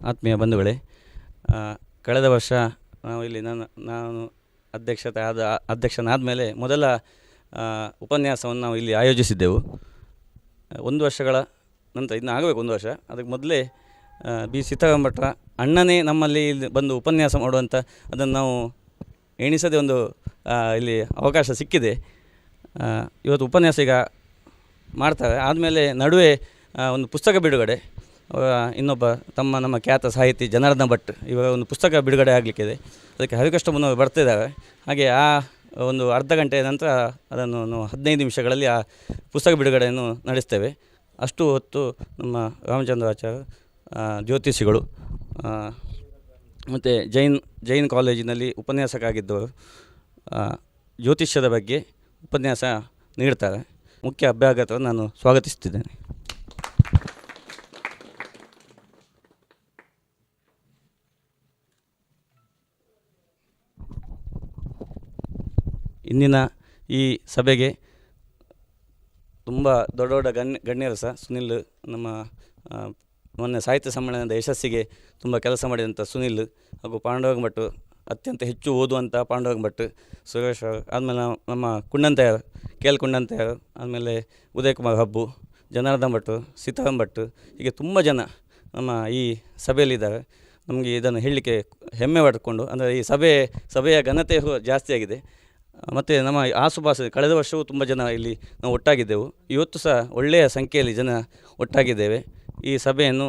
ಆತ್ಮೀಯ ಬಂಧುಗಳೇ, ಕಳೆದ ವರ್ಷ ನಾವು ಇಲ್ಲಿ ನಾನು ಅಧ್ಯಕ್ಷನಾದ ಮೇಲೆ ಮೊದಲ ಉಪನ್ಯಾಸವನ್ನು ನಾವು ಇಲ್ಲಿ ಆಯೋಜಿಸಿದ್ದೆವು. 1 ವರ್ಷಗಳ ನಂತರ ಇನ್ನು ಆಗಬೇಕು 1 ವರ್ಷ. ಅದಕ್ಕೆ ಮೊದಲೇ ಬಿ ಸೀತಾರಾಮ ಭಟ್ರ ಅಣ್ಣನೇ ನಮ್ಮಲ್ಲಿ ಇಲ್ಲಿ ಬಂದು ಉಪನ್ಯಾಸ ಮಾಡುವಂಥ ಅದನ್ನು ನಾವು ಎಣಿಸದೆ ಒಂದು ಇಲ್ಲಿ ಅವಕಾಶ ಸಿಕ್ಕಿದೆ. ಇವತ್ತು ಉಪನ್ಯಾಸ ಈಗ ಮಾಡ್ತಾರೆ. ಆದಮೇಲೆ ನಡುವೆ ಒಂದು ಪುಸ್ತಕ ಬಿಡುಗಡೆ, ಇನ್ನೊಬ್ಬ ನಮ್ಮ ಖ್ಯಾತ ಸಾಹಿತಿ ಜನಾರ್ದನ ಭಟ್ ಇವಾಗ ಒಂದು ಪುಸ್ತಕ ಬಿಡುಗಡೆ ಆಗಲಿಕ್ಕಿದೆ. ಅದಕ್ಕೆ ಹರಿಕೃಷ್ಣ ಮುನ್ನವರು ಬರ್ತಿದ್ದಾರೆ. ಹಾಗೆ ಆ ಒಂದು ಅರ್ಧ ಗಂಟೆಯ ನಂತರ ಅದನ್ನು 15 ನಿಮಿಷಗಳಲ್ಲಿ ಆ ಪುಸ್ತಕ ಬಿಡುಗಡೆಯನ್ನು ನಡೆಸ್ತೇವೆ. ಅಷ್ಟು ಹೊತ್ತು ನಮ್ಮ ರಾಮಚಂದ್ರಾಚಾರ್ಯ ಜ್ಯೋತಿಷಿಗಳು ಮತ್ತು ಜೈನ್ ಕಾಲೇಜಿನಲ್ಲಿ ಉಪನ್ಯಾಸಕಾಗಿದ್ದವರು ಜ್ಯೋತಿಷ್ಯದ ಬಗ್ಗೆ ಉಪನ್ಯಾಸ ನೀಡ್ತಾರೆ. ಮುಖ್ಯ ಅಭ್ಯಾಗತವನ್ನು ನಾನು ಸ್ವಾಗತಿಸುತ್ತಿದ್ದೇನೆ. ಇಂದಿನ ಈ ಸಭೆಗೆ ತುಂಬ ದೊಡ್ಡ ದೊಡ್ಡ ಗಣ್ಯರು ಸಹ ಸುನಿಲ್, ನಮ್ಮ ಮೊನ್ನೆ ಸಾಹಿತ್ಯ ಸಮ್ಮೇಳನದ ಯಶಸ್ಸಿಗೆ ತುಂಬ ಕೆಲಸ ಮಾಡಿದಂಥ ಸುನಿಲ್, ಹಾಗೂ ಪಾಂಡುರಂಗ ಭಟ್, ಅತ್ಯಂತ ಹೆಚ್ಚು ಓದುವಂಥ ಪಾಂಡುರಂಗ ಭಟ್, ಸುರೇಶ್, ಆದಮೇಲೆ ನಮ್ಮ ಕುಂಡಂತೆಯರು, ಕುಂಡಂತೆಯರು, ಆದಮೇಲೆ ಉದಯ್ ಕುಮಾರ್ ಹಬ್ಬು, ಜನಾರ್ದನ ಭಟ್, ಸೀತಾರಾಮ ಭಟ್, ಹೀಗೆ ತುಂಬ ಜನ ನಮ್ಮ ಈ ಸಭೆಯಲ್ಲಿದ್ದಾರೆ. ನಮಗೆ ಇದನ್ನು ಹೇಳಲಿಕ್ಕೆ ಹೆಮ್ಮೆ ಪಡ್ಕೊಂಡು, ಅಂದರೆ ಈ ಸಭೆಯ ಘನತೆಯು ಜಾಸ್ತಿಯಾಗಿದೆ. ಮತ್ತು ನಮ್ಮ ಆಸುಪಾಸು ಕಳೆದ ವರ್ಷವೂ ತುಂಬ ಜನ ಇಲ್ಲಿ ನಾವು ಒಟ್ಟಾಗಿದ್ದೆವು. ಇವತ್ತು ಸಹ ಒಳ್ಳೆಯ ಸಂಖ್ಯೆಯಲ್ಲಿ ಜನ ಒಟ್ಟಾಗಿದ್ದೇವೆ. ಈ ಸಭೆಯನ್ನು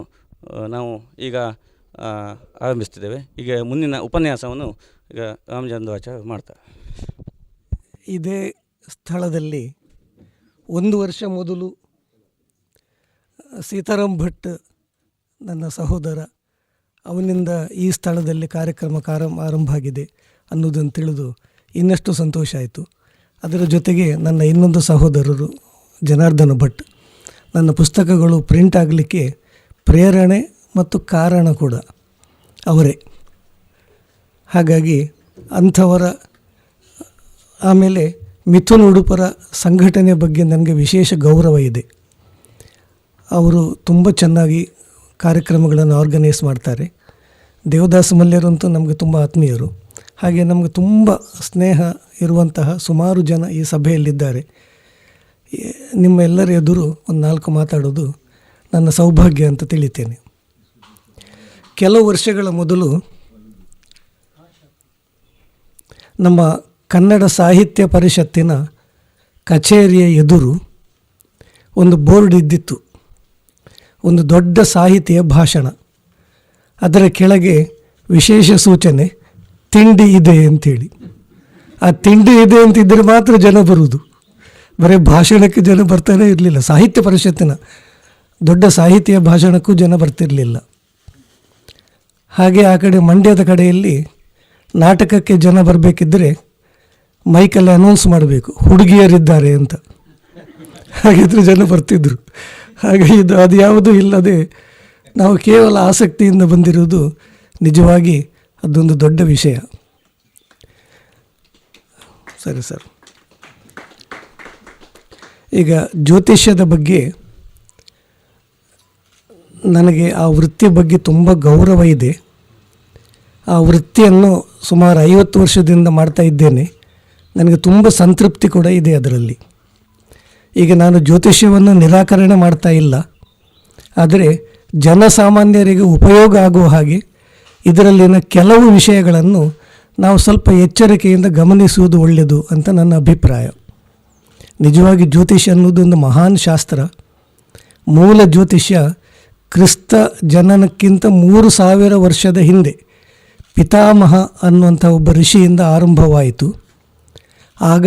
ನಾವು ಈಗ ಆರಂಭಿಸ್ತಿದ್ದೇವೆ. ಈಗ ಮುಂದಿನ ಉಪನ್ಯಾಸವನ್ನು ಈಗ ರಾಮಚಂದ್ರಾಚಾರ್ಯ ಮಾಡ್ತಾರೆ. ಇದೇ ಸ್ಥಳದಲ್ಲಿ 1 ವರ್ಷ ಮೊದಲು ಸೀತಾರಾಮ್ ಭಟ್ ನನ್ನ ಸಹೋದರ, ಅವನಿಂದ ಈ ಸ್ಥಳದಲ್ಲಿ ಕಾರ್ಯಕ್ರಮ ಆರಂಭ ಆಗಿದೆ ಅನ್ನೋದನ್ನು ತಿಳಿದು ಇನ್ನಷ್ಟು ಸಂತೋಷ ಆಯಿತು. ಅದರ ಜೊತೆಗೆ ನನ್ನ ಇನ್ನೊಂದು ಸಹೋದರರು ಜನಾರ್ದನ ಭಟ್, ನನ್ನ ಪುಸ್ತಕಗಳು ಪ್ರಿಂಟ್ ಆಗಲಿಕ್ಕೆ ಪ್ರೇರಣೆ ಮತ್ತು ಕಾರಣ ಕೂಡ ಅವರೇ. ಹಾಗಾಗಿ ಅಂಥವರ, ಆಮೇಲೆ ಮಿಥುನ್ ಉಡುಪರ ಸಂಘಟನೆ ಬಗ್ಗೆ ನನಗೆ ವಿಶೇಷ ಗೌರವ ಇದೆ. ಅವರು ತುಂಬ ಚೆನ್ನಾಗಿ ಕಾರ್ಯಕ್ರಮಗಳನ್ನು ಆರ್ಗನೈಸ್ ಮಾಡ್ತಾರೆ. ದೇವದಾಸ ಮಲ್ಯರಂತೂ ನಮಗೆ ತುಂಬ ಆತ್ಮೀಯರು. ಹಾಗೆ ನಮಗೆ ತುಂಬ ಸ್ನೇಹ ಇರುವಂತಹ ಸುಮಾರು ಜನ ಈ ಸಭೆಯಲ್ಲಿದ್ದಾರೆ. ನಿಮ್ಮ ಎಲ್ಲರ ಎದುರು ಒಂದು 4 ಮಾತಾಡೋದು ನನ್ನ ಸೌಭಾಗ್ಯ ಅಂತ ತಿಳಿತೇನೆ. ಕೆಲವು ವರ್ಷಗಳ ಮೊದಲು ನಮ್ಮ ಕನ್ನಡ ಸಾಹಿತ್ಯ ಪರಿಷತ್ತಿನ ಕಚೇರಿಯ ಎದುರು ಒಂದು ಬೋರ್ಡ್ ಇದ್ದಿತ್ತು, ಒಂದು ದೊಡ್ಡ ಸಾಹಿತಿಯ ಭಾಷಣ. ಅದರ ಕೆಳಗೆ ವಿಶೇಷ ಸೂಚನೆ, ತಿಂಡಿ ಇದೆ ಅಂತೇಳಿ. ಆ ತಿಂಡಿ ಇದೆ ಅಂತಿದ್ದರೆ ಮಾತ್ರ ಜನ ಬರುವುದು, ಬರೀ ಭಾಷಣಕ್ಕೆ ಜನ ಬರ್ತಾನೆ ಇರಲಿಲ್ಲ. ಸಾಹಿತ್ಯ ಪರಿಷತ್ತಿನ ದೊಡ್ಡ ಸಾಹಿತ್ಯ ಭಾಷಣಕ್ಕೂ ಜನ ಬರ್ತಿರಲಿಲ್ಲ. ಹಾಗೆ ಆ ಕಡೆ ಮಂಡ್ಯದ ಕಡೆಯಲ್ಲಿ ನಾಟಕಕ್ಕೆ ಜನ ಬರಬೇಕಿದ್ದರೆ ಮೈಕಲ್ಲಿ ಅನೌನ್ಸ್ ಮಾಡಬೇಕು, ಹುಡುಗಿಯರಿದ್ದಾರೆ ಅಂತ. ಹಾಗಿದ್ರೆ ಜನ ಬರ್ತಿದ್ರು. ಹಾಗೆ ಅದು ಯಾವುದೂ ಇಲ್ಲದೆ ನಾವು ಕೇವಲ ಆಸಕ್ತಿಯಿಂದ ಬಂದಿರುವುದು ನಿಜವಾಗಿ ಅದೊಂದು ದೊಡ್ಡ ವಿಷಯ. ಸರಿ ಸರ್, ಈಗ ಜ್ಯೋತಿಷ್ಯದ ಬಗ್ಗೆ ನನಗೆ ಆ ವೃತ್ತಿಯ ಬಗ್ಗೆ ತುಂಬ ಗೌರವ ಇದೆ. ಆ ವೃತ್ತಿಯನ್ನು ಸುಮಾರು 50 ವರ್ಷದಿಂದ ಮಾಡ್ತಾ ಇದ್ದೇನೆ. ನನಗೆ ತುಂಬ ಸಂತೃಪ್ತಿ ಕೂಡ ಇದೆ ಅದರಲ್ಲಿ. ಈಗ ನಾನು ಜ್ಯೋತಿಷ್ಯವನ್ನು ನಿರಾಕರಣೆ ಮಾಡ್ತಾ ಇಲ್ಲ, ಆದರೆ ಜನಸಾಮಾನ್ಯರಿಗೆ ಉಪಯೋಗ ಆಗುವ ಹಾಗೆ ಇದರಲ್ಲಿನ ಕೆಲವು ವಿಷಯಗಳನ್ನು ನಾವು ಸ್ವಲ್ಪ ಎಚ್ಚರಿಕೆಯಿಂದ ಗಮನಿಸುವುದು ಒಳ್ಳೆಯದು ಅಂತ ನನ್ನ ಅಭಿಪ್ರಾಯ. ನಿಜವಾಗಿ ಜ್ಯೋತಿಷ್ಯ ಅನ್ನೋದೊಂದು ಮಹಾನ್ ಶಾಸ್ತ್ರ. ಮೂಲ ಜ್ಯೋತಿಷ್ಯ ಕ್ರಿಸ್ತ ಜನನಕ್ಕಿಂತ 3000 ವರ್ಷದ ಹಿಂದೆ ಪಿತಾಮಹ ಅನ್ನುವಂಥ ಒಬ್ಬ ಋಷಿಯಿಂದ ಆರಂಭವಾಯಿತು. ಆಗ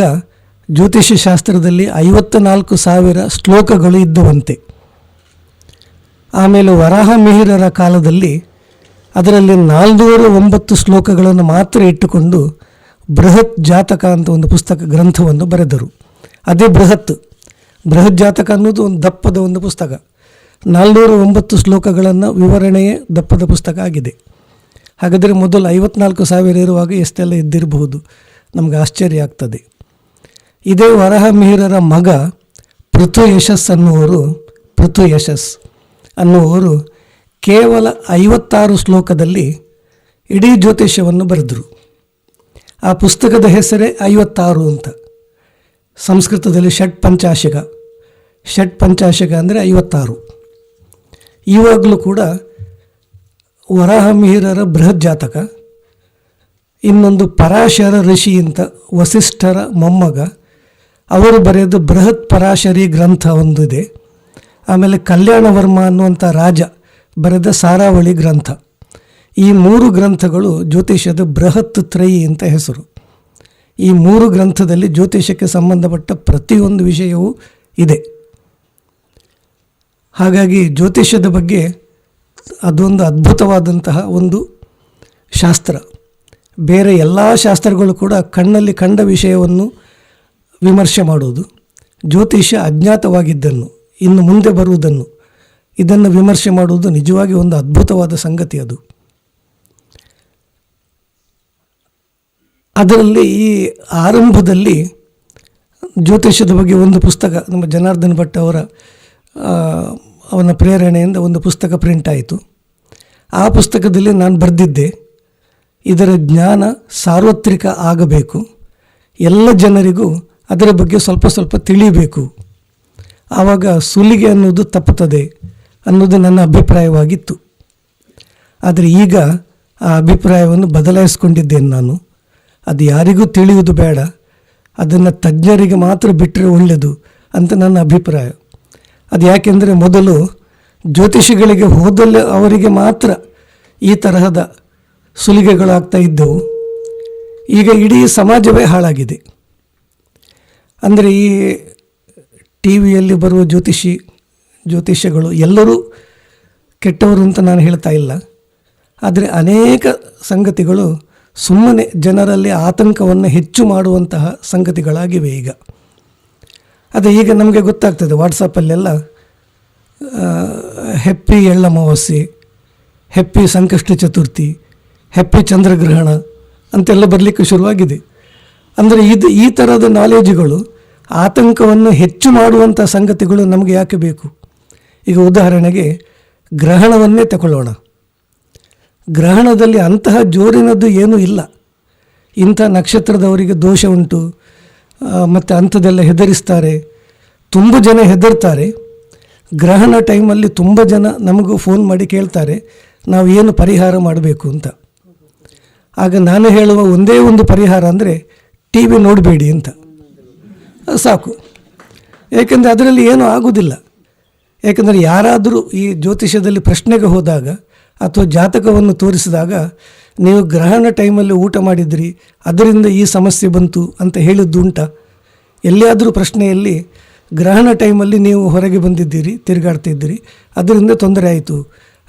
ಜ್ಯೋತಿಷ್ಯ ಶಾಸ್ತ್ರದಲ್ಲಿ 54,000 ಶ್ಲೋಕಗಳು ಇದ್ದುವಂತೆ. ಆಮೇಲೆ ವರಾಹ ಮಿಹಿರರ ಕಾಲದಲ್ಲಿ ಅದರಲ್ಲಿ 409 ಶ್ಲೋಕಗಳನ್ನು ಮಾತ್ರ ಇಟ್ಟುಕೊಂಡು ಬೃಹತ್ ಜಾತಕ ಅಂತ ಒಂದು ಗ್ರಂಥವನ್ನು ಬರೆದರು. ಅದೇ ಬೃಹತ್ ಜಾತಕ ಅನ್ನೋದು ಒಂದು ದಪ್ಪದ ಒಂದು ಪುಸ್ತಕ. 409 ಶ್ಲೋಕಗಳನ್ನು ವಿವರಣೆಯೇ ದಪ್ಪದ ಪುಸ್ತಕ ಆಗಿದೆ. ಹಾಗಾದರೆ ಮೊದಲು 54,000 ಇರುವಾಗ ಎಷ್ಟೆಲ್ಲ ಇದ್ದಿರಬಹುದು, ನಮಗೆ ಆಶ್ಚರ್ಯ ಆಗ್ತದೆ. ಇದೇ ವರಾಹ ಮಿಹಿರರ ಮಗ ಪೃಥು ಯಶಸ್ ಅನ್ನುವರು ಕೇವಲ 56 ಶ್ಲೋಕದಲ್ಲಿ ಇಡೀ ಜ್ಯೋತಿಷ್ಯವನ್ನು ಬರೆದರು. ಆ ಪುಸ್ತಕದ ಹೆಸರೇ 56 ಅಂತ. ಸಂಸ್ಕೃತದಲ್ಲಿ ಷಟ್ಪಂಚಾಶಕ ಅಂದರೆ 56. ಇವಾಗಲೂ ಕೂಡ ವರಾಹಮಿಹಿರರ ಬೃಹತ್ ಜಾತಕ, ಇನ್ನೊಂದು ಪರಾಶರ ಋಷಿ ಅಂತ ವಸಿಷ್ಠರ ಮೊಮ್ಮಗ, ಅವರು ಬರೆದ ಬೃಹತ್ ಪರಾಶರಿ ಗ್ರಂಥ ಒಂದಿದೆ. ಆಮೇಲೆ ಕಲ್ಯಾಣವರ್ಮ ಅನ್ನುವಂಥ ರಾಜ ಬರೆದ ಸಾರಾವಳಿ ಗ್ರಂಥ. ಈ 3 ಗ್ರಂಥಗಳು ಜ್ಯೋತಿಷ್ಯದ ಬೃಹತ್ ತ್ರಯಿ ಅಂತ ಹೆಸರು. ಈ 3 ಗ್ರಂಥದಲ್ಲಿ ಜ್ಯೋತಿಷ್ಯಕ್ಕೆ ಸಂಬಂಧಪಟ್ಟ ಪ್ರತಿಯೊಂದು ವಿಷಯವೂ ಇದೆ. ಹಾಗಾಗಿ ಜ್ಯೋತಿಷ್ಯದ ಬಗ್ಗೆ ಅದೊಂದು ಅದ್ಭುತವಾದಂತಹ ಒಂದು ಶಾಸ್ತ್ರ. ಬೇರೆ ಎಲ್ಲ ಶಾಸ್ತ್ರಗಳು ಕೂಡ ಕಣ್ಣಲ್ಲಿ ಕಂಡ ವಿಷಯವನ್ನು ವಿಮರ್ಶೆ ಮಾಡುವುದು, ಜ್ಯೋತಿಷ್ಯ ಅಜ್ಞಾತವಾಗಿದ್ದನ್ನು, ಇನ್ನು ಮುಂದೆ ಬರುವುದನ್ನು, ಇದನ್ನು ವಿಮರ್ಶೆ ಮಾಡುವುದು ನಿಜವಾಗಿ ಒಂದು ಅದ್ಭುತವಾದ ಸಂಗತಿ. ಅದು ಅದರಲ್ಲಿ ಈ ಆರಂಭದಲ್ಲಿ ಜ್ಯೋತಿಷ್ಯದ ಬಗ್ಗೆ ಒಂದು ಪುಸ್ತಕ ನಮ್ಮ ಜನಾರ್ದನ್ ಭಟ್ ಅವನ ಪ್ರೇರಣೆಯಿಂದ ಒಂದು ಪುಸ್ತಕ ಪ್ರಿಂಟ್ ಆಯಿತು. ಆ ಪುಸ್ತಕದಲ್ಲಿ ನಾನು ಬರೆದಿದ್ದೆ, ಇದರ ಜ್ಞಾನ ಸಾರ್ವತ್ರಿಕ ಆಗಬೇಕು, ಎಲ್ಲ ಜನರಿಗೂ ಅದರ ಬಗ್ಗೆ ಸ್ವಲ್ಪ ಸ್ವಲ್ಪ ತಿಳಿಯಬೇಕು, ಆವಾಗ ಸುಲಿಗೆ ಅನ್ನೋದು ತಪ್ಪುತ್ತದೆ ಅನ್ನೋದು ನನ್ನ ಅಭಿಪ್ರಾಯವಾಗಿತ್ತು. ಆದರೆ ಈಗ ಆ ಅಭಿಪ್ರಾಯವನ್ನು ಬದಲಾಯಿಸ್ಕೊಂಡಿದ್ದೇನೆ ನಾನು. ಅದು ಯಾರಿಗೂ ತಿಳಿಯುವುದು ಬೇಡ, ಅದನ್ನು ತಜ್ಞರಿಗೆ ಮಾತ್ರ ಬಿಟ್ಟರೆ ಒಳ್ಳೆಯದು ಅಂತ ನನ್ನ ಅಭಿಪ್ರಾಯ. ಅದು ಯಾಕೆಂದರೆ ಮೊದಲು ಜ್ಯೋತಿಷಿಗಳಿಗೆ ಹೋದಲ್ಲಿ ಅವರಿಗೆ ಮಾತ್ರ ಈ ತರಹದ ಸುಲಿಗೆಗಳಾಗ್ತಾ ಇದ್ದವು. ಈಗ ಇಡೀ ಸಮಾಜವೇ ಹಾಳಾಗಿದೆ. ಅಂದರೆ ಈ ಟಿ ವಿಯಲ್ಲಿ ಬರುವ ಜ್ಯೋತಿಷ್ಯಗಳು ಎಲ್ಲರೂ ಕೆಟ್ಟವರು ಅಂತ ನಾನು ಹೇಳ್ತಾ ಇಲ್ಲ. ಆದರೆ ಅನೇಕ ಸಂಗತಿಗಳು ಸುಮ್ಮನೆ ಜನರಲ್ಲಿ ಆತಂಕವನ್ನು ಹೆಚ್ಚು ಮಾಡುವಂತಹ ಸಂಗತಿಗಳಾಗಿವೆ ಈಗ. ಅದೇ ಈಗ ನಮಗೆ ಗೊತ್ತಾಗ್ತದೆ, ವಾಟ್ಸಪ್ಪಲ್ಲೆಲ್ಲ ಹೆಪ್ಪಿ ಎಳ್ಳಮಾವಾಸ್ಯೆ, ಹೆಪ್ಪಿ ಸಂಕಷ್ಟ ಚತುರ್ಥಿ, ಹೆಪ್ಪಿ ಚಂದ್ರಗ್ರಹಣ ಅಂತೆಲ್ಲ ಬರಲಿಕ್ಕೆ ಶುರುವಾಗಿದೆ. ಅಂದರೆ ಈ ಥರದ ನಾಲೆಜುಗಳು ಆತಂಕವನ್ನು ಹೆಚ್ಚು ಮಾಡುವಂಥ ಸಂಗತಿಗಳು ನಮಗೆ ಯಾಕೆ ಬೇಕು? ಈಗ ಉದಾಹರಣೆಗೆ ಗ್ರಹಣವನ್ನೇ ತಗೊಳ್ಳೋಣ. ಗ್ರಹಣದಲ್ಲಿ ಅಂತಹ ಜೋರಿನದ್ದು ಏನೂ ಇಲ್ಲ. ಇಂಥ ನಕ್ಷತ್ರದವರಿಗೆ ದೋಷ ಉಂಟು ಮತ್ತು ಅಂಥದ್ದೆಲ್ಲ ಹೆದರಿಸ್ತಾರೆ, ತುಂಬ ಜನ ಹೆದರ್ತಾರೆ. ಗ್ರಹಣ ಟೈಮಲ್ಲಿ ತುಂಬ ಜನ ನಮಗೂ ಫೋನ್ ಮಾಡಿ ಕೇಳ್ತಾರೆ ನಾವು ಏನು ಪರಿಹಾರ ಮಾಡಬೇಕು ಅಂತ. ಆಗ ನಾನು ಹೇಳುವ ಒಂದೇ ಒಂದು ಪರಿಹಾರ ಅಂದರೆ ಟಿ ವಿ ನೋಡಬೇಡಿ ಅಂತ, ಸಾಕು. ಏಕೆಂದರೆ ಅದರಲ್ಲಿ ಏನೂ ಆಗೋದಿಲ್ಲ. ಏಕೆಂದರೆ ಯಾರಾದರೂ ಈ ಜ್ಯೋತಿಷ್ಯದಲ್ಲಿ ಪ್ರಶ್ನೆಗೆ ಹೋದಾಗ ಅಥವಾ ಜಾತಕವನ್ನು ತೋರಿಸಿದಾಗ ನೀವು ಗ್ರಹಣ ಟೈಮಲ್ಲಿ ಊಟ ಮಾಡಿದ್ರಿ, ಅದರಿಂದ ಈ ಸಮಸ್ಯೆ ಬಂತು ಅಂತ ಹೇಳಿದ್ದು ಉಂಟಾ? ಎಲ್ಲಿಯಾದರೂ ಪ್ರಶ್ನೆಯಲ್ಲಿ ಗ್ರಹಣ ಟೈಮಲ್ಲಿ ನೀವು ಹೊರಗೆ ಬಂದಿದ್ದೀರಿ, ತಿರುಗಾಡ್ತಿದ್ದೀರಿ, ಅದರಿಂದ ತೊಂದರೆ ಆಯಿತು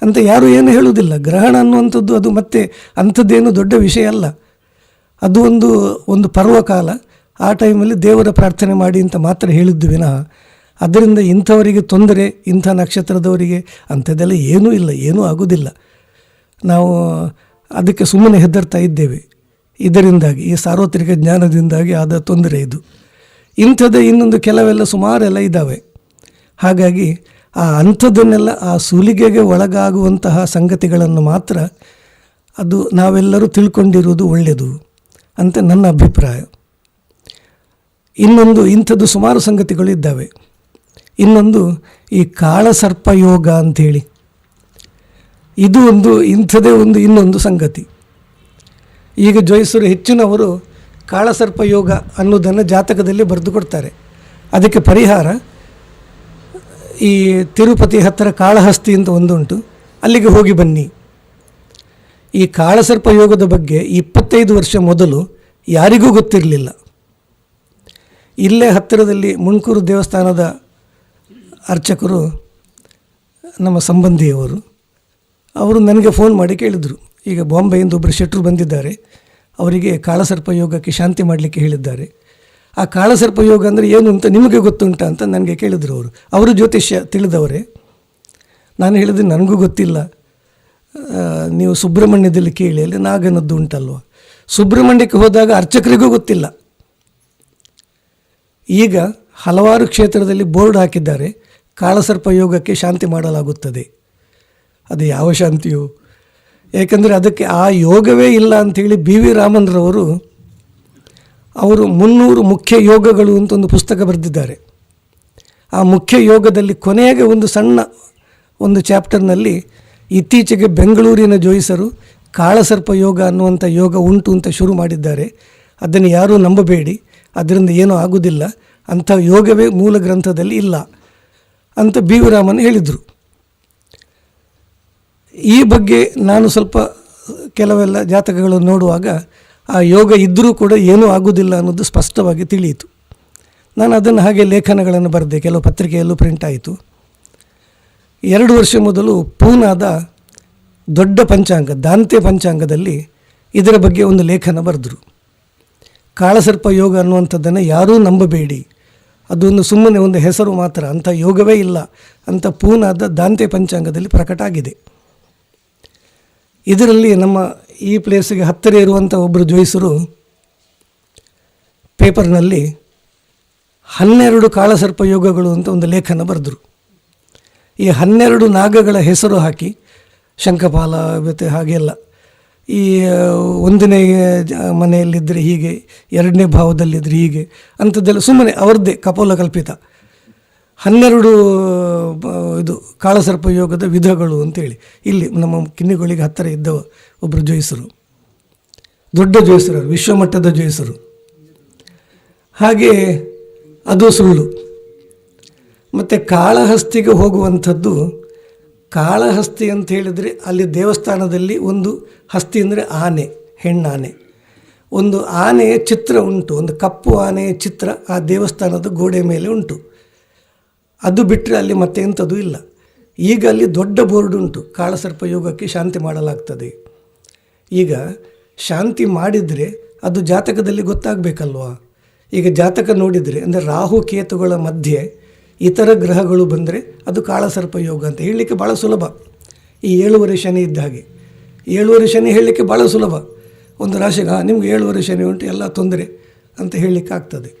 ಅಂತ ಯಾರೂ ಏನು ಹೇಳುವುದಿಲ್ಲ. ಗ್ರಹಣ ಅನ್ನುವಂಥದ್ದು ಅದು ಮತ್ತೆ ಅಂಥದ್ದೇನು ದೊಡ್ಡ ವಿಷಯ ಅಲ್ಲ. ಅದು ಒಂದು ಪರ್ವಕಾಲ, ಆ ಟೈಮಲ್ಲಿ ದೇವರ ಪ್ರಾರ್ಥನೆ ಮಾಡಿ ಅಂತ ಮಾತ್ರ ಹೇಳಿದ್ದು ವಿನಃ ಅದರಿಂದ ಇಂಥವರಿಗೆ ತೊಂದರೆ, ಇಂಥ ನಕ್ಷತ್ರದವರಿಗೆ ಅಂಥದ್ದೆಲ್ಲ ಏನೂ ಇಲ್ಲ, ಏನೂ ಆಗೋದಿಲ್ಲ. ನಾವು ಅದಕ್ಕೆ ಸುಮ್ಮನೆ ಹೆದರ್ತಾ ಇದ್ದೇವೆ. ಇದರಿಂದಾಗಿ, ಈ ಸಾರ್ವತ್ರಿಕ ಜ್ಞಾನದಿಂದಾಗಿ ಆದ ತೊಂದರೆ ಇದು. ಇಂಥದ್ದೇ ಇನ್ನೊಂದು ಕೆಲವೆಲ್ಲ ಸುಮಾರೆಲ್ಲ ಇದ್ದಾವೆ. ಹಾಗಾಗಿ ಅಂಥದ್ದನ್ನೆಲ್ಲ ಆ ಸುಲಿಗೆಗೆ ಒಳಗಾಗುವಂತಹ ಸಂಗತಿಗಳನ್ನು ಮಾತ್ರ ಅದು ನಾವೆಲ್ಲರೂ ತಿಳ್ಕೊಂಡಿರುವುದು ಒಳ್ಳೆಯದು ಅಂತ ನನ್ನ ಅಭಿಪ್ರಾಯ. ಇನ್ನೊಂದು ಇಂಥದ್ದು ಸುಮಾರು ಸಂಗತಿಗಳು ಇದ್ದಾವೆ. ಇನ್ನೊಂದು ಈ ಕಾಳಸರ್ಪ ಯೋಗ ಅಂಥೇಳಿ, ಇದು ಇಂಥದೇ ಇನ್ನೊಂದು ಸಂಗತಿ. ಈಗ ಜೋಯಿಸರು ಹೆಚ್ಚಿನವರು ಕಾಳಸರ್ಪ ಯೋಗ ಅನ್ನೋದನ್ನು ಜಾತಕದಲ್ಲಿ ಬರೆದು ಕೊಡ್ತಾರೆ. ಅದಕ್ಕೆ ಪರಿಹಾರ ಈ ತಿರುಪತಿ ಹತ್ತಿರ ಕಾಳಹಸ್ತಿ ಅಂತ ಒಂದುಂಟು, ಅಲ್ಲಿಗೆ ಹೋಗಿ ಬನ್ನಿ. ಈ ಕಾಳಸರ್ಪ ಯೋಗದ ಬಗ್ಗೆ 25 ವರ್ಷ ಮೊದಲು ಯಾರಿಗೂ ಗೊತ್ತಿರಲಿಲ್ಲ. ಇಲ್ಲೇ ಹತ್ತಿರದಲ್ಲಿ ಮುಣ್ಕೂರು ದೇವಸ್ಥಾನದ ಅರ್ಚಕರು, ನಮ್ಮ ಸಂಬಂಧಿಯವರು, ಅವರು ನನಗೆ ಫೋನ್ ಮಾಡಿ ಕೇಳಿದರು, ಈಗ ಬಾಂಬೆಯಿಂದ ಒಬ್ಬರು ಶೆಟ್ರು ಬಂದಿದ್ದಾರೆ, ಅವರಿಗೆ ಕಾಳಸರ್ಪ ಯೋಗಕ್ಕೆ ಶಾಂತಿ ಮಾಡಲಿಕ್ಕೆ ಹೇಳಿದ್ದಾರೆ. ಆ ಕಾಳಸರ್ಪ ಯೋಗ ಅಂದರೆ ಏನು ಅಂತ ನಿಮಗೆ ಗೊತ್ತುಂಟಾ ಅಂತ ನನಗೆ ಕೇಳಿದರು. ಅವರು ಜ್ಯೋತಿಷ್ಯ ತಿಳಿದವರೇ. ನಾನು ಹೇಳಿದೆ ನನಗೂ ಗೊತ್ತಿಲ್ಲ, ನೀವು ಸುಬ್ರಹ್ಮಣ್ಯದಲ್ಲಿ ಕೇಳಿ, ಅಲ್ಲಿ ನಾಗನದ್ದು ಉಂಟಲ್ವ. ಸುಬ್ರಹ್ಮಣ್ಯಕ್ಕೆ ಹೋದಾಗ ಅರ್ಚಕರಿಗೂ ಗೊತ್ತಿಲ್ಲ. ಈಗ ಹಲವಾರು ಕ್ಷೇತ್ರದಲ್ಲಿ ಬೋರ್ಡ್ ಹಾಕಿದ್ದಾರೆ, ಕಾಳಸರ್ಪ ಯೋಗಕ್ಕೆ ಶಾಂತಿ ಮಾಡಲಾಗುತ್ತದೆ. ಅದು ಯಾವ ಶಾಂತಿಯೋ? ಏಕೆಂದರೆ ಅದಕ್ಕೆ ಆ ಯೋಗವೇ ಇಲ್ಲ ಅಂಥೇಳಿ ಬಿ ವಿ ರಾಮನ್ರವರು ಅವರು 300 ಮುಖ್ಯ ಯೋಗಗಳು ಅಂತ ಒಂದು ಪುಸ್ತಕ ಬರೆದಿದ್ದಾರೆ. ಆ ಮುಖ್ಯ ಯೋಗದಲ್ಲಿ ಕೊನೆಗೆ ಒಂದು ಸಣ್ಣ ಒಂದು ಚಾಪ್ಟರ್ನಲ್ಲಿ ಇತ್ತೀಚೆಗೆ ಬೆಂಗಳೂರಿನ ಜೋಯಿಸರು ಕಾಳಸರ್ಪ ಯೋಗ ಅನ್ನುವಂಥ ಯೋಗ ಉಂಟು ಅಂತ ಶುರು ಮಾಡಿದ್ದಾರೆ, ಅದನ್ನು ಯಾರೂ ನಂಬಬೇಡಿ, ಅದರಿಂದ ಏನೂ ಆಗುವುದಿಲ್ಲ, ಅಂಥ ಯೋಗವೇ ಮೂಲ ಗ್ರಂಥದಲ್ಲಿ ಇಲ್ಲ ಅಂತ ಬಿ ವಿ ರಾಮನ್ ಹೇಳಿದರು. ಈ ಬಗ್ಗೆ ನಾನು ಸ್ವಲ್ಪ ಕೆಲವೆಲ್ಲ ಜಾತಕಗಳನ್ನು ನೋಡುವಾಗ ಆ ಯೋಗ ಇದ್ದರೂ ಕೂಡ ಏನೂ ಆಗುವುದಿಲ್ಲ ಅನ್ನೋದು ಸ್ಪಷ್ಟವಾಗಿ ತಿಳಿಯಿತು. ನಾನು ಅದನ್ನು ಹಾಗೆ ಲೇಖನಗಳನ್ನು ಬರೆದೆ, ಕೆಲವು ಪತ್ರಿಕೆಯಲ್ಲೂ ಪ್ರಿಂಟ್ ಆಯಿತು. 2 ವರ್ಷ ಮೊದಲು ಪೂನಾದ ದೊಡ್ಡ ಪಂಚಾಂಗ ದಾಂತೆ ಪಂಚಾಂಗದಲ್ಲಿ ಇದರ ಬಗ್ಗೆ ಒಂದು ಲೇಖನ ಬರೆದರು. ಕಾಳಸರ್ಪ ಯೋಗ ಅನ್ನುವಂಥದ್ದನ್ನು ಯಾರೂ ನಂಬಬೇಡಿ, ಅದೊಂದು ಸುಮ್ಮನೆ ಒಂದು ಹೆಸರು ಮಾತ್ರ, ಅಂಥ ಯೋಗವೇ ಇಲ್ಲ ಅಂತ ಪೂನಾದ ದಾಂತೆ ಪಂಚಾಂಗದಲ್ಲಿ ಪ್ರಕಟ ಆಗಿದೆ. ಇದರಲ್ಲಿ ನಮ್ಮ ಈ ಪ್ಲೇಸಿಗೆ ಹತ್ತಿರ ಇರುವಂಥ ಒಬ್ಬರು ಜೋಯಿಸರು ಪೇಪರ್ನಲ್ಲಿ 12 ಕಾಳಸರ್ಪ ಯೋಗಗಳು ಅಂತ ಒಂದು ಲೇಖನ ಬರೆದರು. ಈ 12 ನಾಗಗಳ ಹೆಸರು ಹಾಕಿ ಶಂಖಪಾಲ ಮತ್ತು ಹಾಗೆಲ್ಲ, ಈ 1ನೇ ಮನೆಯಲ್ಲಿದ್ದರೆ ಹೀಗೆ, 2ನೇ ಭಾವದಲ್ಲಿದ್ದರೆ ಹೀಗೆ ಅಂಥದ್ದೆಲ್ಲ ಸುಮ್ಮನೆ ಅವ್ರದ್ದೇ ಕಪೋಲ ಕಲ್ಪಿತ 12 ಇದು ಕಾಳಸರ್ಪ ಯೋಗದ ವಿಧಗಳು ಅಂತೇಳಿ ಇಲ್ಲಿ ನಮ್ಮ ಕಿನ್ನಿಗಳಿಗೆ ಹತ್ತಿರ ಇದ್ದವ ಒಬ್ಬರು ಜೋಯಿಸರು, ದೊಡ್ಡ ಜೋಯಿಸರು, ವಿಶ್ವಮಟ್ಟದ ಜೋಯಿಸರು. ಹಾಗೆ ಅದು ಸುಳ್ಳು. ಮತ್ತು ಕಾಳಹಸ್ತಿಗೆ ಹೋಗುವಂಥದ್ದು, ಕಾಳಹಸ್ತಿ ಅಂತ ಹೇಳಿದರೆ ಅಲ್ಲಿ ದೇವಸ್ಥಾನದಲ್ಲಿ ಒಂದು ಹಸ್ತಿ ಅಂದರೆ ಆನೆ, ಹೆಣ್ಣಾನೆ, ಒಂದು ಆನೆಯ ಚಿತ್ರ ಉಂಟು, ಒಂದು ಕಪ್ಪು ಆನೆಯ ಚಿತ್ರ ಆ ದೇವಸ್ಥಾನದ ಗೋಡೆ ಮೇಲೆ ಉಂಟು. ಅದು ಬಿಟ್ಟರೆ ಅಲ್ಲಿ ಮತ್ತೆ ಎಂಥದ್ದು ಇಲ್ಲ. ಈಗ ಅಲ್ಲಿ ದೊಡ್ಡ ಬೋರ್ಡ್ ಉಂಟು, ಕಾಳಸರ್ಪ ಯೋಗಕ್ಕೆ ಶಾಂತಿ ಮಾಡಲಾಗ್ತದೆ. ಈಗ ಶಾಂತಿ ಮಾಡಿದರೆ ಅದು ಜಾತಕದಲ್ಲಿ ಗೊತ್ತಾಗಬೇಕಲ್ವಾ? ಈಗ ಜಾತಕ ನೋಡಿದರೆ ಅಂದರೆ ರಾಹು ಕೇತುಗಳ ಮಧ್ಯೆ ಇತರ ಗ್ರಹಗಳು ಬಂದರೆ ಅದು ಕಾಳಸರ್ಪ ಯೋಗ ಅಂತ ಹೇಳಲಿಕ್ಕೆ ಭಾಳ ಸುಲಭ. ಈ 7 ಶನಿ ಇದ್ದ ಹಾಗೆ 7 ಶನಿ ಹೇಳಲಿಕ್ಕೆ ಭಾಳ ಸುಲಭ. ಒಂದು ರಾಶಿಗೆ ನಿಮ್ಗೆ 7 ಶನಿ ಉಂಟು, ಎಲ್ಲ ತೊಂದರೆ ಅಂತ ಹೇಳಲಿಕ್ಕೆ ಆಗ್ತದೆ.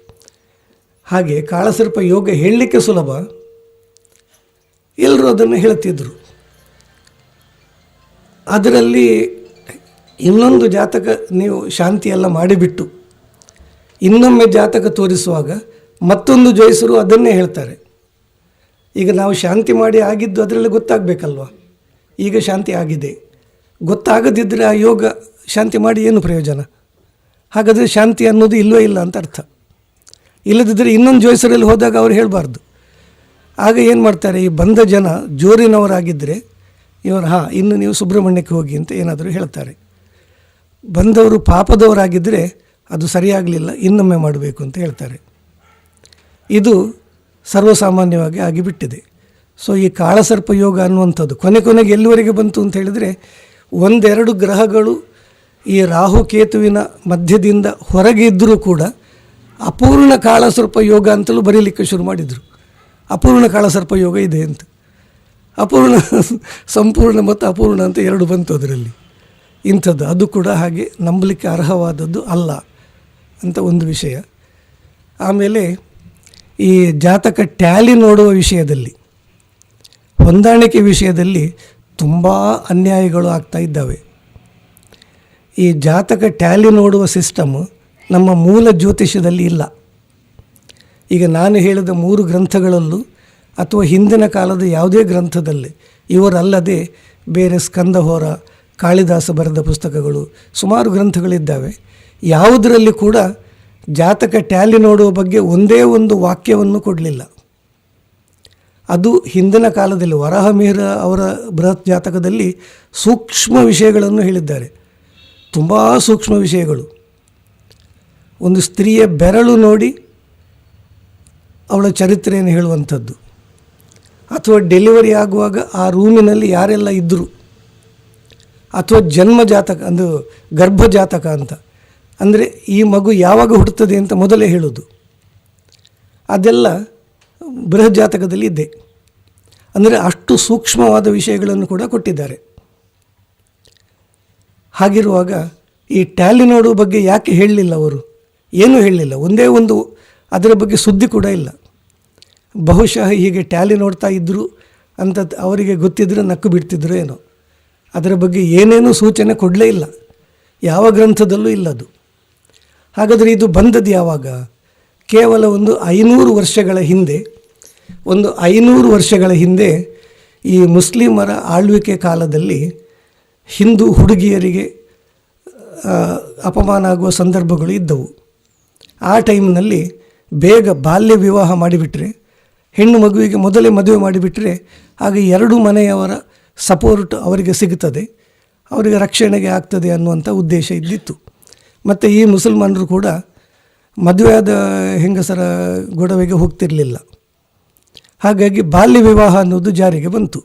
ಹಾಗೆ ಕಾಳಸರ್ಪ ಯೋಗ ಹೇಳಲಿಕ್ಕೆ ಸುಲಭ, ಎಲ್ಲರೂ ಅದನ್ನು ಹೇಳ್ತಿದ್ರು. ಅದರಲ್ಲಿ ಇನ್ನೊಂದು ಜಾತಕ ನೀವು ಶಾಂತಿಯೆಲ್ಲ ಮಾಡಿಬಿಟ್ಟು ಇನ್ನೊಮ್ಮೆ ಜಾತಕ ತೋರಿಸುವಾಗ ಮತ್ತೊಂದು ಜೋಯಿಸರು ಅದನ್ನೇ ಹೇಳ್ತಾರೆ. ಈಗ ನಾವು ಶಾಂತಿ ಮಾಡಿ ಆಗಿದ್ದು ಅದರಲ್ಲಿ ಗೊತ್ತಾಗಬೇಕಲ್ವ? ಈಗ ಶಾಂತಿ ಆಗಿದೆ, ಗೊತ್ತಾಗದಿದ್ದರೆ ಆ ಯೋಗ ಶಾಂತಿ ಮಾಡಿ ಏನು ಪ್ರಯೋಜನ? ಹಾಗಾದರೆ ಶಾಂತಿ ಅನ್ನೋದು ಇಲ್ಲವೇ ಇಲ್ಲ ಅಂತ ಅರ್ಥ. ಇಲ್ಲದಿದ್ದರೆ ಇನ್ನೊಂದು ಜೋಯಿಸರಲ್ಲಿ ಹೋದಾಗ ಅವ್ರು ಹೇಳಬಾರ್ದು. ಆಗ ಏನು ಮಾಡ್ತಾರೆ, ಈ ಬಂದ ಜನ ಜೋರಿನವರಾಗಿದ್ದರೆ ಇವರು ಇನ್ನು ನೀವು ಸುಬ್ರಹ್ಮಣ್ಯಕ್ಕೆ ಹೋಗಿ ಅಂತ ಏನಾದರೂ ಹೇಳ್ತಾರೆ. ಬಂದವರು ಪಾಪದವರಾಗಿದ್ದರೆ ಅದು ಸರಿಯಾಗಲಿಲ್ಲ, ಇನ್ನೊಮ್ಮೆ ಮಾಡಬೇಕು ಅಂತ ಹೇಳ್ತಾರೆ. ಇದು ಸರ್ವಸಾಮಾನ್ಯವಾಗಿ ಆಗಿಬಿಟ್ಟಿದೆ. ಸೊ ಈ ಕಾಳಸರ್ಪ ಯೋಗ ಅನ್ನುವಂಥದ್ದು ಕೊನೆಗೆ ಎಲ್ಲಿವರೆಗೆ ಬಂತು ಅಂತ ಹೇಳಿದರೆ, 1-2 ಗ್ರಹಗಳು ಈ ರಾಹುಕೇತುವಿನ ಮಧ್ಯದಿಂದ ಹೊರಗೆ ಇದ್ದರೂ ಕೂಡ ಅಪೂರ್ಣ ಕಾಳಸರ್ಪ ಯೋಗ ಅಂತಲೂ ಬರೀಲಿಕ್ಕೆ ಶುರು ಮಾಡಿದರು. ಅಪೂರ್ಣ ಕಾಳಸರ್ಪ ಯೋಗ ಇದೆ ಅಂತ. ಅಪೂರ್ಣ, ಸಂಪೂರ್ಣ ಮತ್ತು ಅಪೂರ್ಣ ಅಂತ 2 ಬಂತು ಅದರಲ್ಲಿ. ಇಂಥದ್ದು ಅದು ಕೂಡ ಹಾಗೆ ನಂಬಲಿಕ್ಕೆ ಅರ್ಹವಾದದ್ದು ಅಲ್ಲ ಅಂತ ಒಂದು ವಿಷಯ. ಆಮೇಲೆ ಈ ಜಾತಕ ಟ್ಯಾಲಿ ನೋಡುವ ವಿಷಯದಲ್ಲಿ, ಹೊಂದಾಣಿಕೆ ವಿಷಯದಲ್ಲಿ ತುಂಬ ಅನ್ಯಾಯಗಳು ಆಗ್ತಾ ಇದ್ದಾವೆ. ಈ ಜಾತಕ ಟ್ಯಾಲಿ ನೋಡುವ ಸಿಸ್ಟಮ್ ನಮ್ಮ ಮೂಲ ಜ್ಯೋತಿಷ್ಯದಲ್ಲಿ ಇಲ್ಲ. ಈಗ ನಾನು ಹೇಳಿದ 3 ಗ್ರಂಥಗಳಲ್ಲೂ ಅಥವಾ ಹಿಂದಿನ ಕಾಲದ ಯಾವುದೇ ಗ್ರಂಥದಲ್ಲಿ ಇವರಲ್ಲದೆ ಬೇರೆ ಸ್ಕಂದಹೋರ, ಕಾಳಿದಾಸ ಬರೆದ ಪುಸ್ತಕಗಳು, ಸುಮಾರು ಗ್ರಂಥಗಳಿದ್ದಾವೆ. ಯಾವುದರಲ್ಲಿ ಕೂಡ ಜಾತಕ ಟ್ಯಾಲಿ ನೋಡುವ ಬಗ್ಗೆ ಒಂದೇ ಒಂದು ವಾಕ್ಯವನ್ನು ಕೊಡಲಿಲ್ಲ. ಅದು ಹಿಂದಿನ ಕಾಲದಲ್ಲಿ ವರಾಹಮಿಹಿರ ಅವರ ಬೃಹತ್ ಜಾತಕದಲ್ಲಿ ಸೂಕ್ಷ್ಮ ವಿಷಯಗಳನ್ನು ಹೇಳಿದ್ದಾರೆ, ತುಂಬ ಸೂಕ್ಷ್ಮ ವಿಷಯಗಳು. ಒಂದು ಸ್ತ್ರೀಯ ಬೆರಳು ನೋಡಿ ಅವಳ ಚರಿತ್ರೆಯನ್ನು ಹೇಳುವಂಥದ್ದು, ಅಥವಾ ಡೆಲಿವರಿ ಆಗುವಾಗ ಆ ರೂಮಿನಲ್ಲಿ ಯಾರೆಲ್ಲ ಇದ್ದರು, ಅಥವಾ ಜನ್ಮ ಜಾತಕ ಅಂದರೆ ಗರ್ಭ ಜಾತಕ ಅಂತ, ಅಂದರೆ ಈ ಮಗು ಯಾವಾಗ ಹುಟ್ಟುತ್ತದೆ ಅಂತ ಮೊದಲೇ ಹೇಳೋದು, ಅದೆಲ್ಲ ಬೃಹತ್ ಜಾತಕದಲ್ಲಿ ಇದೆ. ಅಂದರೆ ಅಷ್ಟು ಸೂಕ್ಷ್ಮವಾದ ವಿಷಯಗಳನ್ನು ಕೂಡ ಕೊಟ್ಟಿದ್ದಾರೆ. ಹಾಗಿರುವಾಗ ಈ ಟ್ಯಾಲಿ ನೋಡುವ ಬಗ್ಗೆ ಯಾಕೆ ಹೇಳಲಿಲ್ಲ ಅವರು? ಏನೂ ಹೇಳಲಿಲ್ಲ, ಒಂದೇ ಒಂದು ಅದರ ಬಗ್ಗೆ ಸುದ್ದಿ ಕೂಡ ಇಲ್ಲ. ಬಹುಶಃ ಹೀಗೆ ಟ್ಯಾಲಿ ನೋಡ್ತಾ ಇದ್ದರು ಅಂತ ಅವರಿಗೆ ಗೊತ್ತಿದ್ದರೆ ನಕ್ಕು ಬಿಡ್ತಿದ್ರು ಏನೋ. ಅದರ ಬಗ್ಗೆ ಏನೇನೂ ಸೂಚನೆ ಕೊಡಲೇ ಇಲ್ಲ, ಯಾವ ಗ್ರಂಥದಲ್ಲೂ ಇಲ್ಲದು. ಹಾಗಾದರೆ ಇದು ಬಂದದ್ದು ಯಾವಾಗ? ಕೇವಲ ಒಂದು 500 ವರ್ಷಗಳ ಹಿಂದೆ, 500 ವರ್ಷಗಳ ಹಿಂದೆ ಈ ಮುಸ್ಲಿಮರ ಆಳ್ವಿಕೆ ಕಾಲದಲ್ಲಿ ಹಿಂದೂ ಹುಡುಗಿಯರಿಗೆ ಅಪಮಾನ ಆಗುವ ಸಂದರ್ಭಗಳು ಇದ್ದವು. ಆ ಟೈಮ್ನಲ್ಲಿ ಬೇಗ ಬಾಲ್ಯ ವಿವಾಹ ಮಾಡಿಬಿಟ್ರೆ, ಹೆಣ್ಣು ಮಗುವಿಗೆ ಮೊದಲೇ ಮದುವೆ ಮಾಡಿಬಿಟ್ರೆ ಆಗ ಎರಡೂ ಮನೆಯವರ ಸಪೋರ್ಟ್ ಅವರಿಗೆ ಸಿಗುತ್ತದೆ, ಅವರಿಗೆ ರಕ್ಷಣೆಗೆ ಆಗ್ತದೆ ಅನ್ನುವಂಥ ಉದ್ದೇಶ ಇದ್ದಿತ್ತು. ಮತ್ತು ಈ ಮುಸಲ್ಮಾನರು ಕೂಡ ಮದುವೆಯಾದ ಹೆಂಗಸರ ಗೊಡವೆಗೆ ಹೋಗ್ತಿರಲಿಲ್ಲ. ಹಾಗಾಗಿ ಬಾಲ್ಯ ವಿವಾಹ ಅನ್ನೋದು ಜಾರಿಗೆ ಬಂತು.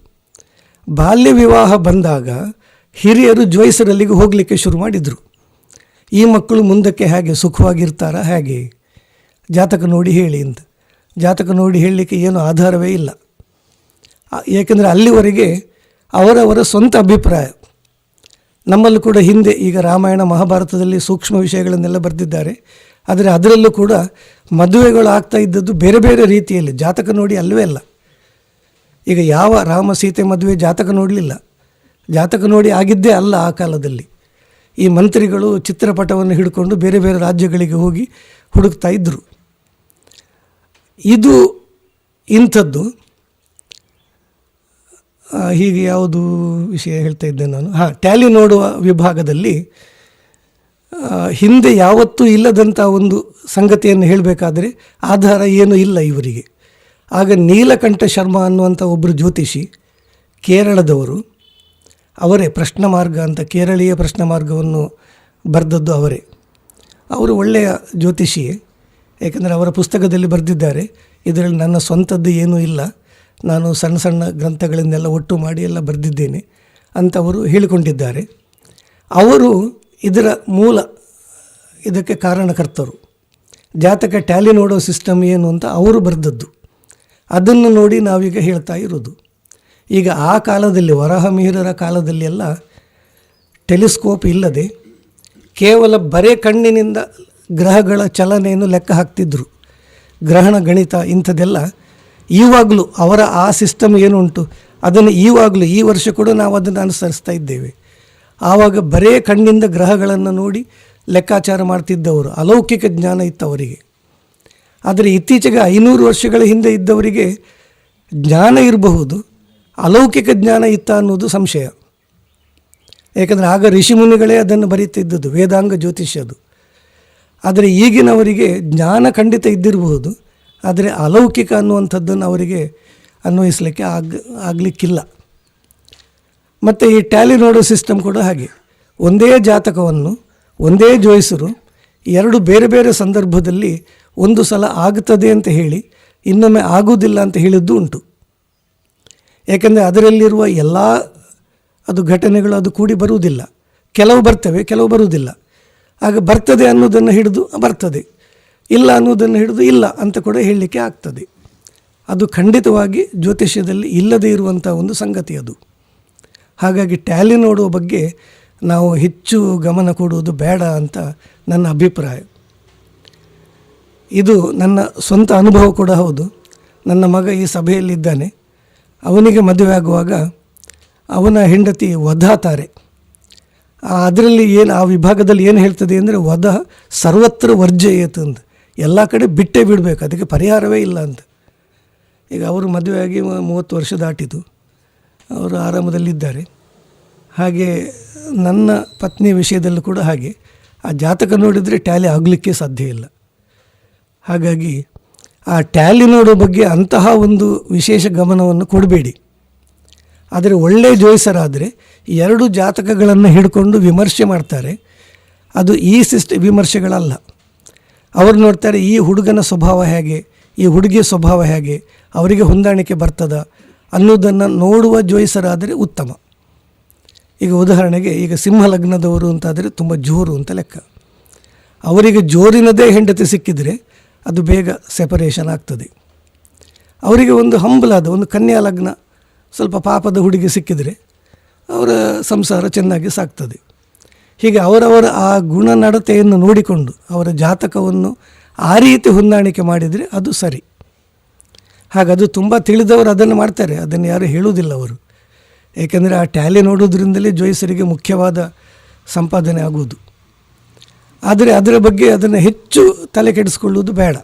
ಬಾಲ್ಯ ವಿವಾಹ ಬಂದಾಗ ಹಿರಿಯರು ಜ್ಯೋತಿಷರಲ್ಲಿಗೆ ಹೋಗಲಿಕ್ಕೆ ಶುರು ಮಾಡಿದರು. ಈ ಮಕ್ಕಳು ಮುಂದಕ್ಕೆ ಹೇಗೆ ಸುಖವಾಗಿರ್ತಾರಾ, ಹೇಗೆ ಜಾತಕ ನೋಡಿ ಹೇಳಿ ಅಂತ. ಜಾತಕ ನೋಡಿ ಹೇಳಲಿಕ್ಕೆ ಏನು ಆಧಾರವೇ ಇಲ್ಲ, ಏಕೆಂದರೆ ಅಲ್ಲಿವರೆಗೆ ಅವರವರ ಸ್ವಂತ ಅಭಿಪ್ರಾಯ. ನಮ್ಮಲ್ಲೂ ಕೂಡ ಹಿಂದೆ ಈಗ ರಾಮಾಯಣ ಮಹಾಭಾರತದಲ್ಲಿ ಸೂಕ್ಷ್ಮ ವಿಷಯಗಳನ್ನೆಲ್ಲ ಬರೆದಿದ್ದಾರೆ. ಆದರೆ ಅದರಲ್ಲೂ ಕೂಡ ಮದುವೆಗಳು ಆಗ್ತಾ ಇದ್ದದ್ದು ಬೇರೆ ಬೇರೆ ರೀತಿಯಲ್ಲಿ, ಜಾತಕ ನೋಡಿ ಅಲ್ಲವೇ ಅಲ್ಲ. ಈಗ ಯಾವ ರಾಮ ಸೀತೆ ಮದುವೆ ಜಾತಕ ನೋಡಲಿಲ್ಲ, ಜಾತಕ ನೋಡಿ ಆಗಿದ್ದೇ ಅಲ್ಲ. ಆ ಕಾಲದಲ್ಲಿ ಈ ಮಂತ್ರಿಗಳು ಚಿತ್ರಪಟವನ್ನು ಹಿಡ್ಕೊಂಡು ಬೇರೆ ಬೇರೆ ರಾಜ್ಯಗಳಿಗೆ ಹೋಗಿ ಹುಡುಕ್ತಾ ಇದ್ದರು. ಇದು ಇಂಥದ್ದು. ಹೀಗೆ ಯಾವುದು ವಿಷಯ ಹೇಳ್ತಾ ಇದ್ದೆ ನಾನು, ಟ್ಯಾಲಿ ನೋಡುವ ವಿಭಾಗದಲ್ಲಿ ಹಿಂದೆ ಯಾವತ್ತೂ ಇಲ್ಲದಂಥ ಒಂದು ಸಂಗತಿಯನ್ನು ಹೇಳಬೇಕಾದ್ರೆ ಆಧಾರ ಏನೂ ಇಲ್ಲ ಇವರಿಗೆ. ಆಗ ನೀಲಕಂಠ ಶರ್ಮಾ ಅನ್ನುವಂಥ ಒಬ್ಬರು ಜ್ಯೋತಿಷಿ, ಕೇರಳದವರು, ಅವರೇ ಪ್ರಶ್ನ ಮಾರ್ಗ ಅಂತ ಕೇರಳೀಯ ಪ್ರಶ್ನ ಮಾರ್ಗವನ್ನು ಬರೆದದ್ದು ಅವರೇ. ಅವರು ಒಳ್ಳೆಯ ಜ್ಯೋತಿಷಿಯೇ, ಏಕೆಂದರೆ ಅವರ ಪುಸ್ತಕದಲ್ಲಿ ಬರೆದಿದ್ದಾರೆ, ಇದರಲ್ಲಿ ನನ್ನ ಸ್ವಂತದ್ದು ಏನೂ ಇಲ್ಲ, ನಾನು ಸಣ್ಣ ಸಣ್ಣ ಗ್ರಂಥಗಳನ್ನೆಲ್ಲ ಒಟ್ಟು ಮಾಡಿ ಎಲ್ಲ ಬರೆದಿದ್ದೇನೆ ಅಂತ ಅವರು ಹೇಳಿಕೊಂಡಿದ್ದಾರೆ. ಅವರು ಇದರ ಇದಕ್ಕೆ ಕಾರಣಕರ್ತರು. ಜಾತಕ ಟ್ಯಾಲಿ ನೋಡೋ ಸಿಸ್ಟಮ್ ಏನು ಅಂತ ಅವರು ಬರೆದದ್ದು, ಅದನ್ನು ನೋಡಿ ನಾವೀಗ ಹೇಳ್ತಾ ಇರೋದು. ಈಗ ಆ ಕಾಲದಲ್ಲಿ ವರಾಹಮಿಹಿರರ ಕಾಲದಲ್ಲಿ ಎಲ್ಲ ಟೆಲಿಸ್ಕೋಪ್ ಇಲ್ಲದೆ ಕೇವಲ ಬರೇ ಕಣ್ಣಿನಿಂದ ಗ್ರಹಗಳ ಚಲನೆಯನ್ನು ಲೆಕ್ಕ ಹಾಕ್ತಿದ್ರು. ಗ್ರಹಣ ಗಣಿತ ಇಂಥದ್ದೆಲ್ಲ ಈವಾಗಲೂ ಅವರ ಆ ಸಿಸ್ಟಮ್ ಏನು ಉಂಟು ಅದನ್ನು ಈವಾಗಲೂ ಈ ವರ್ಷ ಕೂಡ ನಾವು ಅದನ್ನು ಅನುಸರಿಸ್ತಾ ಇದ್ದೇವೆ. ಆವಾಗ ಬರೇ ಕಣ್ಣಿಂದ ಗ್ರಹಗಳನ್ನು ನೋಡಿ ಲೆಕ್ಕಾಚಾರ ಮಾಡ್ತಿದ್ದವರು, ಅಲೌಕಿಕ ಜ್ಞಾನ ಇತ್ತು ಅವರಿಗೆ. ಆದರೆ ಇತ್ತೀಚೆಗೆ 500 ವರ್ಷಗಳ ಹಿಂದೆ ಇದ್ದವರಿಗೆ ಜ್ಞಾನ ಇರಬಹುದು, ಅಲೌಕಿಕ ಜ್ಞಾನ ಇತ್ತ ಅನ್ನೋದು ಸಂಶಯ. ಏಕೆಂದರೆ ಆಗ ಋಷಿಮುನಿಗಳೇ ಅದನ್ನು ಬರೀತಿದ್ದದ್ದು, ವೇದಾಂಗ ಜ್ಯೋತಿಷ್ಯದು. ಆದರೆ ಈಗಿನವರಿಗೆ ಜ್ಞಾನ ಖಂಡಿತ ಇದ್ದಿರಬಹುದು, ಆದರೆ ಅಲೌಕಿಕ ಅನ್ನುವಂಥದ್ದನ್ನು ಅವರಿಗೆ ಅನ್ವಯಿಸಲಿಕ್ಕೆ ಆಗಲಿಕ್ಕಿಲ್ಲ. ಮತ್ತು ಈ ಟ್ಯಾಲಿ ನೋಡೋ ಸಿಸ್ಟಮ್ ಕೂಡ ಹಾಗೆ, ಒಂದೇ ಜಾತಕವನ್ನು ಒಂದೇ ಜ್ಯೋತಿಷರು ಎರಡು ಬೇರೆ ಬೇರೆ ಸಂದರ್ಭದಲ್ಲಿ ಒಂದು ಸಲ ಆಗುತ್ತದೆ ಅಂತ ಹೇಳಿ ಇನ್ನೊಮ್ಮೆ ಆಗುವುದಿಲ್ಲ ಅಂತ ಹೇಳಿದ್ದು ಉಂಟು. ಏಕೆಂದರೆ ಅದರಲ್ಲಿರುವ ಎಲ್ಲ ಅದು ಘಟನೆಗಳು ಅದು ಕೂಡಿ ಬರುವುದಿಲ್ಲ, ಕೆಲವು ಬರ್ತವೆ ಕೆಲವು ಬರುವುದಿಲ್ಲ. ಆಗ ಬರ್ತದೆ ಅನ್ನೋದನ್ನು ಹಿಡಿದು ಬರ್ತದೆ, ಇಲ್ಲ ಅನ್ನೋದನ್ನು ಹಿಡಿದು ಇಲ್ಲ ಅಂತ ಕೂಡ ಹೇಳಲಿಕ್ಕೆ ಆಗ್ತದೆ. ಅದು ಖಂಡಿತವಾಗಿ ಜ್ಯೋತಿಷ್ಯದಲ್ಲಿ ಇಲ್ಲದೇ ಇರುವಂಥ ಒಂದು ಸಂಗತಿ ಅದು. ಹಾಗಾಗಿ ಟ್ಯಾಲಿ ನೋಡುವ ಬಗ್ಗೆ ನಾವು ಹೆಚ್ಚು ಗಮನ ಕೊಡುವುದು ಬೇಡ ಅಂತ ನನ್ನ ಅಭಿಪ್ರಾಯ. ಇದು ನನ್ನ ಸ್ವಂತ ಅನುಭವ ಕೂಡ ಹೌದು. ನನ್ನ ಮಗ ಈ ಸಭೆಯಲ್ಲಿದ್ದಾನೆ. ಅವನಿಗೆ ಮದುವೆ ಆಗುವಾಗ ಅವನ ಹೆಂಡತಿ ವಧಾತಾರೆ. ಅದರಲ್ಲಿ ಏನು ಆ ವಿಭಾಗದಲ್ಲಿ ಏನು ಹೇಳ್ತದೆ ಅಂದರೆ ವಧ ಸರ್ವತ್ರ ವರ್ಜಯೇತು ಅಂತ, ಎಲ್ಲ ಕಡೆ ಬಿಟ್ಟೇ ಬಿಡಬೇಕು, ಅದಕ್ಕೆ ಪರಿಹಾರವೇ ಇಲ್ಲ ಅಂತ. ಈಗ ಅವರು ಮದುವೆಯಾಗಿ 30 ವರ್ಷ ದಾಟಿತು, ಅವರು ಆರಾಮದಲ್ಲಿದ್ದಾರೆ. ಹಾಗೆ ನನ್ನ ಪತ್ನಿಯ ವಿಷಯದಲ್ಲೂ ಕೂಡ ಹಾಗೆ, ಆ ಜಾತಕ ನೋಡಿದರೆ ಟ್ಯಾಲಿ ಆಗಲಿಕ್ಕೆ ಸಾಧ್ಯ ಇಲ್ಲ. ಹಾಗಾಗಿ ಆ ಟ್ಯಾಲಿ ನೋಡೋ ಬಗ್ಗೆ ಅಂತಹ ಒಂದು ವಿಶೇಷ ಗಮನವನ್ನು ಕೊಡಬೇಡಿ. ಆದರೆ ಒಳ್ಳೆಯ ಜ್ಯೋತಿಷರಾದರೆ 2 ಜಾತಕಗಳನ್ನು ಹಿಡ್ಕೊಂಡು ವಿಮರ್ಶೆ ಮಾಡ್ತಾರೆ. ಅದು ಈ ವಿಮರ್ಶೆಗಳಲ್ಲ. ಅವರು ನೋಡ್ತಾರೆ ಈ ಹುಡುಗನ ಸ್ವಭಾವ ಹೇಗೆ, ಈ ಹುಡುಗಿಯ ಸ್ವಭಾವ ಹೇಗೆ, ಅವರಿಗೆ ಹೊಂದಾಣಿಕೆ ಬರ್ತದ ಅನ್ನೋದನ್ನು ನೋಡುವ ಜ್ಯೋತಿಷರಾದರೆ ಉತ್ತಮ. ಈಗ ಉದಾಹರಣೆಗೆ ಈಗ ಸಿಂಹ ಲಗ್ನದವರು ಅಂತಾದರೆ ತುಂಬ ಜೋರು ಅಂತ ಲೆಕ್ಕ. ಅವರಿಗೆ ಜೋರಿನದೇ ಹೆಂಡತಿ ಸಿಕ್ಕಿದರೆ ಅದು ಬೇಗ ಸೆಪರೇಷನ್ ಆಗ್ತದೆ. ಅವರಿಗೆ ಒಂದು ಹಂಬಲಾದ ಒಂದು ಕನ್ಯಾ ಲಗ್ನ ಸ್ವಲ್ಪ ಪಾಪದ ಹುಡುಗಿ ಸಿಕ್ಕಿದರೆ ಅವರ ಸಂಸಾರ ಚೆನ್ನಾಗಿ ಸಾಗ್ತದೆ. ಹೀಗೆ ಅವರವರ ಆ ಗುಣನಡತೆಯನ್ನು ನೋಡಿಕೊಂಡು ಅವರ ಜಾತಕವನ್ನು ಆ ರೀತಿ ಹೊಂದಾಣಿಕೆ ಮಾಡಿದರೆ ಅದು ಸರಿ. ಹಾಗದು ತುಂಬ ತಿಳಿದವರು ಅದನ್ನು ಮಾಡ್ತಾರೆ, ಅದನ್ನು ಯಾರು ಹೇಳುವುದಿಲ್ಲ ಅವರು. ಏಕೆಂದರೆ ಆ ಟ್ಯಾಲಿ ನೋಡೋದ್ರಿಂದಲೇ ಜೋಯಿಸರಿಗೆ ಮುಖ್ಯವಾದ ಸಂಪಾದನೆ ಆಗುವುದು. ಆದರೆ ಅದರ ಬಗ್ಗೆ ಅದನ್ನು ಹೆಚ್ಚು ತಲೆ ಕೆಡಿಸ್ಕೊಳ್ಳುವುದು ಬೇಡ.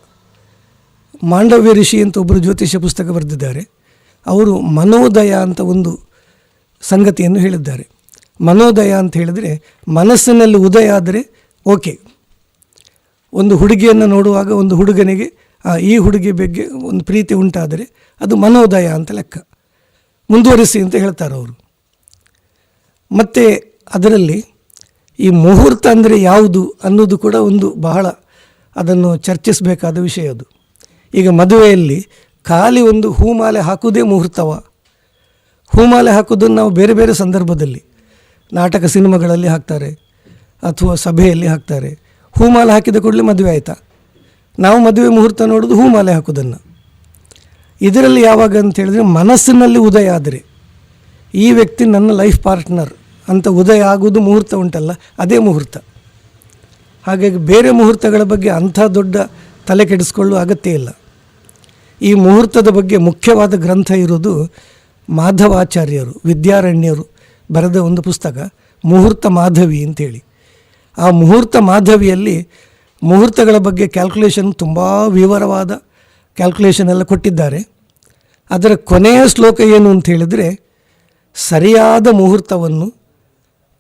ಮಾಂಡವ್ಯ ಋಷಿ ಅಂತ ಒಬ್ಬರು ಜ್ಯೋತಿಷ್ಯ ಪುಸ್ತಕ ಬರೆದಿದ್ದಾರೆ. ಅವರು ಮನೋದಯ ಅಂತ ಒಂದು ಸಂಗತಿಯನ್ನು ಹೇಳಿದ್ದಾರೆ. ಮನೋದಯ ಅಂತ ಹೇಳಿದರೆ ಮನಸ್ಸಿನಲ್ಲಿ ಉದಯ ಆದರೆ ಓಕೆ. ಒಂದು ಹುಡುಗಿಯನ್ನು ನೋಡುವಾಗ ಒಂದು ಹುಡುಗನಿಗೆ ಈ ಹುಡುಗಿ ಬಗ್ಗೆ ಒಂದು ಪ್ರೀತಿ ಉಂಟಾದರೆ ಅದು ಮನೋದಯ ಅಂತ ಲೆಕ್ಕ, ಮುಂದುವರಿಸಿ ಅಂತ ಹೇಳ್ತಾರೆ ಅವರು. ಮತ್ತು ಅದರಲ್ಲಿ ಈ ಮುಹೂರ್ತ ಅಂದರೆ ಯಾವುದು ಅನ್ನೋದು ಕೂಡ ಒಂದು ಬಹಳ ಅದನ್ನು ಚರ್ಚಿಸಬೇಕಾದ ವಿಷಯ. ಅದು ಈಗ ಮದುವೆಯಲ್ಲಿ ಖಾಲಿ ಒಂದು ಹೂಮಾಲೆ ಹಾಕುವುದೇ ಮುಹೂರ್ತವ? ಹೂಮಾಲೆ ಹಾಕೋದನ್ನು ನಾವು ಬೇರೆ ಬೇರೆ ಸಂದರ್ಭದಲ್ಲಿ ನಾಟಕ ಸಿನಿಮಾಗಳಲ್ಲಿ ಹಾಕ್ತಾರೆ ಅಥವಾ ಸಭೆಯಲ್ಲಿ ಹಾಕ್ತಾರೆ. ಹೂಮಾಲೆ ಹಾಕಿದ ಕೂಡಲೇ ಮದುವೆ ಆಯಿತಾ? ನಾವು ಮದುವೆ ಮುಹೂರ್ತ ನೋಡೋದು ಹೂಮಾಲೆ ಹಾಕೋದನ್ನು. ಇದರಲ್ಲಿ ಯಾವಾಗ ಅಂತ ಹೇಳಿದ್ರೆ ಮನಸ್ಸಿನಲ್ಲಿ ಉದಯ ಆದರೆ ಈ ವ್ಯಕ್ತಿ ನನ್ನ ಲೈಫ್ ಪಾರ್ಟ್ನರ್ ಅಂತ ಉದಯ ಆಗುವುದು ಮುಹೂರ್ತ ಉಂಟಲ್ಲ, ಅದೇ ಮುಹೂರ್ತ. ಹಾಗಾಗಿ ಬೇರೆ ಮುಹೂರ್ತಗಳ ಬಗ್ಗೆ ಅಂಥ ದೊಡ್ಡ ತಲೆ ಕೆಡಿಸ್ಕೊಳ್ಳುವ ಅಗತ್ಯ ಇಲ್ಲ. ಈ ಮುಹೂರ್ತದ ಬಗ್ಗೆ ಮುಖ್ಯವಾದ ಗ್ರಂಥ ಇರೋದು ಮಾಧವಾಚಾರ್ಯರು, ವಿದ್ಯಾರಣ್ಯರು ಬರೆದ ಒಂದು ಪುಸ್ತಕ ಮುಹೂರ್ತ ಮಾಧವಿ ಅಂತೇಳಿ. ಆ ಮುಹೂರ್ತ ಮಾಧವಿಯಲ್ಲಿ ಮುಹೂರ್ತಗಳ ಬಗ್ಗೆ ಕ್ಯಾಲ್ಕುಲೇಷನ್, ತುಂಬ ವಿವರವಾದ ಕ್ಯಾಲ್ಕುಲೇಷನ್ ಎಲ್ಲ ಕೊಟ್ಟಿದ್ದಾರೆ. ಅದರ ಕೊನೆಯ ಶ್ಲೋಕ ಏನು ಅಂತ ಹೇಳಿದರೆ, ಸರಿಯಾದ ಮುಹೂರ್ತವನ್ನು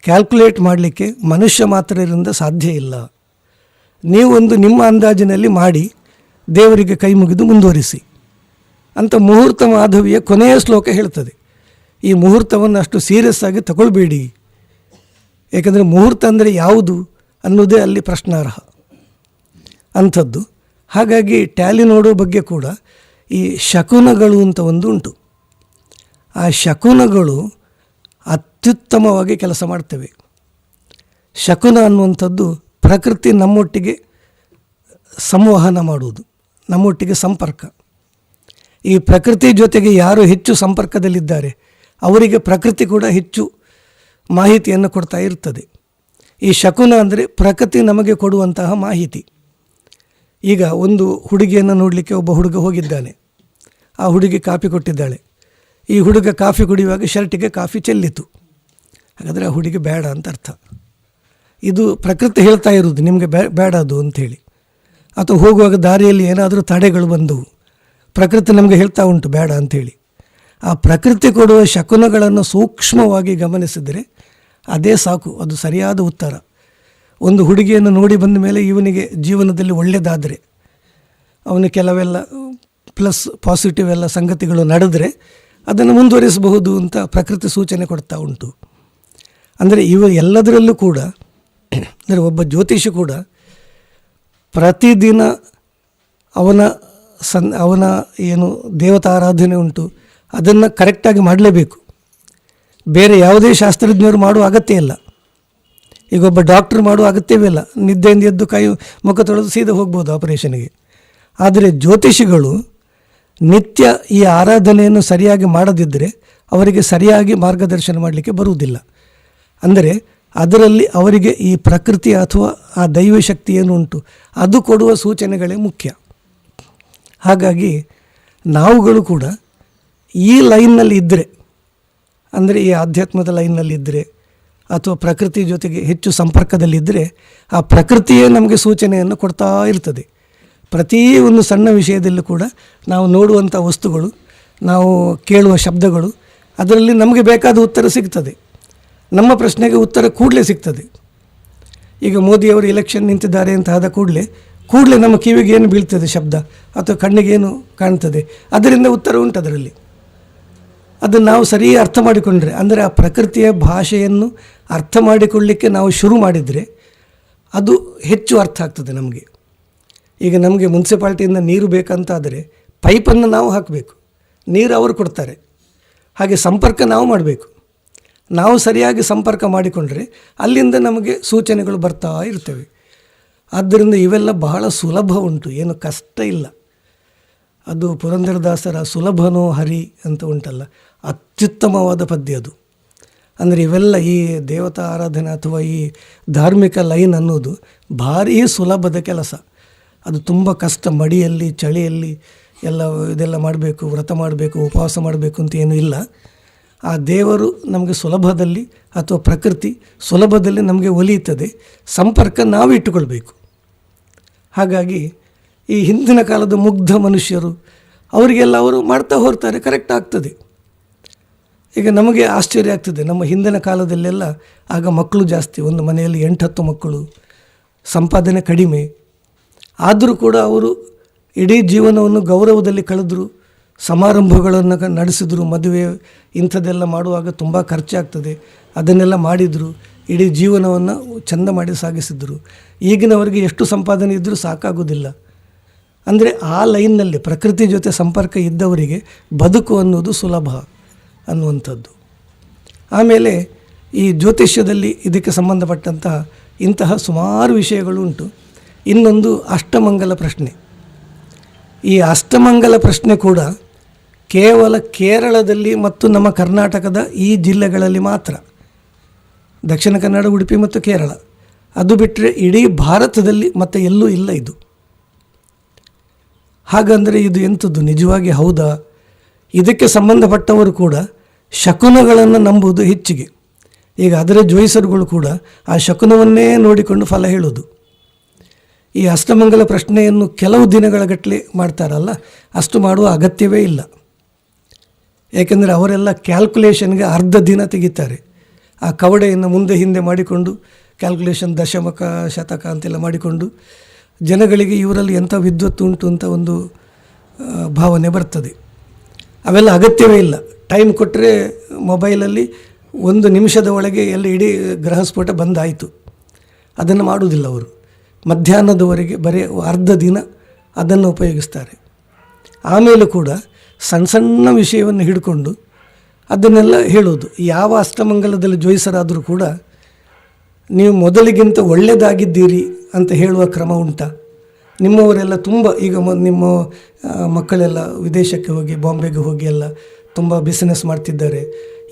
ಕ್ಯಾಲ್ಕುಲೇಟ್ ಮಾಡಲಿಕ್ಕೆ ಮನುಷ್ಯ ಮಾತ್ರರಿಂದ ಸಾಧ್ಯ ಇಲ್ಲ. ನೀವೊಂದು ನಿಮ್ಮ ಅಂದಾಜಿನಲ್ಲಿ ಮಾಡಿ ದೇವರಿಗೆ ಕೈ ಮುಗಿದು ಮುಂದುವರಿಸಿ ಅಂತ ಮುಹೂರ್ತ ಮಾಧವಿಯ ಕೊನೆಯ ಶ್ಲೋಕ ಹೇಳ್ತದೆ. ಈ ಮುಹೂರ್ತವನ್ನು ಅಷ್ಟು ಸೀರಿಯಸ್ ಆಗಿ ತಗೊಳ್ಬೇಡಿ, ಏಕೆಂದರೆ ಮುಹೂರ್ತ ಅಂದರೆ ಯಾವುದು ಅನ್ನೋದೇ ಅಲ್ಲಿ ಪ್ರಶ್ನಾರ್ಹ ಅಂಥದ್ದು. ಹಾಗಾಗಿ ಟ್ಯಾಲಿ ನೋಡೋ ಬಗ್ಗೆ ಕೂಡ ಈ ಶಕುನಗಳು ಅಂತ ಒಂದು ಉಂಟು. ಆ ಶಕುನಗಳು ಅತ್ಯುತ್ತಮವಾಗಿ ಕೆಲಸ ಮಾಡ್ತವೆ. ಶಕುನ ಅನ್ನುವಂಥದ್ದು ಪ್ರಕೃತಿ ನಮ್ಮೊಟ್ಟಿಗೆ ಸಂವಹನ ಮಾಡುವುದು, ನಮ್ಮೊಟ್ಟಿಗೆ ಸಂಪರ್ಕ. ಈ ಪ್ರಕೃತಿ ಜೊತೆಗೆ ಯಾರು ಹೆಚ್ಚು ಸಂಪರ್ಕದಲ್ಲಿದ್ದಾರೆ ಅವರಿಗೆ ಪ್ರಕೃತಿ ಕೂಡ ಹೆಚ್ಚು ಮಾಹಿತಿಯನ್ನು ಕೊಡ್ತಾ ಇರ್ತದೆ. ಈ ಶಕುನ ಅಂದರೆ ಪ್ರಕೃತಿ ನಮಗೆ ಕೊಡುವಂತಹ ಮಾಹಿತಿ. ಈಗ ಒಂದು ಹುಡುಗಿಯನ್ನು ನೋಡಲಿಕ್ಕೆ ಒಬ್ಬ ಹುಡುಗ ಹೋಗಿದ್ದಾನೆ. ಆ ಹುಡುಗಿ ಕಾಫಿ ಕೊಟ್ಟಿದ್ದಾಳೆ. ಈ ಹುಡುಗ ಕಾಫಿ ಕುಡಿಯುವಾಗ ಶರ್ಟಿಗೆ ಕಾಫಿ ಚೆಲ್ಲಿತು. ಹಾಗಾದರೆ ಆ ಹುಡುಗಿ ಬೇಡ ಅಂತ ಅರ್ಥ. ಇದು ಪ್ರಕೃತಿ ಹೇಳ್ತಾ ಇರೋದು ನಿಮಗೆ ಬೇಡ ಅದು ಅಂಥೇಳಿ. ಅಥವಾ ಹೋಗುವಾಗ ದಾರಿಯಲ್ಲಿ ಏನಾದರೂ ತಡೆಗಳು ಬಂದವು, ಪ್ರಕೃತಿ ನಮಗೆ ಹೇಳ್ತಾ ಉಂಟು ಬೇಡ ಅಂಥೇಳಿ. ಆ ಪ್ರಕೃತಿ ಕೊಡುವ ಶಕುನಗಳನ್ನು ಸೂಕ್ಷ್ಮವಾಗಿ ಗಮನಿಸಿದರೆ ಅದೇ ಸಾಕು, ಅದು ಸರಿಯಾದ ಉತ್ತರ. ಒಂದು ಹುಡುಗಿಯನ್ನು ನೋಡಿ ಬಂದ ಮೇಲೆ ಇವನಿಗೆ ಜೀವನದಲ್ಲಿ ಒಳ್ಳೆಯದಾದರೆ, ಅವನು ಕೆಲವೆಲ್ಲ ಪ್ಲಸ್ ಪಾಸಿಟಿವ್ ಎಲ್ಲ ಸಂಗತಿಗಳು ನಡೆದರೆ ಅದನ್ನು ಮುಂದುವರಿಸಬಹುದು ಅಂತ ಪ್ರಕೃತಿ ಸೂಚನೆ ಕೊಡ್ತಾ ಉಂಟು. ಅಂದರೆ ಇವ ಎಲ್ಲದರಲ್ಲೂ ಕೂಡ, ಅಂದರೆ ಒಬ್ಬ ಜ್ಯೋತಿಷಿ ಕೂಡ ಪ್ರತಿದಿನ ಅವನ ಏನು ದೇವತಾರಾಧನೆ ಉಂಟು ಅದನ್ನು ಕರೆಕ್ಟಾಗಿ ಮಾಡಲೇಬೇಕು. ಬೇರೆ ಯಾವುದೇ ಶಾಸ್ತ್ರಜ್ಞರು ಮಾಡುವ ಅಗತ್ಯ ಇಲ್ಲ. ಈಗ ಒಬ್ಬ ಡಾಕ್ಟ್ರ್ ಮಾಡುವ ಅಗತ್ಯವೇ ಇಲ್ಲ. ನಿದ್ದೆಯಿಂದ ಎದ್ದು ಕೈ ಮುಖ ತೊಳೆದು ಸೀದಾ ಹೋಗ್ಬೋದು ಆಪರೇಷನ್ಗೆ. ಆದರೆ ಜ್ಯೋತಿಷಿಗಳು ನಿತ್ಯ ಈ ಆರಾಧನೆಯನ್ನು ಸರಿಯಾಗಿ ಮಾಡದಿದ್ದರೆ ಅವರಿಗೆ ಸರಿಯಾಗಿ ಮಾರ್ಗದರ್ಶನ ಮಾಡಲಿಕ್ಕೆ ಬರುವುದಿಲ್ಲ. ಅಂದರೆ ಅದರಲ್ಲಿ ಅವರಿಗೆ ಈ ಪ್ರಕೃತಿ ಅಥವಾ ಆ ದೈವ ಶಕ್ತಿ ಏನು ಉಂಟು ಅದು ಕೊಡುವ ಸೂಚನೆಗಳೇ ಮುಖ್ಯ. ಹಾಗಾಗಿ ನಾವುಗಳು ಕೂಡ ಈ ಲೈನ್ನಲ್ಲಿ ಇದ್ದರೆ, ಅಂದರೆ ಈ ಆಧ್ಯಾತ್ಮದ ಲೈನ್ನಲ್ಲಿ ಇದ್ದರೆ ಅಥವಾ ಪ್ರಕೃತಿ ಜೊತೆಗೆ ಹೆಚ್ಚು ಸಂಪರ್ಕದಲ್ಲಿದ್ದರೆ ಆ ಪ್ರಕೃತಿಯೇ ನಮಗೆ ಸೂಚನೆಯನ್ನು ಕೊಡ್ತಾ ಇರ್ತದೆ. ಪ್ರತಿ ಒಂದು ಸಣ್ಣ ವಿಷಯದಲ್ಲೂ ಕೂಡ ನಾವು ನೋಡುವಂಥ ವಸ್ತುಗಳು, ನಾವು ಕೇಳುವ ಶಬ್ದಗಳು, ಅದರಲ್ಲಿ ನಮಗೆ ಬೇಕಾದ ಉತ್ತರ ಸಿಗ್ತದೆ. ನಮ್ಮ ಪ್ರಶ್ನೆಗೆ ಉತ್ತರ ಕೂಡಲೇ ಸಿಗ್ತದೆ. ಈಗ ಮೋದಿಯವರು ಎಲೆಕ್ಷನ್ ನಿಂತಿದ್ದಾರೆ ಅಂತ ಆದ ಕೂಡಲೇ ನಮ್ಮ ಕಿವಿಗೆ ಏನು ಬೀಳ್ತದೆ ಶಬ್ದ ಅಥವಾ ಕಣ್ಣಿಗೆ ಏನು ಕಾಣ್ತದೆ ಅದರಿಂದ ಉತ್ತರ ಉಂಟು ಅದರಲ್ಲಿ. ಅದನ್ನು ನಾವು ಸರಿ ಅರ್ಥ ಮಾಡಿಕೊಂಡ್ರೆ, ಅಂದರೆ ಆ ಪ್ರಕೃತಿಯ ಭಾಷೆಯನ್ನು ಅರ್ಥ ಮಾಡಿಕೊಳ್ಳಲಿಕ್ಕೆ ನಾವು ಶುರು ಮಾಡಿದರೆ ಅದು ಹೆಚ್ಚು ಅರ್ಥ ಆಗ್ತದೆ ನಮಗೆ. ಈಗ ನಮಗೆ ಮುನ್ಸಿಪಾಲ್ಟಿಯಿಂದ ನೀರು ಬೇಕಂತಾದರೆ ಪೈಪನ್ನು ನಾವು ಹಾಕಬೇಕು, ನೀರು ಅವರು ಕೊಡ್ತಾರೆ. ಹಾಗೆ ಸಂಪರ್ಕ ನಾವು ಮಾಡಬೇಕು. ನಾವು ಸರಿಯಾಗಿ ಸಂಪರ್ಕ ಮಾಡಿಕೊಂಡ್ರೆ ಅಲ್ಲಿಂದ ನಮಗೆ ಸೂಚನೆಗಳು ಬರ್ತಾ ಇರ್ತವೆ. ಆದ್ದರಿಂದ ಇವೆಲ್ಲ ಬಹಳ ಸುಲಭ ಉಂಟು, ಏನು ಕಷ್ಟ ಇಲ್ಲ. ಅದು ಪುರಂದರದಾಸರ ಸುಲಭನೋ ಹರಿ ಅಂತ ಉಂಟಲ್ಲ, ಅತ್ಯುತ್ತಮವಾದ ಪದ್ಯ ಅದು. ಅಂದರೆ ಇವೆಲ್ಲ ಈ ದೇವತಾ ಆರಾಧನೆ ಅಥವಾ ಈ ಧಾರ್ಮಿಕ ಲೈನ್ ಅನ್ನೋದು ಭಾರೀ ಸುಲಭದ ಕೆಲಸ. ಅದು ತುಂಬ ಕಷ್ಟ, ಮಡಿಯಲ್ಲಿ ಚಳಿಯಲ್ಲಿ ಎಲ್ಲ ಇದೆಲ್ಲ ಮಾಡಬೇಕು, ವ್ರತ ಮಾಡಬೇಕು, ಉಪವಾಸ ಮಾಡಬೇಕು ಅಂತ ಏನೂ ಇಲ್ಲ. ಆ ದೇವರು ನಮಗೆ ಸುಲಭದಲ್ಲಿ ಅಥವಾ ಪ್ರಕೃತಿ ಸುಲಭದಲ್ಲಿ ನಮಗೆ ಒಲಿಯುತ್ತದೆ. ಸಂಪರ್ಕ ನಾವು ಇಟ್ಟುಕೊಳ್ಬೇಕು. ಹಾಗಾಗಿ ಈ ಹಿಂದಿನ ಕಾಲದ ಮುಗ್ಧ ಮನುಷ್ಯರು ಅವರಿಗೆಲ್ಲ ಅವರು ಮಾಡ್ತಾ ಹೋಗ್ತಾರೆ, ಕರೆಕ್ಟ್ ಆಗ್ತದೆ. ಈಗ ನಮಗೆ ಆಶ್ಚರ್ಯ ಆಗ್ತದೆ, ನಮ್ಮ ಹಿಂದಿನ ಕಾಲದಲ್ಲೆಲ್ಲ ಆಗ ಮಕ್ಕಳು ಜಾಸ್ತಿ, ಒಂದು ಮನೆಯಲ್ಲಿ 8-10 ಮಕ್ಕಳು, ಸಂಪಾದನೆ ಕಡಿಮೆ. ಆದರೂ ಕೂಡ ಅವರು ಇಡೀ ಜೀವನವನ್ನು ಗೌರವದಲ್ಲಿ ಕಳೆದರು, ಸಮಾರಂಭಗಳನ್ನು ನಡೆಸಿದರು. ಮದುವೆ ಇಂಥದ್ದೆಲ್ಲ ಮಾಡುವಾಗ ತುಂಬ ಖರ್ಚಾಗ್ತದೆ, ಅದನ್ನೆಲ್ಲ ಮಾಡಿದರು, ಇಡೀ ಜೀವನವನ್ನು ಚೆಂದ ಮಾಡಿ ಸಾಗಿಸಿದರು. ಈಗಿನವರಿಗೆ ಎಷ್ಟು ಸಂಪಾದನೆ ಇದ್ದರೂ ಸಾಕಾಗೋದಿಲ್ಲ. ಅಂದರೆ ಆ ಲೈನ್ನಲ್ಲಿ ಪ್ರಕೃತಿ ಜೊತೆ ಸಂಪರ್ಕ ಇದ್ದವರಿಗೆ ಬದುಕು ಅನ್ನೋದು ಸುಲಭ ಅನ್ನುವಂಥದ್ದು. ಆಮೇಲೆ ಈ ಜ್ಯೋತಿಷ್ಯದಲ್ಲಿ ಇದಕ್ಕೆ ಸಂಬಂಧಪಟ್ಟಂತಹ ಇಂತಹ ಸುಮಾರು ವಿಷಯಗಳು ಉಂಟು. ಇನ್ನೊಂದು ಅಷ್ಟಮಂಗಲ ಪ್ರಶ್ನೆ. ಈ ಅಷ್ಟಮಂಗಲ ಪ್ರಶ್ನೆ ಕೂಡ ಕೇವಲ ಕೇರಳದಲ್ಲಿ ಮತ್ತು ನಮ್ಮ ಕರ್ನಾಟಕದ ಈ ಜಿಲ್ಲೆಗಳಲ್ಲಿ ಮಾತ್ರ, ದಕ್ಷಿಣ ಕನ್ನಡ, ಉಡುಪಿ ಮತ್ತು ಕೇರಳ. ಅದು ಬಿಟ್ಟರೆ ಇಡೀ ಭಾರತದಲ್ಲಿ ಮತ್ತೆ ಎಲ್ಲೂ ಇಲ್ಲ ಇದು. ಹಾಗಂದರೆ ಇದು ಎಂಥದ್ದು, ನಿಜವಾಗಿ ಹೌದಾ? ಇದಕ್ಕೆ ಸಂಬಂಧಪಟ್ಟವರು ಕೂಡ ಶಕುನಗಳನ್ನು ನಂಬುವುದು ಹೆಚ್ಚಿಗೆ. ಈಗ ಅದರ ಜ್ಯೋತಿಷರುಗಳು ಕೂಡ ಆ ಶಕುನವನ್ನೇ ನೋಡಿಕೊಂಡು ಫಲ ಹೇಳೋದು. ಈ ಅಷ್ಟಮಂಗಲ ಪ್ರಶ್ನೆಯನ್ನು ಕೆಲವು ದಿನಗಳ ಗಟ್ಟಲೆ ಮಾಡ್ತಾರಲ್ಲ, ಅಷ್ಟು ಮಾಡುವ ಅಗತ್ಯವೇ ಇಲ್ಲ. ಏಕೆಂದರೆ ಅವರೆಲ್ಲ ಕ್ಯಾಲ್ಕುಲೇಷನ್ಗೆ ಅರ್ಧ ದಿನ ತೆಗಿತಾರೆ. ಆ ಕವಡೆಯನ್ನು ಮುಂದೆ ಹಿಂದೆ ಮಾಡಿಕೊಂಡು ಕ್ಯಾಲ್ಕುಲೇಷನ್, ದಶಮಕ, ಶತಕ ಅಂತೆಲ್ಲ ಮಾಡಿಕೊಂಡು ಜನಗಳಿಗೆ ಇವರಲ್ಲಿ ಎಂಥ ವಿದ್ವತ್ತು ಉಂಟು ಅಂತ ಒಂದು ಭಾವನೆ ಬರ್ತದೆ. ಅವೆಲ್ಲ ಅಗತ್ಯವೇ ಇಲ್ಲ. ಟೈಮ್ ಕೊಟ್ಟರೆ ಮೊಬೈಲಲ್ಲಿ 1 ನಿಮಿಷದ ಒಳಗೆ ಎಲ್ಲ ಇಡೀ ಗ್ರಹಸ್ಫೋಟ ಬಂದಾಯಿತು. ಅದನ್ನು ಮಾಡುವುದಿಲ್ಲ ಅವರು. ಮಧ್ಯಾಹ್ನದವರೆಗೆ ಬರೀ ಅರ್ಧ ದಿನ ಅದನ್ನು ಉಪಯೋಗಿಸ್ತಾರೆ. ಆಮೇಲೆ ಕೂಡ ಸಣ್ಣ ಸಣ್ಣ ವಿಷಯವನ್ನು ಹಿಡ್ಕೊಂಡು ಅದನ್ನೆಲ್ಲ ಹೇಳೋದು. ಯಾವ ಅಷ್ಟಮಂಗಲದಲ್ಲಿ ಜ್ಯೋತಿಷರಾದರೂ ಕೂಡ ನೀವು ಮೊದಲಿಗಿಂತ ಒಳ್ಳೆಯದಾಗಿದ್ದೀರಿ ಅಂತ ಹೇಳುವ ಕ್ರಮ ಉಂಟಾ? ನಿಮ್ಮವರೆಲ್ಲ ತುಂಬ ಈಗ ನಿಮ್ಮ ಮಕ್ಕಳೆಲ್ಲ ವಿದೇಶಕ್ಕೆ ಹೋಗಿ, ಬಾಂಬೆಗೆ ಹೋಗಿ ಎಲ್ಲ ತುಂಬ ಬಿಸ್ನೆಸ್ ಮಾಡ್ತಿದ್ದಾರೆ,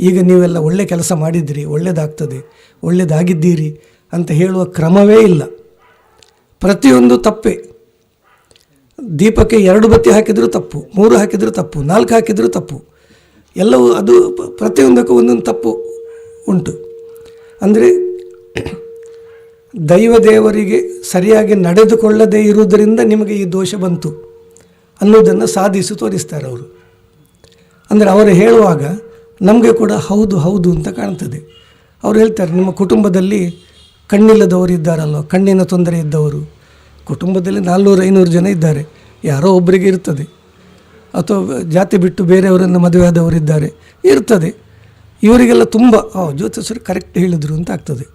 ಈಗ ನೀವೆಲ್ಲ ಒಳ್ಳೆ ಕೆಲಸ ಮಾಡಿದ್ದೀರಿ, ಒಳ್ಳೆಯದಾಗ್ತದೆ, ಒಳ್ಳೆಯದಾಗಿದ್ದೀರಿ ಅಂತ ಹೇಳುವ ಕ್ರಮವೇ ಇಲ್ಲ. ಪ್ರತಿಯೊಂದು ತಪ್ಪೇ. ದೀಪಕ್ಕೆ 2 ಬತ್ತಿ ಹಾಕಿದರೂ ತಪ್ಪು, 3 ಹಾಕಿದರೂ ತಪ್ಪು, 4 ಹಾಕಿದರೂ ತಪ್ಪು. ಎಲ್ಲವೂ ಅದು ಪ್ರತಿಯೊಂದಕ್ಕೂ ಒಂದೊಂದು ತಪ್ಪು ಉಂಟು. ಅಂದರೆ ದೇವರಿಗೆ ಸರಿಯಾಗಿ ನಡೆದುಕೊಳ್ಳದೇ ಇರುವುದರಿಂದ ನಿಮಗೆ ಈ ದೋಷ ಬಂತು ಅನ್ನೋದನ್ನು ಸಾಧಿಸಿ ತೋರಿಸ್ತಾರೆ ಅವರು. ಅಂದರೆ ಅವರು ಹೇಳುವಾಗ ನಮಗೆ ಕೂಡ ಹೌದು ಹೌದು ಅಂತ ಕಾಣ್ತದೆ. ಅವರು ಹೇಳ್ತಾರೆ, ನಿಮ್ಮ ಕುಟುಂಬದಲ್ಲಿ ಕಣ್ಣಿಲ್ಲದವರು ಇದ್ದಾರಲ್ವ, ಕಣ್ಣಿನ ತೊಂದರೆ ಇದ್ದವರು ಕುಟುಂಬದಲ್ಲಿ 400-500 ಜನ ಇದ್ದಾರೆ, ಯಾರೋ ಒಬ್ಬರಿಗೆ ಇರ್ತದೆ. ಅಥವಾ ಜಾತಿ ಬಿಟ್ಟು ಬೇರೆಯವರನ್ನು ಮದುವೆ ಆದವರಿದ್ದಾರೆ, ಇರ್ತದೆ. ಇವರಿಗೆಲ್ಲ ತುಂಬ ಜ್ಯೋತಿಷರು ಕರೆಕ್ಟ್ ಹೇಳಿದರು ಅಂತ ಆಗ್ತದೆ.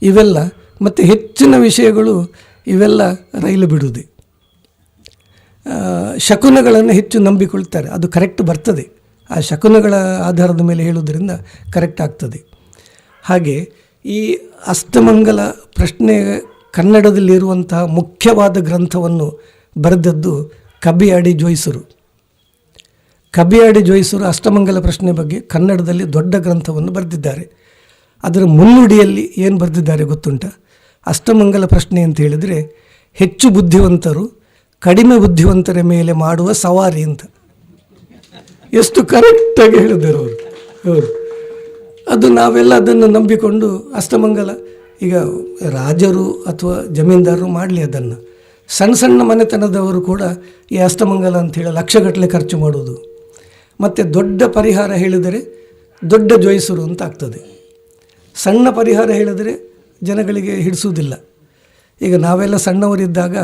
ಇವೆಲ್ಲ ಮತ್ತು ಹೆಚ್ಚಿನ ವಿಷಯಗಳು ಇವೆಲ್ಲ ರೈಲು ಬಿಡುವುದೇ. ಶಕುನಗಳನ್ನು ಹೆಚ್ಚು ನಂಬಿಕೊಳ್ತಾರೆ, ಅದು ಕರೆಕ್ಟ್ ಬರ್ತದೆ. ಆ ಶಕುನಗಳ ಆಧಾರದ ಮೇಲೆ ಹೇಳುವುದರಿಂದ ಕರೆಕ್ಟ್ ಆಗ್ತದೆ. ಹಾಗೆ ಈ ಅಷ್ಟಮಂಗಲ ಪ್ರಶ್ನೆ ಕನ್ನಡದಲ್ಲಿರುವಂತಹ ಮುಖ್ಯವಾದ ಗ್ರಂಥವನ್ನು ಬರೆದದ್ದು ಕಬ್ಬಿಯಾಡಿ ಜ್ಯೋತಿಷರು. ಕಬ್ಬಿಯಾಡಿ ಜ್ಯೋತಿಷರು ಅಷ್ಟಮಂಗಲ ಪ್ರಶ್ನೆ ಬಗ್ಗೆ ಕನ್ನಡದಲ್ಲಿ ದೊಡ್ಡ ಗ್ರಂಥವನ್ನು ಬರೆದಿದ್ದಾರೆ. ಅದರ ಮುನ್ನುಡಿಯಲ್ಲಿ ಏನು ಬರೆದಿದ್ದಾರೆ ಗೊತ್ತುಂಟ? ಅಷ್ಟಮಂಗಲ ಪ್ರಶ್ನೆ ಅಂತ ಹೇಳಿದರೆ ಹೆಚ್ಚು ಬುದ್ಧಿವಂತರು ಕಡಿಮೆ ಬುದ್ಧಿವಂತರ ಮೇಲೆ ಮಾಡುವ ಸವಾರಿ ಅಂತ. ಎಷ್ಟು ಕರೆಕ್ಟಾಗಿ ಹೇಳಿದ್ದಾರೆ ಅವರು. ಹೌದು, ಅದು ನಾವೆಲ್ಲ ಅದನ್ನು ನಂಬಿಕೊಂಡು ಅಷ್ಟಮಂಗಲ, ಈಗ ರಾಜರು ಅಥವಾ ಜಮೀನ್ದಾರರು ಮಾಡಲಿ ಅದನ್ನು, ಸಣ್ಣ ಸಣ್ಣ ಮನೆತನದವರು ಕೂಡ ಈ ಅಷ್ಟಮಂಗಲ ಅಂಥೇಳಿ ಲಕ್ಷಗಟ್ಟಲೆ ಖರ್ಚು ಮಾಡೋದು. ಮತ್ತು ದೊಡ್ಡ ಪರಿಹಾರ ಹೇಳಿದರೆ ದೊಡ್ಡ ಜ್ಯೋತಿಷರು ಅಂತ ಆಗ್ತದೆ. ಸಣ್ಣ ಪರಿಹಾರ ಹೇಳಿದರೆ ಜನಗಳಿಗೆ ಹಿಡಿಸೋದಿಲ್ಲ. ಈಗ ನಾವೆಲ್ಲ ಸಣ್ಣವರಿದ್ದಾಗ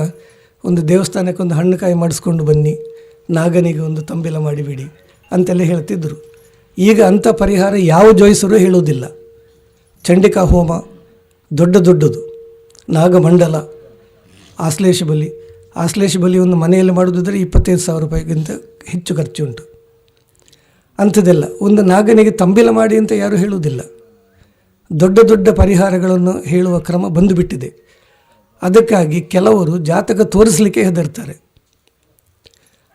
ಒಂದು ದೇವಸ್ಥಾನಕ್ಕೆ ಒಂದು ಹಣ್ಣುಕಾಯಿ ಮಾಡಿಸ್ಕೊಂಡು ಬನ್ನಿ, ನಾಗನಿಗೆ ಒಂದು ತಂಬಿಲ ಮಾಡಿಬಿಡಿ ಅಂತೆಲ್ಲ ಹೇಳ್ತಿದ್ದರು. ಈಗ ಅಂಥ ಪರಿಹಾರ ಯಾವ ಜ್ಯೋತಿಷರು ಹೇಳೋದಿಲ್ಲ. ಚಂಡಿಕಾ ಹೋಮ ದೊಡ್ಡದು, ನಾಗಮಂಡಲ, ಆಶ್ಲೇಷ ಬಲಿ ಒಂದು ಮನೆಯಲ್ಲಿ ಮಾಡೋದಿದ್ರೆ 25,000 ರೂಪಾಯಿಗಿಂತ ಹೆಚ್ಚು ಖರ್ಚು ಉಂಟು. ಅಂಥದ್ದೆಲ್ಲ ಒಂದು ನಾಗನಿಗೆ ತಂಬಿಲ ಮಾಡಿ ಅಂತ ಯಾರೂ ಹೇಳುವುದಿಲ್ಲ. ದೊಡ್ಡ ಪರಿಹಾರಗಳನ್ನು ಹೇಳುವ ಕ್ರಮ ಬಂದುಬಿಟ್ಟಿದೆ. ಅದಕ್ಕಾಗಿ ಕೆಲವರು ಜಾತಕ ತೋರಿಸಲಿಕ್ಕೆ ಹೆದರ್ತಾರೆ.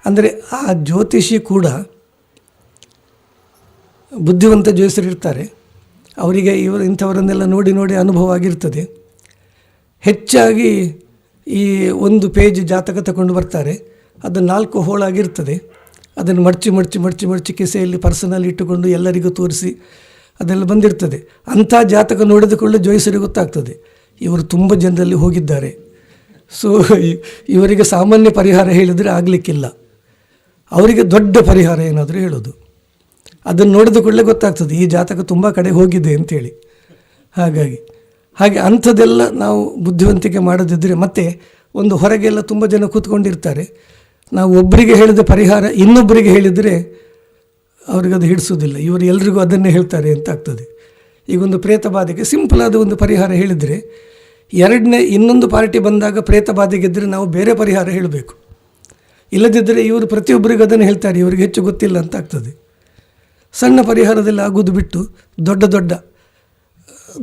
ಅಂದರೆ ಆ ಜ್ಯೋತಿಷಿ ಕೂಡ ಬುದ್ಧಿವಂತ ಜ್ಯೋತಿಷರಿರ್ತಾರೆ, ಅವರಿಗೆ ಇಂಥವರನ್ನೆಲ್ಲ ನೋಡಿ ಅನುಭವ ಆಗಿರ್ತದೆ. ಹೆಚ್ಚಾಗಿ ಈ ಒಂದು ಪೇಜ್ ಜಾತಕ ತಗೊಂಡು ಬರ್ತಾರೆ, ಅದು 4 ಹೋಳಾಗಿರ್ತದೆ. ಅದನ್ನು ಮಡಚಿ ಕಿಸೆಯಲ್ಲಿ ಪರ್ಸನಲ್ಲಿ ಇಟ್ಟುಕೊಂಡು ಎಲ್ಲರಿಗೂ ತೋರಿಸಿ ಅದೆಲ್ಲ ಬಂದಿರ್ತದೆ. ಅಂಥ ಜಾತಕ ನೋಡಿದುಕೊಳ್ಳೆ ಜೋಯಿಸರಿಗೆ ಗೊತ್ತಾಗ್ತದೆ ಇವರು ತುಂಬ ಜನರಲ್ಲಿ ಹೋಗಿದ್ದಾರೆ. ಸೊ ಇವರಿಗೆ ಸಾಮಾನ್ಯ ಪರಿಹಾರ ಹೇಳಿದರೆ ಆಗಲಿಕ್ಕಿಲ್ಲ, ಅವರಿಗೆ ದೊಡ್ಡ ಪರಿಹಾರ ಏನಾದರೂ ಹೇಳೋದು. ಅದನ್ನು ನೋಡಿದ ಕೂಡಲೇ ಗೊತ್ತಾಗ್ತದೆ ಈ ಜಾತಕ ತುಂಬ ಕಡೆ ಹೋಗಿದೆ ಅಂಥೇಳಿ. ಹಾಗೆ ಅಂಥದ್ದೆಲ್ಲ ನಾವು ಬುದ್ಧಿವಂತಿಕೆ ಮಾಡದಿದ್ದರೆ, ಮತ್ತು ಒಂದು ಹೊರಗೆಲ್ಲ ತುಂಬ ಜನ ಕೂತ್ಕೊಂಡಿರ್ತಾರೆ, ನಾವು ಒಬ್ಬರಿಗೆ ಹೇಳಿದ ಪರಿಹಾರ ಇನ್ನೊಬ್ಬರಿಗೆ ಹೇಳಿದರೆ ಅವ್ರಿಗದು ಹಿಡಿಸೋದಿಲ್ಲ, ಇವರು ಎಲ್ರಿಗೂ ಅದನ್ನೇ ಹೇಳ್ತಾರೆ ಅಂತ ಆಗ್ತದೆ. ಈಗೊಂದು ಪ್ರೇತ ಬಾಧೆಗೆ ಸಿಂಪಲ್ ಆದ ಒಂದು ಪರಿಹಾರ ಹೇಳಿದರೆ, ಇನ್ನೊಂದು ಪಾರ್ಟಿ ಬಂದಾಗ ಪ್ರೇತ ಬಾಧೆಗಿದ್ದರೆ ನಾವು ಬೇರೆ ಪರಿಹಾರ ಹೇಳಬೇಕು. ಇಲ್ಲದಿದ್ದರೆ ಇವರು ಪ್ರತಿಯೊಬ್ಬರಿಗೂ ಅದನ್ನು ಹೇಳ್ತಾರೆ, ಇವರಿಗೆ ಹೆಚ್ಚು ಗೊತ್ತಿಲ್ಲ ಅಂತ ಆಗ್ತದೆ. ಸಣ್ಣ ಪರಿಹಾರದಲ್ಲಿ ಆಗೋದು ಬಿಟ್ಟು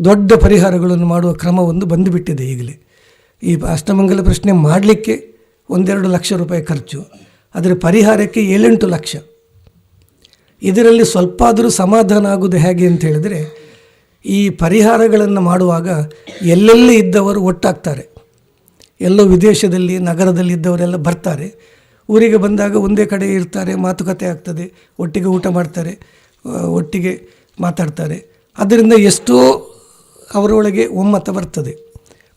ದೊಡ್ಡ ಪರಿಹಾರಗಳನ್ನು ಮಾಡುವ ಕ್ರಮ ಒಂದು ಬಂದುಬಿಟ್ಟಿದೆ ಈಗಲೇ. ಈ ಅಷ್ಟಮಂಗಲ ಪ್ರಶ್ನೆ ಮಾಡಲಿಕ್ಕೆ 1-2 ಲಕ್ಷ ರೂಪಾಯಿ ಖರ್ಚು, ಅದರ ಪರಿಹಾರಕ್ಕೆ 7-8 ಲಕ್ಷ. ಇದರಲ್ಲಿ ಸ್ವಲ್ಪ ಆದರೂ ಸಮಾಧಾನ ಆಗೋದು ಹೇಗೆ ಅಂತ ಹೇಳಿದರೆ, ಈ ಪರಿಹಾರಗಳನ್ನು ಮಾಡುವಾಗ ಎಲ್ಲೆಲ್ಲಿ ಇದ್ದವರು ಒಟ್ಟಾಗ್ತಾರೆ. ಎಲ್ಲೋ ವಿದೇಶದಲ್ಲಿ ನಗರದಲ್ಲಿ ಇದ್ದವರೆಲ್ಲ ಬರ್ತಾರೆ, ಊರಿಗೆ ಬಂದಾಗ ಒಂದೇ ಕಡೆ ಇರ್ತಾರೆ, ಮಾತುಕತೆ ಆಗ್ತದೆ, ಒಟ್ಟಿಗೆ ಊಟ ಮಾಡ್ತಾರೆ, ಒಟ್ಟಿಗೆ ಮಾತಾಡ್ತಾರೆ. ಅದರಿಂದ ಎಷ್ಟೋ ಅವರೊಳಗೆ ಒಮ್ಮತ ಬರ್ತದೆ.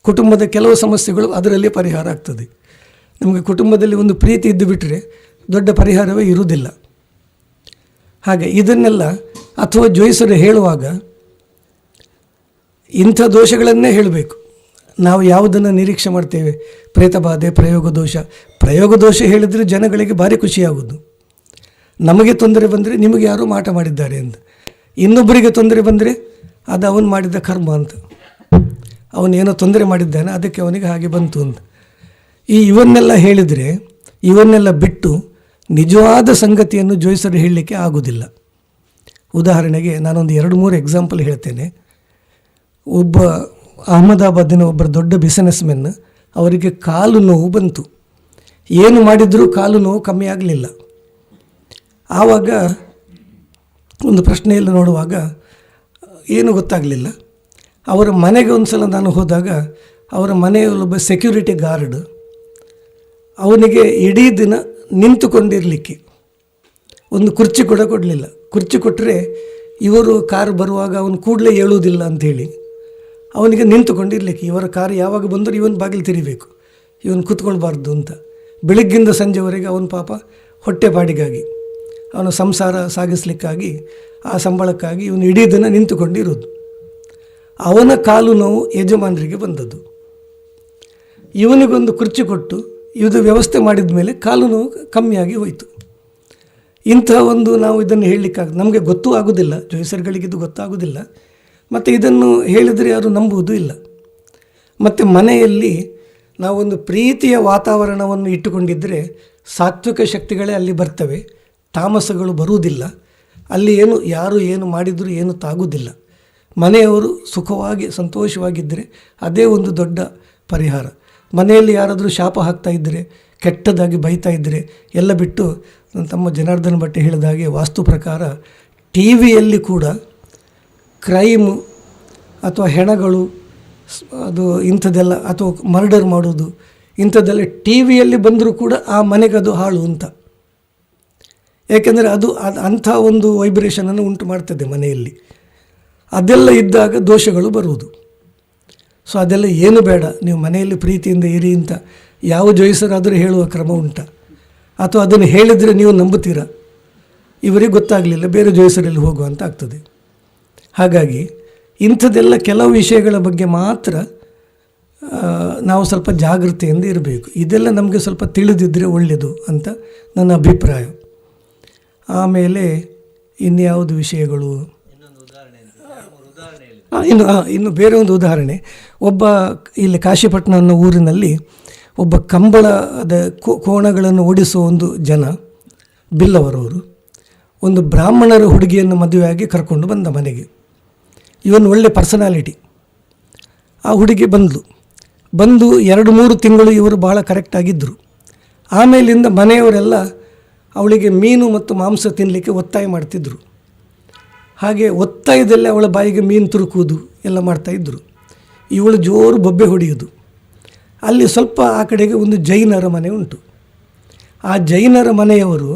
ಕುಟುಂಬದ ಕೆಲವು ಸಮಸ್ಯೆಗಳು ಅದರಲ್ಲಿ ಪರಿಹಾರ ಆಗ್ತದೆ. ನಮಗೆ ಕುಟುಂಬದಲ್ಲಿ ಒಂದು ಪ್ರೀತಿ ಇದ್ದು ಬಿಟ್ಟರೆ ದೊಡ್ಡ ಪರಿಹಾರವೇ ಇರುವುದಿಲ್ಲ. ಹಾಗೆ ಇದನ್ನೆಲ್ಲ ಅಥವಾ ಜೋಯಿಸರು ಹೇಳುವಾಗ ಇಂಥ ದೋಷಗಳನ್ನೇ ಹೇಳಬೇಕು. ನಾವು ಯಾವುದನ್ನು ನಿರೀಕ್ಷೆ ಮಾಡ್ತೇವೆ, ಪ್ರೇತಬಾಧೆ, ಪ್ರಯೋಗ ದೋಷ ಹೇಳಿದರೆ ಜನಗಳಿಗೆ ಭಾರಿ ಖುಷಿಯಾಗೋದು. ನಮಗೆ ತೊಂದರೆ ಬಂದರೆ ನಿಮಗೆ ಯಾರೋ ಮಾಟ ಮಾಡಿದ್ದಾರೆ ಅಂತ, ಇನ್ನೊಬ್ಬರಿಗೆ ತೊಂದರೆ ಬಂದರೆ ಅದು ಅವನು ಮಾಡಿದ ಕರ್ಮ ಅಂತ, ಅವನೇನೋ ತೊಂದರೆ ಮಾಡಿದ್ದಾನೆ ಅದಕ್ಕೆ ಅವನಿಗೆ ಹಾಗೆ ಬಂತು ಅಂತ. ಇವನ್ನೆಲ್ಲ ಹೇಳಿದರೆ, ಇವನ್ನೆಲ್ಲ ಬಿಟ್ಟು ನಿಜವಾದ ಸಂಗತಿಯನ್ನು ಜೋಯಿಸರು ಹೇಳಲಿಕ್ಕೆ ಆಗೋದಿಲ್ಲ. ಉದಾಹರಣೆಗೆ ನಾನೊಂದು 2-3 ಎಕ್ಸಾಂಪಲ್ ಹೇಳ್ತೇನೆ. ಒಬ್ಬ ಅಹಮದಾಬಾದಿನ ಒಬ್ಬರು ದೊಡ್ಡ ಬಿಸಿನೆಸ್ ಮೆನ್, ಅವರಿಗೆ ಕಾಲು ನೋವು ಬಂತು. ಏನು ಮಾಡಿದರೂ ಕಾಲು ನೋವು ಕಮ್ಮಿ ಆಗಲಿಲ್ಲ. ಆವಾಗ ಒಂದು ಪ್ರಶ್ನೆಯಲ್ಲಿ ನೋಡುವಾಗ ಏನು ಗೊತ್ತಾಗಲಿಲ್ಲ. ಅವರ ಮನೆಗೆ ಒಂದು ಸಲ ನಾನು ಹೋದಾಗ, ಅವರ ಮನೆಯಲ್ಲೊಬ್ಬ ಸೆಕ್ಯೂರಿಟಿ ಗಾರ್ಡ್, ಅವನಿಗೆ ಇಡೀ ದಿನ ನಿಂತುಕೊಂಡಿರಲಿಕ್ಕೆ ಒಂದು ಕುರ್ಚಿ ಕೂಡ ಕೊಡಲಿಲ್ಲ. ಕುರ್ಚಿ ಕೊಟ್ಟರೆ ಇವರು ಕಾರು ಬರುವಾಗ ಅವನು ಕೂಡಲೇ ಏಳುವುದಿಲ್ಲ ಅಂಥೇಳಿ ಅವನಿಗೆ ನಿಂತುಕೊಂಡಿರಲಿಕ್ಕೆ, ಇವರ ಕಾರು ಯಾವಾಗ ಬಂದರೂ ಇವನು ಬಾಗಿಲು ತೆರಿಬೇಕು, ಇವನು ಕೂತ್ಕೊಳ್ಬಾರ್ದು ಅಂತ. ಬೆಳಗ್ಗಿಂದ ಸಂಜೆವರೆಗೆ ಅವನ ಪಾಪ ಹೊಟ್ಟೆಪಾಡಿಗಾಗಿ, ಅವನ ಸಂಸಾರ ಸಾಗಿಸಲಿಕ್ಕಾಗಿ, ಆ ಸಂಬಳಕ್ಕಾಗಿ ಇವನು ಇಡೀ ದಿನ ನಿಂತುಕೊಂಡಿರೋದು. ಅವನ ಕಾಲು ನೋವು ಯಜಮಾನರಿಗೆ ಬಂದದ್ದು. ಇವನಿಗೊಂದು ಕುರ್ಚಿ ಕೊಟ್ಟು ಇದು ವ್ಯವಸ್ಥೆ ಮಾಡಿದ ಮೇಲೆ ಕಾಲು ನೋವು ಕಮ್ಮಿಯಾಗಿ ಹೋಯಿತು. ಇಂಥ ಒಂದು ನಾವು ಇದನ್ನು ಹೇಳಲಿಕ್ಕಾಗ ನಮಗೆ ಗೊತ್ತೂ ಆಗೋದಿಲ್ಲ, ಜೋಯಿಸರುಗಳಿಗಿದು ಗೊತ್ತಾಗೋದಿಲ್ಲ, ಮತ್ತು ಇದನ್ನು ಹೇಳಿದರೆ ಯಾರು ನಂಬುವುದೂ ಇಲ್ಲ. ಮತ್ತು ಮನೆಯಲ್ಲಿ ನಾವೊಂದು ಪ್ರೀತಿಯ ವಾತಾವರಣವನ್ನು ಇಟ್ಟುಕೊಂಡಿದ್ದರೆ ಸಾತ್ವಿಕ ಶಕ್ತಿಗಳೇ ಅಲ್ಲಿ ಬರ್ತವೆ, ತಾಮಸಗಳು ಬರುವುದಿಲ್ಲ. ಅಲ್ಲಿ ಯಾರು ಏನು ಮಾಡಿದರೂ ಏನು ತಾಗುವುದಿಲ್ಲ. ಮನೆಯವರು ಸುಖವಾಗಿ ಸಂತೋಷವಾಗಿದ್ದರೆ ಅದೇ ಒಂದು ದೊಡ್ಡ ಪರಿಹಾರ. ಮನೆಯಲ್ಲಿ ಯಾರಾದರೂ ಶಾಪ ಹಾಕ್ತಾ ಇದ್ದರೆ, ಕೆಟ್ಟದಾಗಿ ಬೈತಾ ಇದ್ದರೆ ಎಲ್ಲ ಬಿಟ್ಟು, ನನ್ನ ತಮ್ಮ ಜನಾರ್ದನ ಭಟ್ಟಿ ಹೇಳಿದ ಹಾಗೆ ವಾಸ್ತು ಪ್ರಕಾರ ಟಿ ವಿಯಲ್ಲಿ ಕೂಡ ಕ್ರೈಮು ಅಥವಾ ಹೆಣಗಳು ಅದು ಇಂಥದ್ದೆಲ್ಲ ಅಥವಾ ಮರ್ಡರ್ ಮಾಡೋದು ಇಂಥದ್ದೆಲ್ಲ ಟಿ ವಿಯಲ್ಲಿ ಬಂದರೂ ಕೂಡ ಆ ಮನೆಗದು ಹಾಳು ಅಂತ. ಏಕೆಂದರೆ ಅದು ಅಂಥ ಒಂದು ವೈಬ್ರೇಷನನ್ನು ಉಂಟು ಮಾಡ್ತದೆ ಮನೆಯಲ್ಲಿ. ಅದೆಲ್ಲ ಇದ್ದಾಗ ದೋಷಗಳು ಬರುವುದು. ಸೊ ಅದೆಲ್ಲ ಏನು ಬೇಡ, ನೀವು ಮನೆಯಲ್ಲಿ ಪ್ರೀತಿಯಿಂದ ಇರಿ ಅಂತ ಯಾವ ಜೋಯಿಸರಾದರೂ ಹೇಳುವ ಕ್ರಮ ಉಂಟಾ? ಅಥವಾ ಅದನ್ನು ಹೇಳಿದರೆ ನೀವು ನಂಬುತ್ತೀರಾ? ಇವರಿಗೆ ಗೊತ್ತಾಗಲಿಲ್ಲ, ಬೇರೆ ಜೋಯಿಸರಲ್ಲಿ ಹೋಗುವ ಅಂತ ಆಗ್ತದೆ. ಹಾಗಾಗಿ ಇಂಥದ್ದೆಲ್ಲ ಕೆಲವು ವಿಷಯಗಳ ಬಗ್ಗೆ ಮಾತ್ರ ನಾವು ಸ್ವಲ್ಪ ಜಾಗೃತಿಯಿಂದ ಇರಬೇಕು. ಇದೆಲ್ಲ ನಮಗೆ ಸ್ವಲ್ಪ ತಿಳಿದಿದ್ದರೆ ಒಳ್ಳೆಯದು ಅಂತ ನನ್ನ ಅಭಿಪ್ರಾಯ. ಆಮೇಲೆ ಇನ್ಯಾವುದು ವಿಷಯಗಳು, ಇನ್ನು ಬೇರೆ ಒಂದು ಉದಾಹರಣೆ. ಒಬ್ಬ ಇಲ್ಲಿ ಕಾಶಿಪಟ್ಟಣ ಅನ್ನೋ ಊರಿನಲ್ಲಿ ಒಬ್ಬ ಕಂಬಳದ ಕೋಣಗಳನ್ನು ಓಡಿಸುವ ಒಂದು ಜನ, ಬಿಲ್ಲವರವರು, ಒಂದು ಬ್ರಾಹ್ಮಣರ ಹುಡುಗಿಯನ್ನು ಮದುವೆಯಾಗಿ ಕರ್ಕೊಂಡು ಬಂದ ಮನೆಗೆ. ಇವನು ಒಳ್ಳೆ ಪರ್ಸನಾಲಿಟಿ. ಆ ಹುಡುಗಿ ಬಂದು 2-3 ತಿಂಗಳು ಇವರು ಭಾಳ ಕರೆಕ್ಟಾಗಿದ್ದರು. ಆಮೇಲಿಂದ ಮನೆಯವರೆಲ್ಲ ಅವಳಿಗೆ ಮೀನು ಮತ್ತು ಮಾಂಸ ತಿನ್ನಲಿಕ್ಕೆ ಒತ್ತಾಯ ಮಾಡ್ತಿದ್ದರು. ಹಾಗೆ ಒತ್ತಾಯದಲ್ಲಿ ಅವಳ ಬಾಯಿಗೆ ಮೀನು ತುರುಕುವುದು ಎಲ್ಲ ಮಾಡ್ತಾಯಿದ್ರು. ಇವಳು ಜೋರು ಬೊಬ್ಬೆ ಹೊಡೆಯೋದು. ಅಲ್ಲಿ ಸ್ವಲ್ಪ ಆ ಕಡೆಗೆ ಒಂದು ಜೈನರ ಮನೆ ಉಂಟು. ಆ ಜೈನರ ಮನೆಯವರು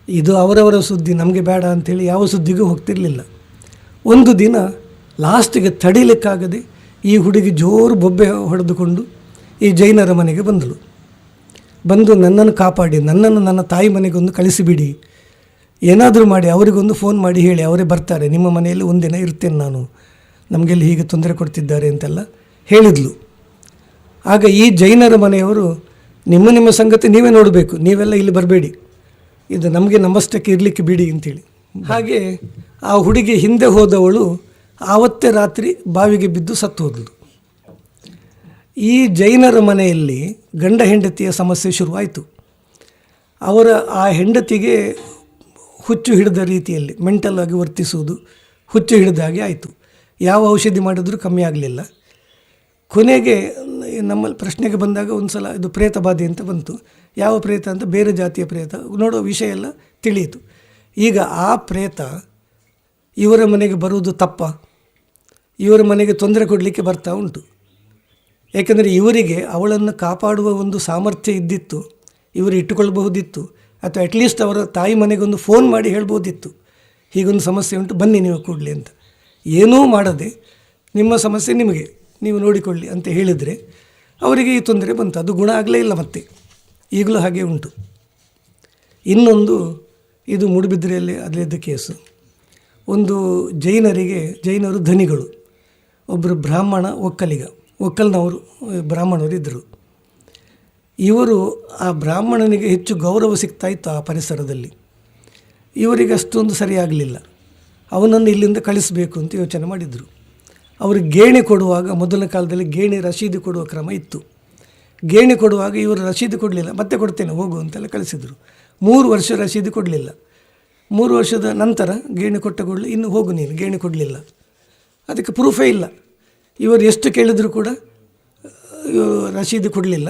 ಇದು ಅವರವರ ಸುದ್ದಿ, ನಮಗೆ ಬೇಡ ಅಂಥೇಳಿ ಯಾವ ಸುದ್ದಿಗೂ ಹೋಗ್ತಿರಲಿಲ್ಲ. ಒಂದು ದಿನ ಲಾಸ್ಟಿಗೆ ತಡೀಲಿಕ್ಕಾಗದೆ ಈ ಹುಡುಗಿ ಜೋರು ಬೊಬ್ಬೆ ಹೊಡೆದುಕೊಂಡು ಈ ಜೈನರ ಮನೆಗೆ ಬಂದಳು. ಬಂದು ನನ್ನನ್ನು ಕಾಪಾಡಿ, ನನ್ನನ್ನು ನನ್ನ ತಾಯಿ ಮನೆಗೊಂದು ಕಳಿಸಿಬಿಡಿ, ಏನಾದರೂ ಮಾಡಿ ಅವರಿಗೊಂದು ಫೋನ್ ಮಾಡಿ ಹೇಳಿ, ಅವರೇ ಬರ್ತಾರೆ, ನಿಮ್ಮ ಮನೆಯಲ್ಲಿ ಒಂದಿನ ಇರ್ತೇನೆ ನಾನು, ನಮಗೆಲ್ಲಿ ಹೀಗೆ ತೊಂದರೆ ಕೊಡ್ತಿದ್ದಾರೆ ಅಂತೆಲ್ಲ ಹೇಳಿದ್ಲು. ಆಗ ಈ ಜೈನರ ಮನೆಯವರು, ನಿಮ್ಮ ಸಂಗತಿ ನೀವೇ ನೋಡಬೇಕು, ನೀವೆಲ್ಲ ಇಲ್ಲಿ ಬರಬೇಡಿ, ಇದು ನಮಗೆ ನಮ್ಮಷ್ಟಕ್ಕೆ ಇರಲಿಕ್ಕೆ ಬಿಡಿ ಅಂತೇಳಿ. ಹಾಗೆ ಆ ಹುಡುಗಿ ಹಿಂದೆ ಹೋದವಳು ಆವತ್ತೇ ರಾತ್ರಿ ಬಾವಿಗೆ ಬಿದ್ದು ಸತ್ತು ಹೋದಳು. ಈ ಜೈನರ ಮನೆಯಲ್ಲಿ ಗಂಡ ಹೆಂಡತಿಯ ಸಮಸ್ಯೆ ಶುರುವಾಯಿತು. ಅವರ ಆ ಹೆಂಡತಿಗೆ ಹುಚ್ಚು ಹಿಡಿದ ರೀತಿಯಲ್ಲಿ ಮೆಂಟಲ್ ಆಗಿ ವರ್ತಿಸುವುದು, ಹುಚ್ಚು ಹಿಡಿದ ಹಾಗೆ ಆಯಿತು. ಯಾವ ಔಷಧಿ ಮಾಡಿದ್ರೂ ಕಮ್ಮಿ ಆಗಲಿಲ್ಲ. ಕೊನೆಗೆ ನಮ್ಮಲ್ಲಿ ಪ್ರಶ್ನೆಗೆ ಬಂದಾಗ ಒಂದು ಸಲ ಇದು ಪ್ರೇತ ಬಾಧೆ ಅಂತ ಬಂತು. ಯಾವ ಪ್ರೇತ ಅಂತ, ಬೇರೆ ಜಾತಿಯ ಪ್ರೇತ, ನೋಡೋ ವಿಷಯ ಎಲ್ಲ ತಿಳಿಯಿತು. ಈಗ ಆ ಪ್ರೇತ ಇವರ ಮನೆಗೆ ಬರುವುದು ತಪ್ಪ, ಇವರ ಮನೆಗೆ ತೊಂದರೆ ಕೊಡಲಿಕ್ಕೆ ಬರ್ತಾ ಉಂಟು. ಏಕೆಂದರೆ ಇವರಿಗೆ ಅವಳನ್ನು ಕಾಪಾಡುವ ಒಂದು ಸಾಮರ್ಥ್ಯ ಇದ್ದಿತ್ತು, ಇವರು ಇಟ್ಟುಕೊಳ್ಬಹುದಿತ್ತು, ಅಥವಾ ಅಟ್ಲೀಸ್ಟ್ ಅವರ ತಾಯಿ ಮನೆಗೊಂದು ಫೋನ್ ಮಾಡಿ ಹೇಳ್ಬೋದಿತ್ತು, ಹೀಗೊಂದು ಸಮಸ್ಯೆ ಉಂಟು ಬನ್ನಿ ನೀವು ಕೂಡಲಿ ಅಂತ. ಏನೂ ಮಾಡದೆ ನಿಮ್ಮ ಸಮಸ್ಯೆ ನಿಮಗೆ, ನೀವು ನೋಡಿಕೊಳ್ಳಿ ಅಂತ ಹೇಳಿದರೆ ಅವರಿಗೆ ಈ ತೊಂದರೆ ಬಂತು. ಅದು ಗುಣ ಆಗಲೇ ಇಲ್ಲ, ಮತ್ತೆ ಈಗಲೂ ಹಾಗೆ ಉಂಟು. ಇನ್ನೊಂದು, ಇದು ಮೂಡುಬಿದ್ರೆಯಲ್ಲಿ ಅದಲಿದ್ದ ಕೇಸು. ಒಂದು ಜೈನರು ಧನಿಗಳು, ಒಬ್ಬರು ಬ್ರಾಹ್ಮಣ ಒಕ್ಕಲ್ನವರು ಬ್ರಾಹ್ಮಣರು ಇದ್ದರು. ಇವರು ಆ ಬ್ರಾಹ್ಮಣನಿಗೆ ಹೆಚ್ಚು ಗೌರವ ಸಿಗ್ತಾ ಇತ್ತು ಆ ಪರಿಸರದಲ್ಲಿ. ಇವರಿಗೆ ಅಷ್ಟೊಂದು ಸರಿಯಾಗಲಿಲ್ಲ, ಅವನನ್ನು ಇಲ್ಲಿಂದ ಕಳಿಸಬೇಕು ಅಂತ ಯೋಚನೆ ಮಾಡಿದರು. ಅವರು ಗೇಣಿ ಕೊಡುವಾಗ, ಮೊದಲ ಕಾಲದಲ್ಲಿ ಗೇಣಿ ರಶೀದಿ ಕೊಡುವ ಕ್ರಮ ಇತ್ತು. ಗೇಣಿ ಕೊಡುವಾಗ ಇವರು ರಶೀದಿ ಕೊಡಲಿಲ್ಲ, ಮತ್ತೆ ಕೊಡ್ತೇನೆ ಹೋಗು ಅಂತೆಲ್ಲ ಕಳಿಸಿದರು. 3 ವರ್ಷ ರಶೀದಿ ಕೊಡಲಿಲ್ಲ. 3 ವರ್ಷದ ನಂತರ ಗೇಣಿ ಕೊಟ್ಟ ಕೂಡಲೇ ಇನ್ನು ಹೋಗು ನೀನು, ಗೇಣಿ ಕೊಡಲಿಲ್ಲ. ಅದಕ್ಕೆ ಪ್ರೂಫೇ ಇಲ್ಲ. ಇವರು ಎಷ್ಟು ಕೇಳಿದರೂ ಕೂಡ ರಶೀದಿ ಕೊಡಲಿಲ್ಲ.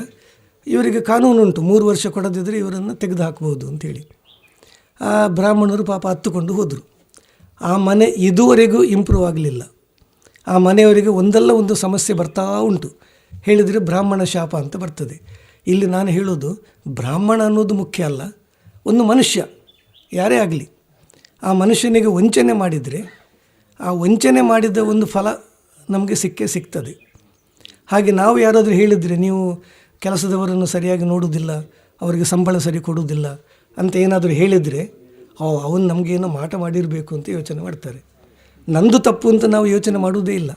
ಇವರಿಗೆ ಕಾನೂನುಂಟು, 3 ವರ್ಷ ಕೊಡದಿದ್ದರೆ ಇವರನ್ನು ತೆಗೆದು ಹಾಕ್ಬೋದು ಅಂಥೇಳಿ. ಆ ಬ್ರಾಹ್ಮಣರು ಪಾಪ ಹತ್ತುಕೊಂಡು ಹೋದರು. ಆ ಮನೆ ಇದುವರೆಗೂ ಇಂಪ್ರೂವ್ ಆಗಲಿಲ್ಲ. ಆ ಮನೆಯವರಿಗೆ ಒಂದಲ್ಲ ಒಂದು ಸಮಸ್ಯೆ ಬರ್ತಾ ಉಂಟು. ಹೇಳಿದರೆ ಬ್ರಾಹ್ಮಣ ಶಾಪ ಅಂತ ಬರ್ತದೆ. ಇಲ್ಲಿ ನಾನು ಹೇಳೋದು, ಬ್ರಾಹ್ಮಣ ಅನ್ನೋದು ಮುಖ್ಯ ಅಲ್ಲ, ಒಂದು ಮನುಷ್ಯ ಯಾರೇ ಆಗಲಿ, ಆ ಮನುಷ್ಯನಿಗೆ ವಂಚನೆ ಮಾಡಿದರೆ ಆ ವಂಚನೆ ಮಾಡಿದ ಒಂದು ಫಲ ನಮಗೆ ಸಿಗ್ತದೆ. ಹಾಗೆ ನಾವು ಯಾರಾದರೂ ಹೇಳಿದರೆ, ನೀವು ಕೆಲಸದವರನ್ನು ಸರಿಯಾಗಿ ನೋಡುವುದಿಲ್ಲ, ಅವರಿಗೆ ಸಂಬಳ ಸರಿ ಕೊಡುವುದಿಲ್ಲ ಅಂತ ಏನಾದರೂ ಹೇಳಿದರೆ, ಅವನು ನಮಗೇನೋ ಮಾಟ ಮಾಡಿರಬೇಕು ಅಂತ ಯೋಚನೆ ಮಾಡ್ತಾರೆ. ನಂದು ತಪ್ಪು ಅಂತ ನಾವು ಯೋಚನೆ ಮಾಡುವುದೇ ಇಲ್ಲ.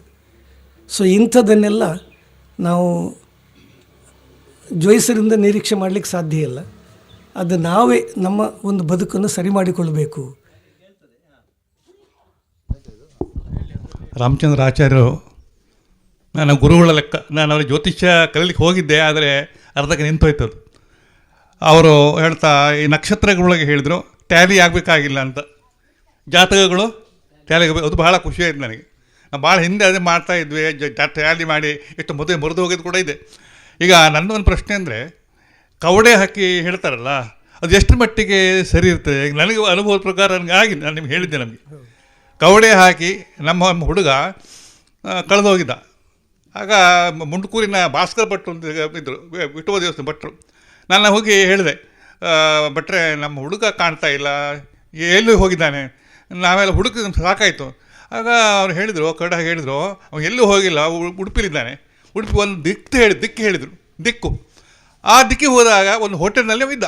ಸೊ ಇಂಥದ್ದನ್ನೆಲ್ಲ ನಾವು ಜೋಯಿಸರಿಂದ ನಿರೀಕ್ಷೆ ಮಾಡಲಿಕ್ಕೆ ಸಾಧ್ಯ ಇಲ್ಲ. ಅದು ನಾವೇ ನಮ್ಮ ಒಂದು ಬದುಕನ್ನು ಸರಿ ಮಾಡಿಕೊಳ್ಬೇಕು. ರಾಮಚಂದ್ರ ಆಚಾರ್ಯರು ನನ್ನ ಗುರುಗಳ ಲೆಕ್ಕ. ನಾನು ಅವ್ರಿಗೆ ಜ್ಯೋತಿಷ್ಯ ಕಲೀಲಿಕ್ಕೆ ಹೋಗಿದ್ದೆ, ಆದರೆ ಅರ್ಧಕ್ಕೆ ನಿಂತೋಯ್ತದು. ಅವರು ಹೇಳ್ತಾ ಈ ನಕ್ಷತ್ರಗಳೊಳಗೆ ಹೇಳಿದರು ಟ್ಯಾಲಿ ಆಗಬೇಕಾಗಿಲ್ಲ ಅಂತ, ಜಾತಕಗಳು ಟ್ಯಾಲಿ, ಅದು ಬಹಳ ಖುಷಿ ಆಯಿತು ನನಗೆ. ನಾವು ಭಾಳ ಹಿಂದೆ ಅದೇ ಮಾಡ್ತಾಯಿದ್ವಿ, ಟ್ಯಾಲಿ ಮಾಡಿ ಎಷ್ಟು ಮದುವೆ ಮುರಿದು ಹೋಗಿದ್ದು ಕೂಡ ಇದೆ. ಈಗ ನನ್ನೊಂದು ಪ್ರಶ್ನೆ ಅಂದರೆ, ಕವಡೆ ಹಾಕಿ ಹೇಳ್ತಾರಲ್ಲ, ಅದು ಎಷ್ಟು ಮಟ್ಟಿಗೆ ಸರಿ ಇರ್ತದೆ? ನನಗೆ ಅನುಭವದ ಪ್ರಕಾರ ನನಗೆ ಆಗಿದೆ, ನಾನು ನಿಮ್ಗೆ ಹೇಳಿದ್ದೆ. ನಮಗೆ ಕವಡೆ ಹಾಕಿ ನಮ್ಮ ಹುಡುಗ ಕಳೆದೋಗಿದ್ದ. ಆಗ ಮುಂಡ್ಕೂರಿನ ಭಾಸ್ಕರ್ ಭಟ್ರು ಅಂತ ಇದ್ದರು, ವಿಠೋಬ ದೇವಸ್ಥಾನ ಭಟ್ರು. ನಾನು ಹೋಗಿ ಹೇಳಿದೆ, ಭಟ್ರೆ ನಮ್ಮ ಹುಡುಗ ಕಾಣ್ತಾ ಇಲ್ಲ, ಎಲ್ಲಿ ಹೋಗಿದ್ದಾನೆ? ನಾವೆಲ್ಲ ಹುಡುಗ ಸಾಕಾಯಿತು. ಆಗ ಅವ್ರು ಹೇಳಿದರು, ಕಡೆ ಹೇಳಿದರು, ಅವ್ನು ಎಲ್ಲೂ ಹೋಗಿಲ್ಲ, ಉಡುಪಿಲಿದ್ದಾನೆ. ಉಡುಪಿ ಒಂದು ದಿಕ್ಕು ಹೇಳಿದರು, ದಿಕ್ಕು. ಆ ದಿಕ್ಕಿಗೆ ಹೋದಾಗ ಒಂದು ಹೋಟೆಲ್ನಲ್ಲಿ ಇದ್ದ.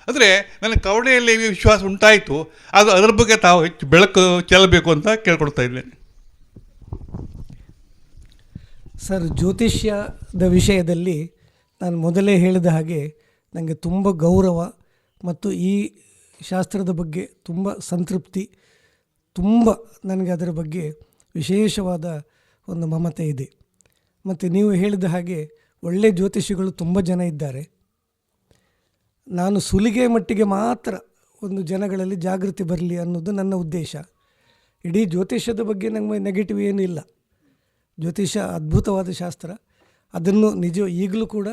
ಅಂದರೆ ನನಗೆ ಕವಡೆಯಲ್ಲಿ ವಿಶ್ವಾಸ ಉಂಟಾಯಿತು. ಅದು ಅದರ ಬಗ್ಗೆ ತಾವು ಹೆಚ್ಚು ಬೆಳಕು ಚೆಲ್ಲಬೇಕು ಅಂತ ಕೇಳ್ಕೊಳ್ತಾ ಇದ್ದೇನೆ. ಸರ್, ಜ್ಯೋತಿಷ್ಯದ ವಿಷಯದಲ್ಲಿ ನಾನು ಮೊದಲೇ ಹೇಳಿದ ಹಾಗೆ ನನಗೆ ತುಂಬ ಗೌರವ ಮತ್ತು ಈ ಶಾಸ್ತ್ರದ ಬಗ್ಗೆ ತುಂಬ ಸಂತೃಪ್ತಿ, ತುಂಬ ನನಗೆ ಅದರ ಬಗ್ಗೆ ವಿಶೇಷವಾದ ಒಂದು ಮಮತೆ ಇದೆ. ಮತ್ತು ನೀವು ಹೇಳಿದ ಹಾಗೆ ಒಳ್ಳೆಯ ಜ್ಯೋತಿಷಿಗಳು ತುಂಬ ಜನ ಇದ್ದಾರೆ. ನಾನು ಸುಲಿಗೆ ಮಟ್ಟಿಗೆ ಮಾತ್ರ ಒಂದು ಜನಗಳಲ್ಲಿ ಜಾಗೃತಿ ಬರಲಿ ಅನ್ನೋದು ನನ್ನ ಉದ್ದೇಶ. ಇಡೀ ಜ್ಯೋತಿಷ್ಯದ ಬಗ್ಗೆ ನಮಗೆ ನೆಗೆಟಿವ್ ಏನೂ ಇಲ್ಲ. ಜ್ಯೋತಿಷ್ಯ ಅದ್ಭುತವಾದ ಶಾಸ್ತ್ರ. ಅದನ್ನು ಈಗಲೂ ಕೂಡ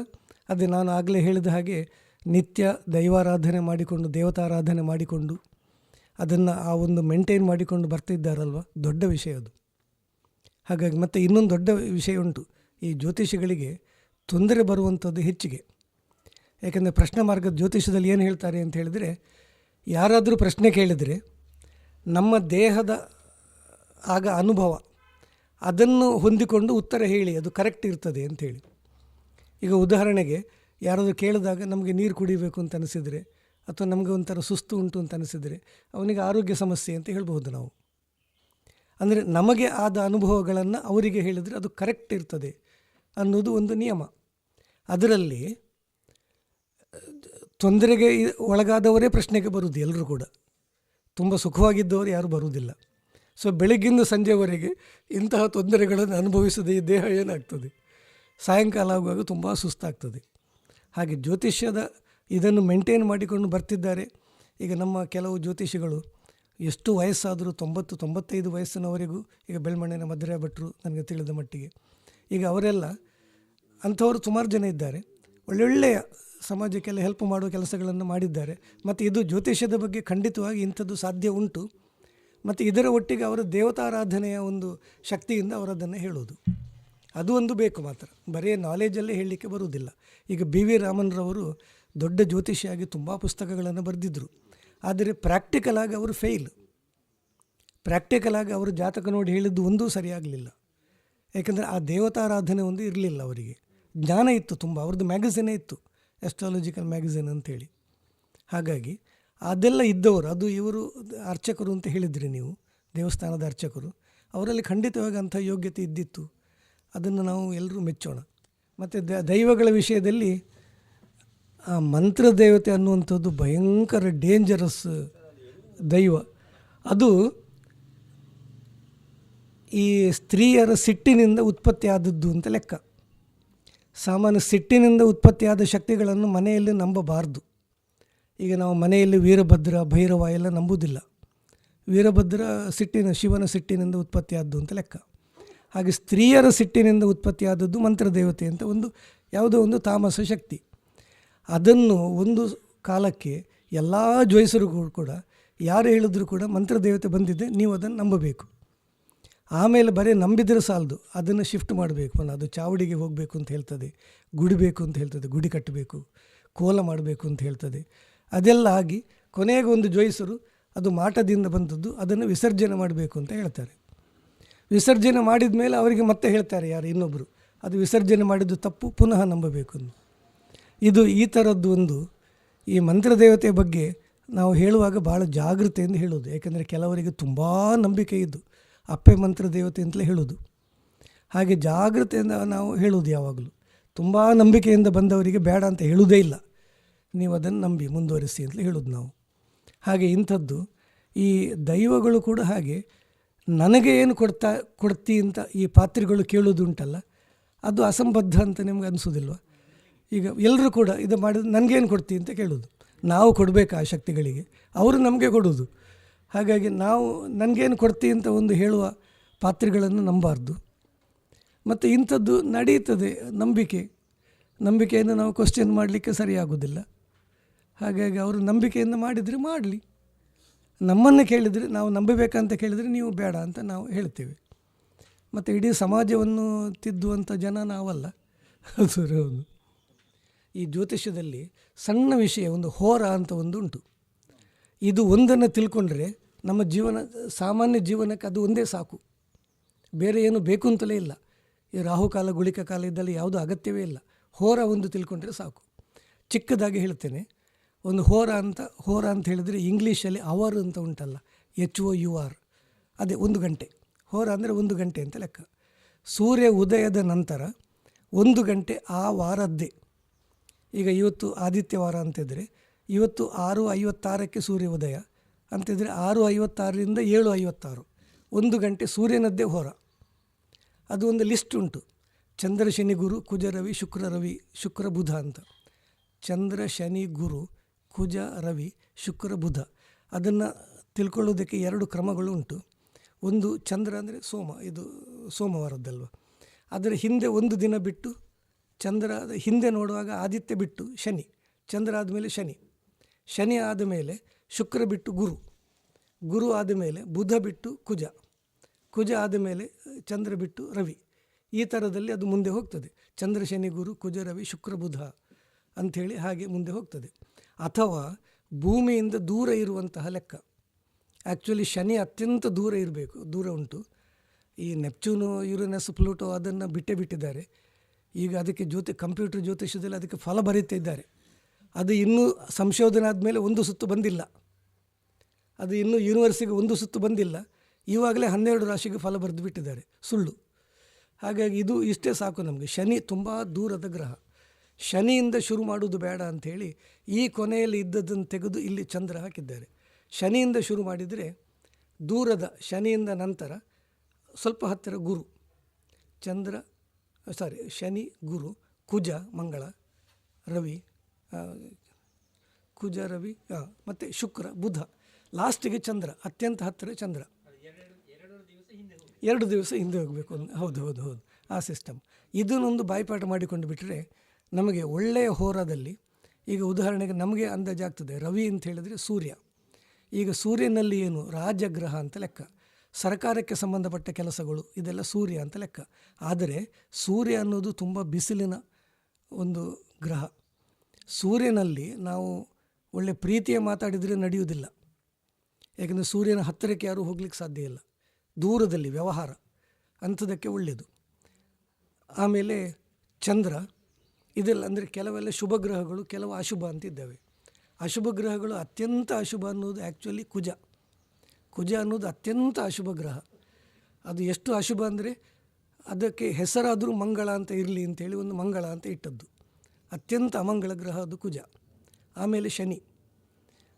ಅದೇ ನಾನು ಆಗಲೇ ಹೇಳಿದ ಹಾಗೆ ನಿತ್ಯ ದೈವಾರಾಧನೆ ಮಾಡಿಕೊಂಡು, ದೇವತಾರಾಧನೆ ಮಾಡಿಕೊಂಡು ಅದನ್ನು ಆ ಒಂದು ಮೇಂಟೈನ್ ಮಾಡಿಕೊಂಡು ಬರ್ತಿದ್ದಾರಲ್ವ, ದೊಡ್ಡ ವಿಷಯ ಅದು. ಹಾಗಾಗಿ ಮತ್ತು ಇನ್ನೊಂದು ದೊಡ್ಡ ವಿಷಯ ಉಂಟು, ಈ ಜ್ಯೋತಿಷಿಗಳಿಗೆ ತೊಂದರೆ ಬರುವಂಥದ್ದು ಹೆಚ್ಚಿಗೆ. ಯಾಕೆಂದರೆ ಪ್ರಶ್ನೆ ಮಾರ್ಗದ ಜ್ಯೋತಿಷದಲ್ಲಿ ಏನು ಹೇಳ್ತಾರೆ ಅಂತ ಹೇಳಿದರೆ, ಯಾರಾದರೂ ಪ್ರಶ್ನೆ ಕೇಳಿದರೆ ನಮ್ಮ ದೇಹದ ಆಗ ಅನುಭವ ಅದನ್ನು ಹೊಂದಿಕೊಂಡು ಉತ್ತರ ಹೇಳಿ, ಅದು ಕರೆಕ್ಟ್ ಇರ್ತದೆ ಅಂಥೇಳಿ. ಈಗ ಉದಾಹರಣೆಗೆ ಯಾರಾದರೂ ಕೇಳಿದಾಗ ನಮಗೆ ನೀರು ಕುಡಿಬೇಕು ಅಂತ ಅನಿಸಿದರೆ, ಅಥವಾ ನಮಗೆ ಒಂಥರ ಸುಸ್ತು ಉಂಟು ಅಂತ ಅನಿಸಿದರೆ ಅವನಿಗೆ ಆರೋಗ್ಯ ಸಮಸ್ಯೆ ಅಂತ ಹೇಳ್ಬೋದು ನಾವು. ಅಂದರೆ ನಮಗೆ ಆದ ಅನುಭವಗಳನ್ನು ಅವರಿಗೆ ಹೇಳಿದರೆ ಅದು ಕರೆಕ್ಟ್ ಇರ್ತದೆ ಅನ್ನೋದು ಒಂದು ನಿಯಮ. ಅದರಲ್ಲಿ ತೊಂದರೆಗೆ ಒಳಗಾದವರೇ ಪ್ರಶ್ನೆಗೆ ಬರುವುದು, ಎಲ್ಲರೂ ಕೂಡ ತುಂಬ ಸುಖವಾಗಿದ್ದವರು ಯಾರೂ ಬರುವುದಿಲ್ಲ. ಸೊ ಬೆಳಗ್ಗಿಂದ ಸಂಜೆವರೆಗೆ ಇಂತಹ ತೊಂದರೆಗಳನ್ನು ಅನುಭವಿಸದೆ ಈ ದೇಹ ಏನಾಗ್ತದೆ, ಸಾಯಂಕಾಲ ಆಗುವಾಗ ತುಂಬ ಸುಸ್ತಾಗ್ತದೆ. ಹಾಗೆ ಜ್ಯೋತಿಷ್ಯದ ಇದನ್ನು ಮೇಂಟೈನ್ ಮಾಡಿಕೊಂಡು ಬರ್ತಿದ್ದಾರೆ. ಈಗ ನಮ್ಮ ಕೆಲವು ಜ್ಯೋತಿಷಿಗಳು ಎಷ್ಟು ವಯಸ್ಸಾದರೂ 90-95 ವಯಸ್ಸಿನವರೆಗೂ, ಈಗ ಬೆಳ್ಮಣ್ಣಿನ ಮಧುರ ಭಟ್ರು ನನಗೆ ತಿಳಿದ ಮಟ್ಟಿಗೆ, ಈಗ ಅವರೆಲ್ಲ ಅಂಥವರು ಸುಮಾರು ಜನ ಇದ್ದಾರೆ. ಒಳ್ಳೊಳ್ಳೆಯ ಸಮಾಜಕ್ಕೆಲ್ಲ ಹೆಲ್ಪ್ ಮಾಡುವ ಕೆಲಸಗಳನ್ನು ಮಾಡಿದ್ದಾರೆ. ಮತ್ತು ಇದು ಜ್ಯೋತಿಷ್ಯದ ಬಗ್ಗೆ ಖಂಡಿತವಾಗಿ ಇಂಥದ್ದು ಸಾಧ್ಯ ಉಂಟು. ಮತ್ತು ಇದರ ಒಟ್ಟಿಗೆ ಅವರ ದೇವತಾರಾಧನೆಯ ಒಂದು ಶಕ್ತಿಯಿಂದ ಅವರದನ್ನು ಹೇಳೋದು, ಅದು ಒಂದು ಬೇಕು ಮಾತ್ರ. ಬರೀ ನಾಲೆಜಲ್ಲೇ ಹೇಳಲಿಕ್ಕೆ ಬರುವುದಿಲ್ಲ. ಈಗ BV ರಾಮನ್ರವರು ದೊಡ್ಡ ಜ್ಯೋತಿಷಿಯಾಗಿ ತುಂಬ ಪುಸ್ತಕಗಳನ್ನು ಬರೆದಿದ್ದರು. ಆದರೆ ಪ್ರಾಕ್ಟಿಕಲ್ ಆಗಿ ಅವರು ಫೇಲ್. ಪ್ರಾಕ್ಟಿಕಲ್ ಆಗಿ ಅವರು ಜಾತಕ ನೋಡಿ ಹೇಳಿದ್ದು ಒಂದೂ ಸರಿಯಾಗಲಿಲ್ಲ. ಯಾಕೆಂದರೆ ಆ ದೇವತಾರಾಧನೆ ಒಂದು ಇರಲಿಲ್ಲ ಅವರಿಗೆ. ಜ್ಞಾನ ಇತ್ತು ತುಂಬ, ಅವ್ರದ್ದು ಮ್ಯಾಗಝಿನೇ ಇತ್ತು, ಆಸ್ಟ್ರಾಲಜಿಕಲ್ ಮ್ಯಾಗಝಿನ್ ಅಂತೇಳಿ. ಹಾಗಾಗಿ ಅದೆಲ್ಲ ಇದ್ದವರು, ಅದು ಇವರು ಅರ್ಚಕರು ಅಂತ ಹೇಳಿದ್ರಿ ನೀವು, ದೇವಸ್ಥಾನದ ಅರ್ಚಕರು, ಅವರಲ್ಲಿ ಖಂಡಿತವಾಗಿ ಅಂಥ ಯೋಗ್ಯತೆ ಇದ್ದಿತ್ತು. ಅದನ್ನು ನಾವು ಎಲ್ಲರೂ ಮೆಚ್ಚೋಣ. ಮತ್ತು ದೈವಗಳ ವಿಷಯದಲ್ಲಿ ಆ ಮಂತ್ರ ದೇವತೆ ಅನ್ನುವಂಥದ್ದು ಭಯಂಕರ ಡೇಂಜರಸ್ ದೈವ. ಅದು ಈ ಸ್ತ್ರೀಯರ ಸಿಟ್ಟಿನಿಂದ ಉತ್ಪತ್ತಿ ಆದದ್ದು ಅಂತ ಲೆಕ್ಕ. ಸಾಮಾನ್ಯ ಸಿಟ್ಟಿನಿಂದ ಉತ್ಪತ್ತಿಯಾದ ಶಕ್ತಿಗಳನ್ನು ಮನೆಯಲ್ಲಿ ನಂಬಬಾರ್ದು. ಈಗ ನಾವು ಮನೆಯಲ್ಲಿ ವೀರಭದ್ರ, ಭೈರವ ಎಲ್ಲ ನಂಬುವುದಿಲ್ಲ. ವೀರಭದ್ರ ಶಿವನ ಸಿಟ್ಟಿನಿಂದ ಉತ್ಪತ್ತಿಯಾದ್ದು ಅಂತ ಲೆಕ್ಕ. ಹಾಗೆ ಸ್ತ್ರೀಯರ ಸಿಟ್ಟಿನಿಂದ ಉತ್ಪತ್ತಿಯಾದದ್ದು ಮಂತ್ರದೇವತೆ ಅಂತ ಯಾವುದೋ ಒಂದು ತಾಮಸ ಶಕ್ತಿ. ಅದನ್ನು ಒಂದು ಕಾಲಕ್ಕೆ ಎಲ್ಲ ಜ್ಯೋತಿಷರುಗಳು ಕೂಡ ಯಾರು ಹೇಳಿದ್ರು ಕೂಡ ಮಂತ್ರದೇವತೆ ಬಂದಿದೆ, ನೀವು ಅದನ್ನು ನಂಬಬೇಕು. ಆಮೇಲೆ ಬರೀ ನಂಬಿದರೆ ಸಾಲದು, ಅದನ್ನು ಶಿಫ್ಟ್ ಮಾಡಬೇಕು. ಅದು ಚಾವಡಿಗೆ ಹೋಗಬೇಕು ಅಂತ ಹೇಳ್ತದೆ, ಗುಡಿ ಬೇಕು ಅಂತ ಹೇಳ್ತದೆ, ಗುಡಿ ಕಟ್ಟಬೇಕು, ಕೋಲ ಮಾಡಬೇಕು ಅಂತ ಹೇಳ್ತದೆ. ಅದೆಲ್ಲ ಆಗಿ ಕೊನೆಗೆ ಒಂದು ಜ್ಯೋತಿಷರು ಅದು ಮಾಟದಿಂದ ಬಂದದ್ದು, ಅದನ್ನು ವಿಸರ್ಜನೆ ಮಾಡಬೇಕು ಅಂತ ಹೇಳ್ತಾರೆ. ವಿಸರ್ಜನೆ ಮಾಡಿದ ಮೇಲೆ ಅವರಿಗೆ ಮತ್ತೆ ಹೇಳ್ತಾರೆ ಯಾರು ಇನ್ನೊಬ್ಬರು, ಅದು ವಿಸರ್ಜನೆ ಮಾಡಿದ್ದು ತಪ್ಪು, ಪುನಃ ನಂಬಬೇಕು. ಇದು ಈ ಥರದ್ದು ಒಂದು ಈ ಮಂತ್ರದೇವತೆಯ ಬಗ್ಗೆ ನಾವು ಹೇಳುವಾಗ ಭಾಳ ಜಾಗೃತೆಯಿಂದ ಹೇಳೋದು. ಯಾಕೆಂದರೆ ಕೆಲವರಿಗೆ ತುಂಬ ನಂಬಿಕೆ ಇದ್ದು ಅಪ್ಪೆ ಮಂತ್ರದೇವತೆ ಅಂತಲೇ ಹೇಳೋದು. ಹಾಗೆ ಜಾಗೃತೆಯಿಂದ ನಾವು ಹೇಳೋದು ಯಾವಾಗಲೂ. ತುಂಬ ನಂಬಿಕೆಯಿಂದ ಬಂದವರಿಗೆ ಬೇಡ ಅಂತ ಹೇಳುವುದೇ ಇಲ್ಲ, ನೀವು ಅದನ್ನು ನಂಬಿ ಮುಂದುವರಿಸಿ ಅಂತಲೇ ಹೇಳೋದು ನಾವು. ಹಾಗೆ ಇಂಥದ್ದು ಈ ದೈವಗಳು ಕೂಡ ಹಾಗೆ ನನಗೆ ಏನು ಕೊಡ್ತಿ ಅಂತ ಈ ಪಾತ್ರಿಗಳು ಕೇಳೋದು ಉಂಟಲ್ಲ, ಅದು ಅಸಂಬದ್ಧ ಅಂತ ನಿಮ್ಗೆ ಅನಿಸೋದಿಲ್ವ? ಈಗ ಎಲ್ಲರೂ ಕೂಡ ಇದು ಮಾಡಿದ್ರೆ ನನಗೇನು ಕೊಡ್ತಿ ಅಂತ ಕೇಳೋದು. ನಾವು ಕೊಡಬೇಕು ಆ ಶಕ್ತಿಗಳಿಗೆ, ಅವರು ನಮಗೆ ಕೊಡೋದು. ಹಾಗಾಗಿ ನಾವು ನನಗೇನು ಕೊಡ್ತಿ ಅಂತ ಒಂದು ಹೇಳುವ ಪಾತ್ರಿಗಳನ್ನು ನಂಬಾರ್ದು. ಮತ್ತು ಇಂಥದ್ದು ನಡೀತದೆ. ನಂಬಿಕೆಯನ್ನು ನಾವು ಕ್ವಶ್ಚನ್ ಮಾಡಲಿಕ್ಕೆ ಸರಿಯಾಗೋದಿಲ್ಲ. ಹಾಗಾಗಿ ಅವರು ನಂಬಿಕೆಯಿಂದ ಮಾಡಿದರೆ ಮಾಡಲಿ, ನಮ್ಮನ್ನು ಕೇಳಿದರೆ ನಾವು ನಂಬಬೇಕಂತ ಕೇಳಿದರೆ ನೀವು ಬೇಡ ಅಂತ ನಾವು ಹೇಳ್ತೇವೆ. ಮತ್ತು ಇಡೀ ಸಮಾಜವನ್ನು ತಿದ್ದುವಂಥ ಜನ ನಾವಲ್ಲ. ಅದು ಈ ಜ್ಯೋತಿಷ್ಯದಲ್ಲಿ ಸಣ್ಣ ವಿಷಯ, ಒಂದು ಹೋರ ಅಂತ ಒಂದು ಉಂಟು. ಇದು ಒಂದನ್ನು ತಿಳ್ಕೊಂಡ್ರೆ ನಮ್ಮ ಸಾಮಾನ್ಯ ಜೀವನಕ್ಕೆ ಅದು ಒಂದೇ ಸಾಕು, ಬೇರೆ ಏನು ಬೇಕು ಅಂತಲೇ ಇಲ್ಲ. ಈ ರಾಹುಕಾಲ ಗುಳಿಕ ಕಾಲ ಇದ್ದಲ್ಲಿ ಯಾವುದೂ ಅಗತ್ಯವೇ ಇಲ್ಲ. ಹೋರ ಒಂದು ತಿಳ್ಕೊಂಡ್ರೆ ಸಾಕು. ಚಿಕ್ಕದಾಗಿ ಹೇಳ್ತೇನೆ. ಒಂದು ಹೋರ ಅಂತ ಹೇಳಿದರೆ ಇಂಗ್ಲೀಷಲ್ಲಿ ಅವರ್ ಅಂತ ಉಂಟಲ್ಲ, HOUR, ಅದೇ 1 ಗಂಟೆ. ಹೋರ ಅಂದರೆ 1 ಗಂಟೆ ಅಂತ ಲೆಕ್ಕ. ಸೂರ್ಯ ಉದಯದ ನಂತರ 1 ಗಂಟೆ ಆ ವಾರದ್ದೇ. ಈಗ ಇವತ್ತು ಆದಿತ್ಯವಾರ ಅಂತಿದ್ರೆ ಇವತ್ತು 6:56ಕ್ಕೆ ಸೂರ್ಯ ಉದಯ ಅಂತಿದ್ರೆ 6:56ರಿಂದ 7:56, 1 ಗಂಟೆ ಸೂರ್ಯನದ್ದೇ ಹೋರ. ಅದು ಒಂದು ಲಿಸ್ಟ್ ಉಂಟು. ಚಂದ್ರ, ಶನಿ, ಗುರು, ಕುಜ, ರವಿ, ಶುಕ್ರ, ರವಿ, ಶುಕ್ರ, ಬುಧ ಅಂತ. ಚಂದ್ರ, ಶನಿ, ಗುರು, ಕುಜ, ರವಿ, ಶುಕ್ರ, ಬುಧ. ಅದನ್ನು ತಿಳ್ಕೊಳ್ಳೋದಕ್ಕೆ 2 ಕ್ರಮಗಳು ಉಂಟು. ಒಂದು ಚಂದ್ರ ಅಂದರೆ ಸೋಮ, ಇದು ಸೋಮವಾರದ್ದಲ್ವ, ಅದರ ಹಿಂದೆ 1 ದಿನ ಬಿಟ್ಟು ಚಂದ್ರ, ಹಿಂದೆ ನೋಡುವಾಗ ಆದಿತ್ಯ ಬಿಟ್ಟು ಶನಿ, ಚಂದ್ರ ಆದಮೇಲೆ ಶನಿ, ಶನಿ ಆದಮೇಲೆ ಶುಕ್ರ ಬಿಟ್ಟು ಗುರು, ಗುರು ಆದಮೇಲೆ ಬುಧ ಬಿಟ್ಟು ಕುಜ, ಕುಜ ಆದಮೇಲೆ ಚಂದ್ರ ಬಿಟ್ಟು ರವಿ. ಈ ಥರದಲ್ಲಿ ಅದು ಮುಂದೆ ಹೋಗ್ತದೆ. ಚಂದ್ರ, ಶನಿ, ಗುರು, ಕುಜ, ರವಿ, ಶುಕ್ರ, ಬುಧ ಅಂಥೇಳಿ ಹಾಗೆ ಮುಂದೆ ಹೋಗ್ತದೆ. ಅಥವಾ ಭೂಮಿಯಿಂದ ದೂರ ಇರುವಂತಹ ಲೆಕ್ಕ. ಆ್ಯಕ್ಚುಲಿ ಶನಿ ಅತ್ಯಂತ ದೂರ ಇರಬೇಕು, ದೂರ ಉಂಟು. ಈ ನೆಪ್ಚೂನು, ಯುರೇನಸ್, ಪ್ಲೂಟೋ ಅದನ್ನು ಬಿಟ್ಟಿದ್ದಾರೆ. ಈಗ ಅದಕ್ಕೆ ಕಂಪ್ಯೂಟರ್ ಜ್ಯೋತಿಷದಲ್ಲಿ ಅದಕ್ಕೆ ಫಲ ಬರೀತಾ ಇದ್ದಾರೆ. ಅದು ಇನ್ನೂ ಸಂಶೋಧನೆ ಆದಮೇಲೆ ಒಂದು ಸುತ್ತು ಬಂದಿಲ್ಲ, ಅದು ಇನ್ನೂ ಯೂನಿವರ್ಸಿಗೆ ಒಂದು ಸುತ್ತು ಬಂದಿಲ್ಲ. ಇವಾಗಲೇ 12 ರಾಶಿಗೆ ಫಲ ಬರೆದು ಬಿಟ್ಟಿದ್ದಾರೆ, ಸುಳ್ಳು. ಹಾಗಾಗಿ ಇದು ಇಷ್ಟೇ ಸಾಕು ನಮಗೆ. ಶನಿ ತುಂಬ ದೂರದ ಗ್ರಹ. ಶನಿಯಿಂದ ಶುರು ಮಾಡುವುದು ಬೇಡ ಅಂಥೇಳಿ ಈ ಕೊನೆಯಲ್ಲಿ ಇದ್ದದ್ದನ್ನು ತೆಗೆದು ಇಲ್ಲಿ ಚಂದ್ರ ಹಾಕಿದ್ದಾರೆ. ಶನಿಯಿಂದ ಶುರು ಮಾಡಿದರೆ ದೂರದ, ಶನಿಯಿಂದ ನಂತರ ಸ್ವಲ್ಪ ಹತ್ತಿರ ಗುರು, ಶನಿ, ಗುರು, ಕುಜ, ಮಂಗಳ, ರವಿ, ಮತ್ತು ಶುಕ್ರ, ಬುಧ, ಲಾಸ್ಟಿಗೆ ಚಂದ್ರ, ಅತ್ಯಂತ ಹತ್ತಿರ ಚಂದ್ರ. 2 ದಿವಸ ಹಿಂದೆ ಹೋಗಬೇಕು. ಹೌದು, ಆ ಸಿಸ್ಟಮ್. ಇದನ್ನೊಂದು ಬಾಯ್ಪಾಠ ಮಾಡಿಕೊಂಡು ಬಿಟ್ಟರೆ ನಮಗೆ ಒಳ್ಳೆಯ ಹೋರಾದಲ್ಲಿ, ಈಗ ಉದಾಹರಣೆಗೆ ನಮಗೆ ಅಂದಾಜಾಗ್ತದೆ, ರವಿ ಅಂತ ಹೇಳಿದರೆ ಸೂರ್ಯ. ಈಗ ಸೂರ್ಯನಲ್ಲಿ ಏನು ರಾಜಗ್ರಹ ಅಂತ ಲೆಕ್ಕ, ಸರ್ಕಾರಕ್ಕೆ ಸಂಬಂಧಪಟ್ಟ ಕೆಲಸಗಳು ಇದೆಲ್ಲ ಸೂರ್ಯ ಅಂತ ಲೆಕ್ಕ. ಆದರೆ ಸೂರ್ಯ ಅನ್ನೋದು ತುಂಬ ಬಿಸಿಲಿನ ಒಂದು ಗ್ರಹ. ಸೂರ್ಯನಲ್ಲಿ ನಾವು ಒಳ್ಳೆ ಪ್ರೀತಿಯ ಮಾತಾಡಿದರೆ ನಡೆಯುವುದಿಲ್ಲ, ಯಾಕೆಂದರೆ ಸೂರ್ಯನ ಹತ್ತಿರಕ್ಕೆ ಯಾರೂ ಹೋಗ್ಲಿಕ್ಕೆ ಸಾಧ್ಯ ಇಲ್ಲ. ದೂರದಲ್ಲಿ ವ್ಯವಹಾರ ಅಂಥದಕ್ಕೆ ಒಳ್ಳೆಯದು. ಆಮೇಲೆ ಚಂದ್ರ, ಇದೆಲ್ಲ ಅಂದರೆ ಕೆಲವೆಲ್ಲ ಶುಭ ಗ್ರಹಗಳು, ಕೆಲವು ಅಶುಭ ಅಂತಿದ್ದಾವೆ. ಅಶುಭ ಗ್ರಹಗಳು ಅತ್ಯಂತ ಅಶುಭ ಅನ್ನೋದು ಆ್ಯಕ್ಚುಲಿ ಕುಜ ಅನ್ನೋದು ಅತ್ಯಂತ ಅಶುಭ ಗ್ರಹ. ಅದು ಎಷ್ಟು ಅಶುಭ ಅಂದರೆ ಅದಕ್ಕೆ ಹೆಸರಾದರೂ ಮಂಗಳ ಅಂತ ಇರಲಿ ಅಂತೇಳಿ ಒಂದು ಮಂಗಳ ಅಂತ ಇಟ್ಟದ್ದು. ಅತ್ಯಂತ ಅಮಂಗಳ ಗ್ರಹ ಅದು ಕುಜ. ಆಮೇಲೆ ಶನಿ,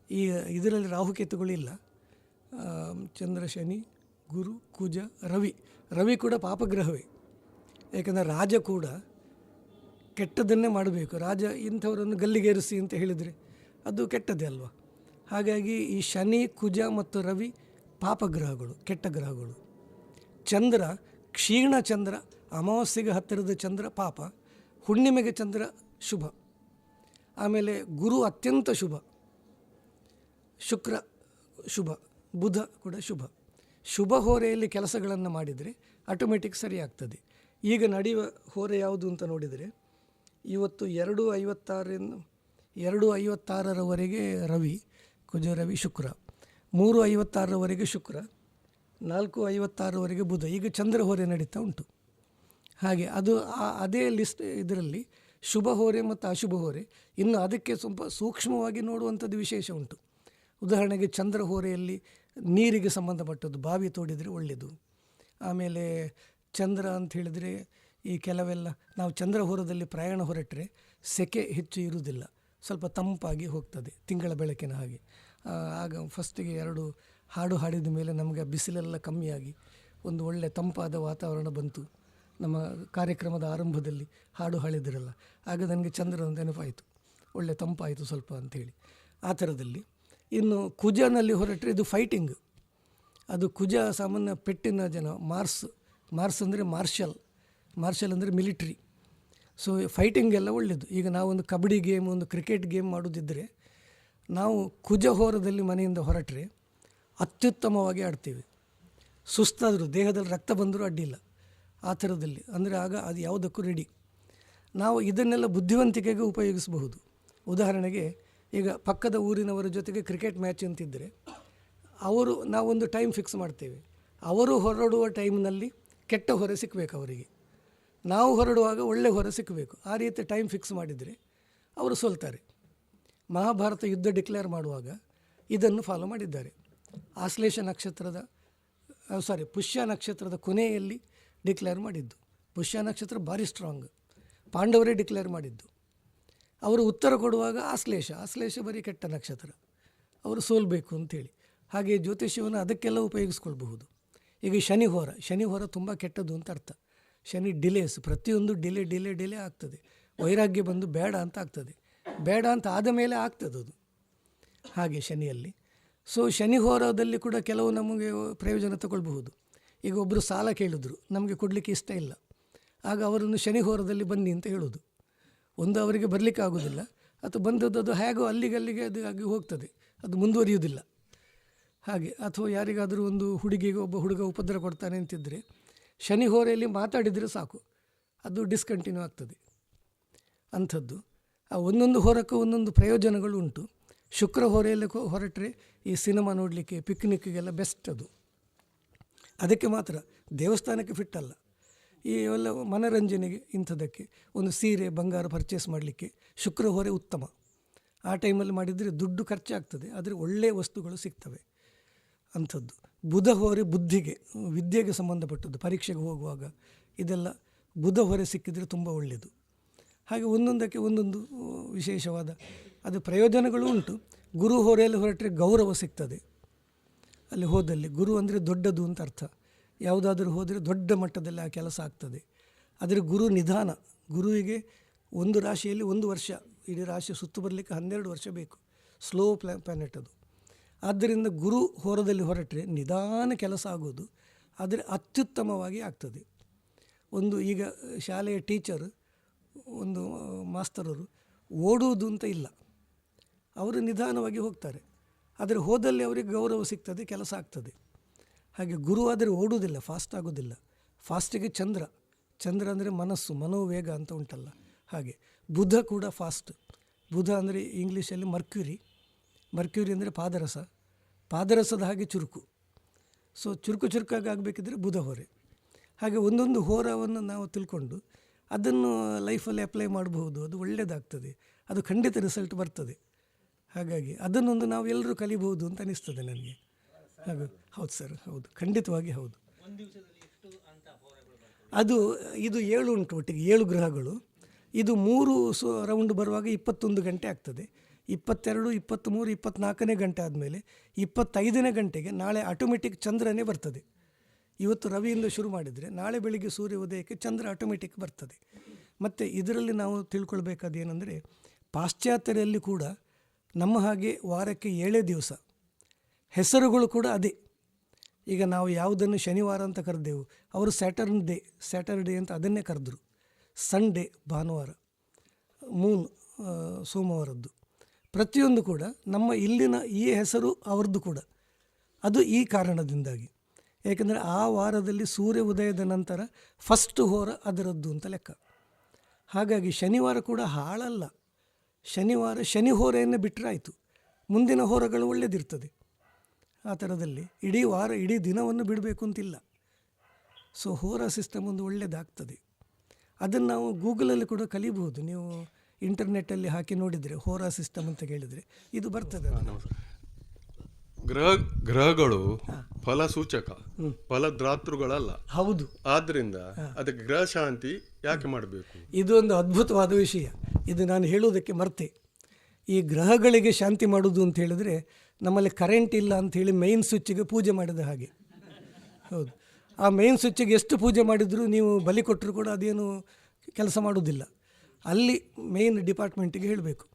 ಈ ಇದರಲ್ಲಿ ರಾಹುಕೇತುಗಳಿಲ್ಲ. ಚಂದ್ರ, ಶನಿ, ಗುರು, ಕುಜ, ರವಿ ಕೂಡ ಪಾಪಗ್ರಹವೇ. ಏಕೆಂದರೆ ರಾಜ ಕೂಡ ಕೆಟ್ಟದನ್ನೇ ಮಾಡಬೇಕು. ರಾಜ ಇಂಥವರನ್ನು ಗಲ್ಲಿಗೇರಿಸಿ ಅಂತ ಹೇಳಿದರೆ ಅದು ಕೆಟ್ಟದ್ದೇ ಅಲ್ವಾ. ಹಾಗಾಗಿ ಈ ಶನಿ, ಕುಜ ಮತ್ತು ರವಿ ಪಾಪಗ್ರಹಗಳು, ಕೆಟ್ಟ ಗ್ರಹಗಳು. ಚಂದ್ರ, ಕ್ಷೀಣ ಚಂದ್ರ, ಅಮಾವಾಸ್ಯೆಗೆ ಹತ್ತಿರದ ಚಂದ್ರ ಪಾಪ, ಹುಣ್ಣಿಮೆಗೆ ಚಂದ್ರ ಶುಭ. ಆಮೇಲೆ ಗುರು ಅತ್ಯಂತ ಶುಭ, ಶುಕ್ರ ಶುಭ, ಬುಧ ಕೂಡ ಶುಭ. ಶುಭ ಹೊರೆಯಲ್ಲಿ ಕೆಲಸಗಳನ್ನು ಮಾಡಿದರೆ ಆಟೋಮೆಟಿಕ್ ಸರಿಯಾಗ್ತದೆ. ಈಗ ನಡೆಯುವ ಹೊರೆ ಯಾವುದು ಅಂತ ನೋಡಿದರೆ, ಇವತ್ತು 2:56ರವರೆಗೆ ರವಿ, ಕುಜ, ರವಿ, ಶುಕ್ರ, 3:56ರವರೆಗೆ ಶುಕ್ರ, 4:56ರವರೆಗೆ ಬುಧ. ಈಗ ಚಂದ್ರ ಹೊರೆ ನಡೀತಾ ಉಂಟು. ಹಾಗೆ ಅದು ಅದೇ ಲಿಸ್ಟ್. ಇದರಲ್ಲಿ ಶುಭ ಹೊರೆ ಮತ್ತು ಅಶುಭ ಹೊರೆ, ಇನ್ನು ಅದಕ್ಕೆ ಸ್ವಲ್ಪ ಸೂಕ್ಷ್ಮವಾಗಿ ನೋಡುವಂಥದ್ದು ವಿಶೇಷ ಉಂಟು. ಉದಾಹರಣೆಗೆ ಚಂದ್ರ ಹೊರೆಯಲ್ಲಿ ನೀರಿಗೆ ಸಂಬಂಧಪಟ್ಟದ್ದು, ಬಾವಿ ತೋಡಿದರೆ ಒಳ್ಳೆಯದು. ಆಮೇಲೆ ಚಂದ್ರ ಅಂತ ಹೇಳಿದರೆ ಈ ಕೆಲವೆಲ್ಲ ನಾವು ಚಂದ್ರ ಹೊರದಲ್ಲಿ ಪ್ರಯಾಣ ಹೊರಟರೆ ಸೆಕೆ ಹೆಚ್ಚು ಇರುವುದಿಲ್ಲ, ಸ್ವಲ್ಪ ತಂಪಾಗಿ ಹೋಗ್ತದೆ, ತಿಂಗಳ ಬೆಳಕಿನ ಹಾಗೆ. ಆಗ ಫಸ್ಟಿಗೆ 2 ಹಾಡು ಹಾಡಿದ ಮೇಲೆ ನಮಗೆ ಬಿಸಿಲೆಲ್ಲ ಕಮ್ಮಿಯಾಗಿ ಒಂದು ಒಳ್ಳೆಯ ತಂಪಾದ ವಾತಾವರಣ ಬಂತು. ನಮ್ಮ ಕಾರ್ಯಕ್ರಮದ ಆರಂಭದಲ್ಲಿ ಹಾಡು ಹಾಡಿದಿರಲ್ಲ, ಆಗ ನನಗೆ ಚಂದ್ರನ ನೆನಪಾಯಿತು, ಒಳ್ಳೆ ತಂಪಾಯಿತು ಸ್ವಲ್ಪ ಅಂಥೇಳಿ. ಆ ಥರದಲ್ಲಿ ಇನ್ನು ಕುಜನಲ್ಲಿ ಹೊರಟ್ರೆ ಇದು ಫೈಟಿಂಗ್. ಅದು ಕುಜ ಸಾಮಾನ್ಯ ಪೆಟ್ಟಿನ ಜನ. ಮಾರ್ಸ್ ಅಂದರೆ ಮಾರ್ಷಲ್ ಅಂದರೆ ಮಿಲಿಟ್ರಿ. ಸೊ ಫೈಟಿಂಗ್ ಎಲ್ಲ ಒಳ್ಳೆಯದು. ಈಗ ನಾವೊಂದು ಕಬಡ್ಡಿ ಗೇಮ್, ಒಂದು ಕ್ರಿಕೆಟ್ ಗೇಮ್ ಮಾಡೋದಿದ್ದರೆ ನಾವು ಕುಜ ಹೋರದಲ್ಲಿ ಮನೆಯಿಂದ ಹೊರಟ್ರೆ ಅತ್ಯುತ್ತಮವಾಗಿ ಆಡ್ತೀವಿ. ಸುಸ್ತಾದರೂ, ದೇಹದಲ್ಲಿ ರಕ್ತ ಬಂದರೂ ಅಡ್ಡಿಲ್ಲ. ಆ ಥರದಲ್ಲಿ ಅಂದರೆ ಆಗ ಅದು ಯಾವುದಕ್ಕೂ ರೆಡಿ. ನಾವು ಇದನ್ನೆಲ್ಲ ಬುದ್ಧಿವಂತಿಕೆಗೆ ಉಪಯೋಗಿಸಬಹುದು. ಉದಾಹರಣೆಗೆ ಈಗ ಪಕ್ಕದ ಊರಿನವರ ಜೊತೆಗೆ ಕ್ರಿಕೆಟ್ ಮ್ಯಾಚ್ ಅಂತಿದ್ದರೆ ನಾವೊಂದು ಟೈಮ್ ಫಿಕ್ಸ್ ಮಾಡ್ತೇವೆ. ಅವರು ಹೊರಡುವ ಟೈಮ್ನಲ್ಲಿ ಕೆಟ್ಟ ಹೊರೆ ಸಿಕ್ಕಬೇಕು ಅವರಿಗೆ, ನಾವು ಹೊರಡುವಾಗ ಒಳ್ಳೆ ಹೊರೆ ಸಿಕ್ಕಬೇಕು. ಆ ರೀತಿ ಟೈಮ್ ಫಿಕ್ಸ್ ಮಾಡಿದರೆ ಅವರು ಸೋಲ್ತಾರೆ. ಮಹಾಭಾರತ ಯುದ್ಧ ಡಿಕ್ಲೇರ್ ಮಾಡುವಾಗ ಇದನ್ನು ಫಾಲೋ ಮಾಡಿದ್ದಾರೆ. ಪುಷ್ಯ ನಕ್ಷತ್ರದ ಕೊನೆಯಲ್ಲಿ ಡಿಕ್ಲೇರ್ ಮಾಡಿದ್ದು. ಪುಷ್ಯ ನಕ್ಷತ್ರ ಭಾರಿ ಸ್ಟ್ರಾಂಗ್, ಪಾಂಡವರೇ ಡಿಕ್ಲೇರ್ ಮಾಡಿದ್ದು. ಅವರು ಉತ್ತರ ಕೊಡುವಾಗ ಆಶ್ಲೇಷ ಬರೀ ಕೆಟ್ಟ ನಕ್ಷತ್ರ, ಅವರು ಸೋಲ್ಬೇಕು ಅಂಥೇಳಿ. ಹಾಗೆ ಜ್ಯೋತಿಷ್ಯವನ್ನು ಅದಕ್ಕೆಲ್ಲ ಉಪಯೋಗಿಸ್ಕೊಳ್ಬಹುದು. ಈಗ ಶನಿ ಹೊರ ತುಂಬ ಕೆಟ್ಟದ್ದು ಅಂತ ಅರ್ಥ. ಶನಿ ಡಿಲೇಸ್, ಪ್ರತಿಯೊಂದು ಡಿಲೇ ಆಗ್ತದೆ. ವೈರಾಗ್ಯ ಬಂದು ಬೇಡ ಅಂತ ಆಗ್ತದೆ, ಬೇಡ ಅಂತ ಆದ ಮೇಲೆ ಆಗ್ತದೆ ಅದು. ಹಾಗೆ ಶನಿಯಲ್ಲಿ. ಸೊ ಶನಿ ಹೋರದಲ್ಲಿ ಕೂಡ ಕೆಲವು ನಮಗೆ ಪ್ರಯೋಜನ ತಗೊಳ್ಬಹುದು. ಈಗ ಒಬ್ಬರು ಸಾಲ ಕೇಳಿದ್ರು, ನಮಗೆ ಕೊಡಲಿಕ್ಕೆ ಇಷ್ಟ ಇಲ್ಲ, ಆಗ ಅವರನ್ನು ಶನಿ ಹೋರದಲ್ಲಿ ಬನ್ನಿ ಅಂತ ಹೇಳೋದು. ಒಂದು ಅವರಿಗೆ ಬರಲಿಕ್ಕೆ ಆಗೋದಿಲ್ಲ, ಅಥವಾ ಬಂದದ್ದು ಅದು ಹೇಗೋ ಅಲ್ಲಿಗೆ ಅದು ಆಗಿ ಹೋಗ್ತದೆ, ಅದು ಮುಂದುವರಿಯುವುದಿಲ್ಲ. ಹಾಗೆ ಅಥವಾ ಯಾರಿಗಾದರೂ ಒಂದು ಹುಡುಗಿಗೆ ಒಬ್ಬ ಹುಡುಗ ಉಪದ್ರ ಕೊಡ್ತಾನೆ ಅಂತಿದ್ದರೆ ಶನಿ ಹೋರೆಯಲ್ಲಿ ಮಾತಾಡಿದರೆ ಸಾಕು, ಅದು ಡಿಸ್ಕಂಟಿನ್ಯೂ ಆಗ್ತದೆ ಅಂಥದ್ದು. ಆ ಒಂದೊಂದು ಹೋರಕ್ಕೂ ಒಂದೊಂದು ಪ್ರಯೋಜನಗಳು ಉಂಟು. ಶುಕ್ರ ಹೋರೆಯಲ್ಲಿ ಹೊರಟ್ರೆ ಈ ಸಿನಿಮಾ ನೋಡಲಿಕ್ಕೆ, ಪಿಕ್ನಿಕ್ಗೆಲ್ಲ ಬೆಸ್ಟ್ ಅದು. ಅದಕ್ಕೆ ಮಾತ್ರ, ದೇವಸ್ಥಾನಕ್ಕೆ ಫಿಟ್ ಅಲ್ಲ. ಈ ಎಲ್ಲ ಮನೋರಂಜನೆಗೆ ಇಂಥದ್ದಕ್ಕೆ ಒಂದು ಸೀರೆ ಬಂಗಾರ ಪರ್ಚೇಸ್ ಮಾಡಲಿಕ್ಕೆ ಶುಕ್ರ ಹೋರೆ ಉತ್ತಮ. ಆ ಟೈಮಲ್ಲಿ ಮಾಡಿದರೆ ದುಡ್ಡು ಖರ್ಚಾಗ್ತದೆ, ಆದರೆ ಒಳ್ಳೆಯ ವಸ್ತುಗಳು ಸಿಗ್ತವೆ ಅಂಥದ್ದು. ಬುಧ ಹೋರೆ ಬುದ್ಧಿಗೆ, ವಿದ್ಯೆಗೆ ಸಂಬಂಧಪಟ್ಟದ್ದು, ಪರೀಕ್ಷೆಗೆ ಹೋಗುವಾಗ ಇದೆಲ್ಲ ಬುಧ ಹೊರೆ ಸಿಕ್ಕಿದರೆ ತುಂಬ ಒಳ್ಳೆಯದು. ಹಾಗೆ ಒಂದೊಂದಕ್ಕೆ ಒಂದೊಂದು ವಿಶೇಷವಾದ ಅದು ಪ್ರಯೋಜನಗಳು ಉಂಟು. ಗುರು ಹೊರೆಯಲ್ಲಿ ಹೊರಟ್ರೆ ಗೌರವ ಸಿಗ್ತದೆ. ಅಲ್ಲಿ ಹೋದಲ್ಲಿ ಗುರು ಅಂದರೆ ದೊಡ್ಡದು ಅಂತ ಅರ್ಥ. ಯಾವುದಾದ್ರೂ ಹೋದರೆ ದೊಡ್ಡ ಮಟ್ಟದಲ್ಲಿ ಆ ಕೆಲಸ ಆಗ್ತದೆ. ಆದರೆ ಗುರು ನಿಧಾನ. ಗುರುವಿಗೆ ಒಂದು ರಾಶಿಯಲ್ಲಿ 1 ವರ್ಷ, ಇಡೀ ರಾಶಿ ಸುತ್ತು ಬರಲಿಕ್ಕೆ 12 ವರ್ಷ ಬೇಕು. ಸ್ಲೋ ಪ್ಲಾನೆಟ್ ಅದು. ಆದ್ದರಿಂದ ಗುರು ಹೋರದಲ್ಲಿ ಹೊರಟ್ರೆ ನಿಧಾನ ಕೆಲಸ ಆಗೋದು, ಆದರೆ ಅತ್ಯುತ್ತಮವಾಗಿ ಆಗ್ತದೆ. ಒಂದು ಈಗ ಶಾಲೆಯ ಟೀಚರ್, ಒಂದು ಮಾಸ್ತರರು ಓಡುವುದು ಅಂತ ಇಲ್ಲ, ಅವರು ನಿಧಾನವಾಗಿ ಹೋಗ್ತಾರೆ. ಆದರೆ ಹೋದಲ್ಲಿ ಅವರಿಗೆ ಗೌರವ ಸಿಗ್ತದೆ, ಕೆಲಸ ಆಗ್ತದೆ. ಹಾಗೆ ಗುರು ಆದರೆ ಓಡುವುದಿಲ್ಲ, ಫಾಸ್ಟ್ ಆಗೋದಿಲ್ಲ. ಫಾಸ್ಟಿಗೆ ಚಂದ್ರ, ಚಂದ್ರ ಅಂದರೆ ಮನಸ್ಸು, ಮನೋವೇಗ ಅಂತ ಉಂಟಲ್ಲ ಹಾಗೆ. ಬುಧ ಕೂಡ ಫಾಸ್ಟ್. ಬುಧ ಅಂದರೆ ಇಂಗ್ಲೀಷಲ್ಲಿ ಮರ್ಕ್ಯುರಿ. ಮರ್ಕ್ಯುರಿ ಅಂದರೆ ಪಾದರಸ, ಪಾದರಸದ ಹಾಗೆ ಚುರುಕು. ಸೊ ಚುರುಕಾಗಿ ಆಗಬೇಕಿದ್ರೆ ಬುಧ ಹೊರೆ. ಹಾಗೆ ಒಂದೊಂದು ಹೋರವನ್ನು ನಾವು ತಿಳ್ಕೊಂಡು ಅದನ್ನು ಲೈಫಲ್ಲಿ ಅಪ್ಲೈ ಮಾಡಬಹುದು. ಅದು ಒಳ್ಳೆಯದಾಗ್ತದೆ, ಅದು ಖಂಡಿತ ರಿಸಲ್ಟ್ ಬರ್ತದೆ. ಹಾಗಾಗಿ ಅದನ್ನೊಂದು ನಾವು ಎಲ್ಲರೂ ಕಲಿಬಹುದು ಅಂತ ಅನಿಸ್ತದೆ ನನಗೆ. ಹಾಗೆ ಹೌದು ಸರ್, ಹೌದು, ಖಂಡಿತವಾಗಿ ಹೌದು. ಅದು ಇದು 7 ಉಂಟು, ಒಟ್ಟಿಗೆ 7 ಗ್ರಹಗಳು. ಇದು 3 ರೌಂಡ್ ಬರುವಾಗ 21 ಗಂಟೆ ಆಗ್ತದೆ. 22, 23, 24ನೇ ಗಂಟೆ ಆದಮೇಲೆ 25ನೇ ಗಂಟೆಗೆ ನಾಳೆ ಆಟೋಮೆಟಿಕ್ ಚಂದ್ರನೇ ಬರ್ತದೆ. ಇವತ್ತು ರವಿಯಿಂದ ಶುರು ಮಾಡಿದರೆ ನಾಳೆ ಬೆಳಿಗ್ಗೆ ಸೂರ್ಯ ಉದಯಕ್ಕೆ ಚಂದ್ರ ಆಟೋಮೆಟಿಕ್ ಬರ್ತದೆ. ಮತ್ತು ಇದರಲ್ಲಿ ನಾವು ತಿಳ್ಕೊಳ್ಬೇಕಾದ ಏನಂದರೆ, ಪಾಶ್ಚಾತ್ಯರಲ್ಲಿ ಕೂಡ ನಮ್ಮ ಹಾಗೆ ವಾರಕ್ಕೆ 7 ದಿವಸ, ಹೆಸರುಗಳು ಕೂಡ ಅದೇ. ಈಗ ನಾವು ಯಾವುದನ್ನು ಶನಿವಾರ ಅಂತ ಕರೆದೆವು, ಅವರು ಸ್ಯಾಟರ್ಡೇ ಅಂತ ಅದನ್ನೇ ಕರೆದ್ರು. ಸಂಡೇ ಭಾನುವಾರ, ಮೂನ್ ಸೋಮವಾರದ್ದು. ಪ್ರತಿಯೊಂದು ಕೂಡ ನಮ್ಮ ಇಲ್ಲಿನ ಈ ಹೆಸರು ಅವರದ್ದು ಕೂಡ. ಅದು ಈ ಕಾರಣದಿಂದಾಗಿ, ಏಕೆಂದರೆ ಆ ವಾರದಲ್ಲಿ ಸೂರ್ಯ ಉದಯದ ನಂತರ ಫಸ್ಟ್ ಹೋರ ಅದರದ್ದು ಅಂತ ಲೆಕ್ಕ. ಹಾಗಾಗಿ ಶನಿವಾರ ಕೂಡ ಹಾಳಲ್ಲ. ಶನಿವಾರ ಶನಿ ಹೋರೆಯನ್ನು ಬಿಟ್ಟರೆ ಆಯಿತು, ಮುಂದಿನ ಹೋರಗಳು ಒಳ್ಳೆಯದಿರ್ತದೆ. ಆ ಥರದಲ್ಲಿ ಇಡೀ ವಾರ, ಇಡೀ ದಿನವನ್ನು ಬಿಡಬೇಕು ಅಂತಿಲ್ಲ. ಸೊ ಹೋರ ಸಿಸ್ಟಮ್ ಒಂದು ಒಳ್ಳೆಯದಾಗ್ತದೆ. ಅದನ್ನು ನಾವು ಗೂಗಲಲ್ಲಿ ಕೂಡ ಕಲಿಬಹುದು. ನೀವು ಇಂಟರ್ನೆಟ್ಟಲ್ಲಿ ಹಾಕಿ ನೋಡಿದರೆ ಹೋರಾ ಸಿಸ್ಟಮ್ ಅಂತ ಕೇಳಿದರೆ ಇದು ಬರ್ತದೆ. ಗ್ರಹಗಳು ಫಲಸೂಚಕ, ಫಲದ್ರಾತೃಗಳಲ್ಲ. ಹೌದು. ಆದ್ರಿಂದ ಅದಕ್ಕೆ ಗ್ರಹ ಶಾಂತಿ ಯಾಕೆ ಮಾಡಬೇಕು? ಇದು ಒಂದು ಅದ್ಭುತವಾದ ವಿಷಯ. ಇದು ನಾನು ಹೇಳುವುದಕ್ಕೆ ಮರ್ತೆ. ಈ ಗ್ರಹಗಳಿಗೆ ಶಾಂತಿ ಮಾಡೋದು ಅಂತ ಹೇಳಿದರೆ, ನಮ್ಮಲ್ಲಿ ಕರೆಂಟ್ ಇಲ್ಲ ಅಂಥೇಳಿ ಮೈನ್ ಸ್ವಿಚ್ಗೆ ಪೂಜೆ ಮಾಡಿದ ಹಾಗೆ. ಹೌದು, ಆ ಮೈನ್ ಸ್ವಿಚ್ಗೆ ಎಷ್ಟು ಪೂಜೆ ಮಾಡಿದರೂ ನೀವು ಬಲಿ ಕೊಟ್ಟರು ಕೂಡ ಅದೇನು ಕೆಲಸ ಮಾಡೋದಿಲ್ಲ. ಅಲ್ಲಿ ಮೇನ್ ಡಿಪಾರ್ಟ್ಮೆಂಟಿಗೆ ಹೇಳಬೇಕು.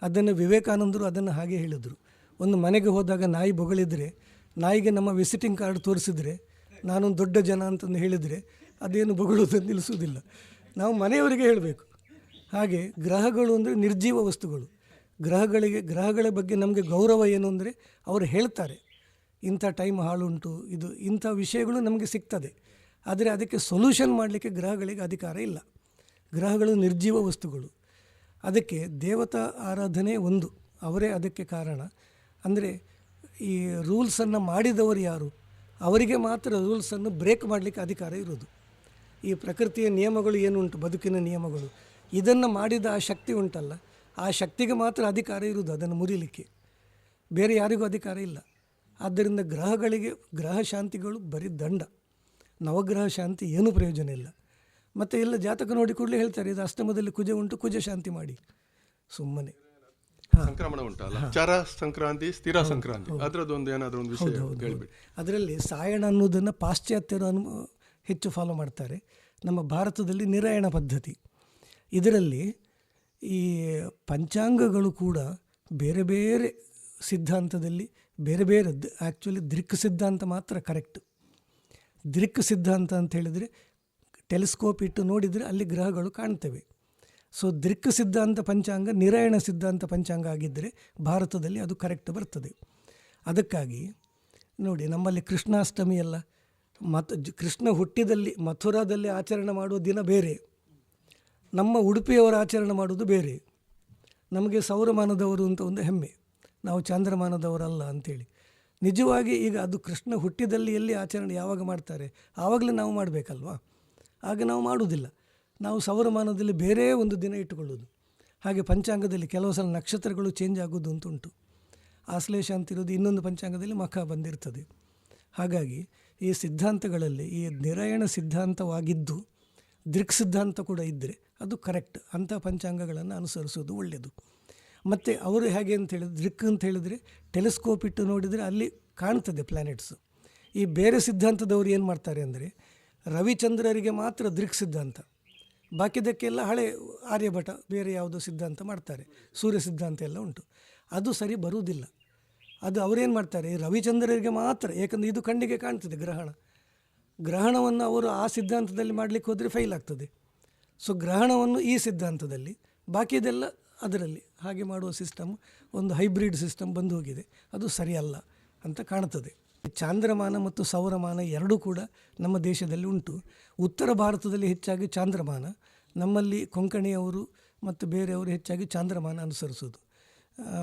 ಅದನ್ನು ವಿವೇಕಾನಂದರು ಅದನ್ನು ಹಾಗೆ ಹೇಳಿದರು. ಒಂದು ಮನೆಗೆ ಹೋದಾಗ ನಾಯಿ ಬೊಗಳಿದರೆ, ನಾಯಿಗೆ ನಮ್ಮ ವಿಸಿಟಿಂಗ್ ಕಾರ್ಡ್ ತೋರಿಸಿದರೆ, ನಾನೊಂದು ದೊಡ್ಡ ಜನ ಅಂತಂದು ಹೇಳಿದರೆ ಅದೇನು ಬೊಗಳೋದನ್ನು ನಿಲ್ಲಿಸೋದಿಲ್ಲ. ನಾವು ಮನೆಯವರಿಗೆ ಹೇಳಬೇಕು. ಹಾಗೆ ಗ್ರಹಗಳು ಅಂದರೆ ನಿರ್ಜೀವ ವಸ್ತುಗಳು. ಗ್ರಹಗಳ ಬಗ್ಗೆ ನಮಗೆ ಗೌರವ ಏನು ಅಂದರೆ, ಅವರು ಹೇಳ್ತಾರೆ ಇಂಥ ಟೈಮ್ ಹಾಳುಂಟು, ಇದು ಇಂಥ ವಿಷಯಗಳು ನಮಗೆ ಸಿಗ್ತದೆ. ಆದರೆ ಅದಕ್ಕೆ ಸೊಲ್ಯೂಷನ್ ಮಾಡಲಿಕ್ಕೆ ಗ್ರಹಗಳಿಗೆ ಅಧಿಕಾರ ಇಲ್ಲ. ಗ್ರಹಗಳು ನಿರ್ಜೀವ ವಸ್ತುಗಳು. ಅದಕ್ಕೆ ದೇವತಾ ಆರಾಧನೆ ಒಂದು, ಅವರೇ ಅದಕ್ಕೆ ಕಾರಣ. ಅಂದರೆ ಈ ರೂಲ್ಸನ್ನು ಮಾಡಿದವರು ಯಾರು, ಅವರಿಗೆ ಮಾತ್ರ ರೂಲ್ಸನ್ನು ಬ್ರೇಕ್ ಮಾಡಲಿಕ್ಕೆ ಅಧಿಕಾರ ಇರೋದು. ಈ ಪ್ರಕೃತಿಯ ನಿಯಮಗಳು ಏನುಂಟು, ಬದುಕಿನ ನಿಯಮಗಳು, ಇದನ್ನು ಮಾಡಿದ ಆ ಶಕ್ತಿ ಉಂಟಲ್ಲ, ಆ ಶಕ್ತಿಗೆ ಮಾತ್ರ ಅಧಿಕಾರ ಇರುವುದು ಅದನ್ನು ಮುರಿಲಿಕ್ಕೆ. ಬೇರೆ ಯಾರಿಗೂ ಅಧಿಕಾರ ಇಲ್ಲ. ಆದ್ದರಿಂದ ಗ್ರಹಗಳಿಗೆ ಗ್ರಹ ಶಾಂತಿಗಳು ಬರೀ ದಂಡ. ನವಗ್ರಹ ಶಾಂತಿ ಏನೂ ಪ್ರಯೋಜನ ಇಲ್ಲ. ಮತ್ತು ಎಲ್ಲ ಜಾತಕ ನೋಡಿ ಕೂಡಲೇ ಹೇಳ್ತಾರೆ, ಇದು ಅಷ್ಟಮದಲ್ಲಿ ಕುಜ ಉಂಟು, ಕುಜ ಶಾಂತಿ ಮಾಡಿ. ಸುಮ್ಮನೆ ಸಂಕ್ರಮಣ ಉಂಟಲ್ಲ, ಚರ ಸಂಕ್ರಾಂತಿ, ಸ್ಥಿರ ಸಂಕ್ರಾಂತಿ, ಅದರದ್ದೊಂದು ಏನಾದರೂ ಒಂದು ವಿಷಯ ಹೇಳ್ಬಿಡಿ. ಅದರಲ್ಲಿ ಸಾಯಣ ಅನ್ನೋದನ್ನು ಪಾಶ್ಚಾತ್ಯರು ಹೆಚ್ಚು ಫಾಲೋ ಮಾಡ್ತಾರೆ. ನಮ್ಮ ಭಾರತದಲ್ಲಿ ನಿರಾಯಣ ಪದ್ಧತಿ. ಇದರಲ್ಲಿ ಈ ಪಂಚಾಂಗಗಳು ಕೂಡ ಬೇರೆ ಬೇರೆ ಸಿದ್ಧಾಂತದಲ್ಲಿ ಬೇರೆ ಬೇರೆ, ಆ್ಯಕ್ಚುಲಿ ದೃಕ್ ಸಿದ್ಧಾಂತ ಮಾತ್ರ ಕರೆಕ್ಟ್. ದೃಕ್ ಸಿದ್ಧಾಂತ ಅಂತ ಹೇಳಿದರೆ ಟೆಲಿಸ್ಕೋಪ್ ಇಟ್ಟು ನೋಡಿದರೆ ಅಲ್ಲಿ ಗ್ರಹಗಳು ಕಾಣ್ತವೆ. ಸೊ ದೃಕ್ ಸಿದ್ಧಾಂತ ಪಂಚಾಂಗ ನಿರಾಯಣ ಸಿದ್ಧಾಂತ ಪಂಚಾಂಗ ಆಗಿದ್ದರೆ ಭಾರತದಲ್ಲಿ ಅದು ಕರೆಕ್ಟ್ ಬರ್ತದೆ. ಅದಕ್ಕಾಗಿ ನೋಡಿ, ನಮ್ಮಲ್ಲಿ ಕೃಷ್ಣಾಷ್ಟಮಿ ಎಲ್ಲ ಕೃಷ್ಣ ಹುಟ್ಟಿದಲ್ಲಿ ಮಥುರಾದಲ್ಲಿ ಆಚರಣೆ ಮಾಡುವ ದಿನ ಬೇರೆ, ನಮ್ಮ ಉಡುಪಿಯವರು ಆಚರಣೆ ಮಾಡೋದು ಬೇರೆ. ನಮಗೆ ಸೌರಮಾನದವರು ಅಂತ ಒಂದು ಹೆಮ್ಮೆ, ನಾವು ಚಾಂದ್ರಮಾನದವರಲ್ಲ ಅಂಥೇಳಿ. ನಿಜವಾಗಿ ಈಗ ಅದು ಕೃಷ್ಣ ಹುಟ್ಟಿದಲ್ಲಿ ಎಲ್ಲಿ ಆಚರಣೆ ಯಾವಾಗ ಮಾಡ್ತಾರೆ ಆವಾಗಲೇ ನಾವು ಮಾಡಬೇಕಲ್ವಾ, ಆಗ ನಾವು ಮಾಡುವುದಿಲ್ಲ. ನಾವು ಸೌರಮಾನದಲ್ಲಿ ಬೇರೆ ಒಂದು ದಿನ ಇಟ್ಟುಕೊಳ್ಳೋದು. ಹಾಗೆ ಪಂಚಾಂಗದಲ್ಲಿ ಕೆಲವು ಸಲ ನಕ್ಷತ್ರಗಳು ಚೇಂಜ್ ಆಗೋದು ಅಂತ ಉಂಟು. ಆಶ್ಲೇಷ ಅಂತಿರೋದು ಇನ್ನೊಂದು ಪಂಚಾಂಗದಲ್ಲಿ ಮಖ ಬಂದಿರ್ತದೆ. ಹಾಗಾಗಿ ಈ ಸಿದ್ಧಾಂತಗಳಲ್ಲಿ ಈ ನಿರಾಯಣ ಸಿದ್ಧಾಂತವಾಗಿದ್ದು ದೃಕ್ ಸಿದ್ಧಾಂತ ಕೂಡ ಇದ್ದರೆ ಅದು ಕರೆಕ್ಟ್. ಅಂಥ ಪಂಚಾಂಗಗಳನ್ನು ಅನುಸರಿಸೋದು ಒಳ್ಳೆಯದು. ಮತ್ತು ಅವರು ಹೇಗೆ ಅಂತ ಹೇಳಿದ್ರೆ, ದೃಕ್ ಅಂತ ಹೇಳಿದರೆ ಟೆಲಿಸ್ಕೋಪ್ ಇಟ್ಟು ನೋಡಿದರೆ ಅಲ್ಲಿ ಕಾಣ್ತದೆ ಪ್ಲ್ಯಾನೆಟ್ಸು. ಈ ಬೇರೆ ಸಿದ್ಧಾಂತದವರು ಏನು ಮಾಡ್ತಾರೆ ಅಂದರೆ ರವಿಚಂದ್ರರಿಗೆ ಮಾತ್ರ ದೃಕ್ ಸಿದ್ಧಾಂತ, ಬಾಕಿದಕ್ಕೆಲ್ಲ ಹಳೆ ಆರ್ಯಭಟ ಬೇರೆ ಯಾವುದೋ ಸಿದ್ಧಾಂತ ಮಾಡ್ತಾರೆ, ಸೂರ್ಯ ಸಿದ್ಧಾಂತ ಎಲ್ಲ ಉಂಟು. ಅದು ಸರಿ ಬರುವುದಿಲ್ಲ. ಅದು ಅವರೇನು ಮಾಡ್ತಾರೆ ರವಿಚಂದ್ರರಿಗೆ ಮಾತ್ರ, ಏಕೆಂದರೆ ಇದು ಕಣ್ಣಿಗೆ ಕಾಣ್ತದೆ ಗ್ರಹಣವನ್ನು ಅವರು ಆ ಸಿದ್ಧಾಂತದಲ್ಲಿ ಮಾಡಲಿಕ್ಕೆ ಹೋದರೆ ಫೈಲ್ ಆಗ್ತದೆ. ಸೊ ಗ್ರಹಣವನ್ನು ಈ ಸಿದ್ಧಾಂತದಲ್ಲಿ, ಬಾಕಿದೆಲ್ಲ ಅದರಲ್ಲಿ ಹಾಗೆ ಮಾಡುವ ಸಿಸ್ಟಮ್ ಒಂದು ಹೈಬ್ರಿಡ್ ಸಿಸ್ಟಮ್ ಬಂದು ಹೋಗಿದೆ. ಅದು ಸರಿಯಲ್ಲ ಅಂತ ಕಾಣ್ತದೆ. ಚಾಂದ್ರಮಾನ ಮತ್ತು ಸೌರಮಾನ ಎರಡೂ ಕೂಡ ನಮ್ಮ ದೇಶದಲ್ಲಿ ಉಂಟು. ಉತ್ತರ ಭಾರತದಲ್ಲಿ ಹೆಚ್ಚಾಗಿ ಚಾಂದ್ರಮಾನ, ನಮ್ಮಲ್ಲಿ ಕೊಂಕಣಿಯವರು ಮತ್ತು ಬೇರೆಯವರು ಹೆಚ್ಚಾಗಿ ಚಾಂದ್ರಮಾನ ಅನುಸರಿಸೋದು.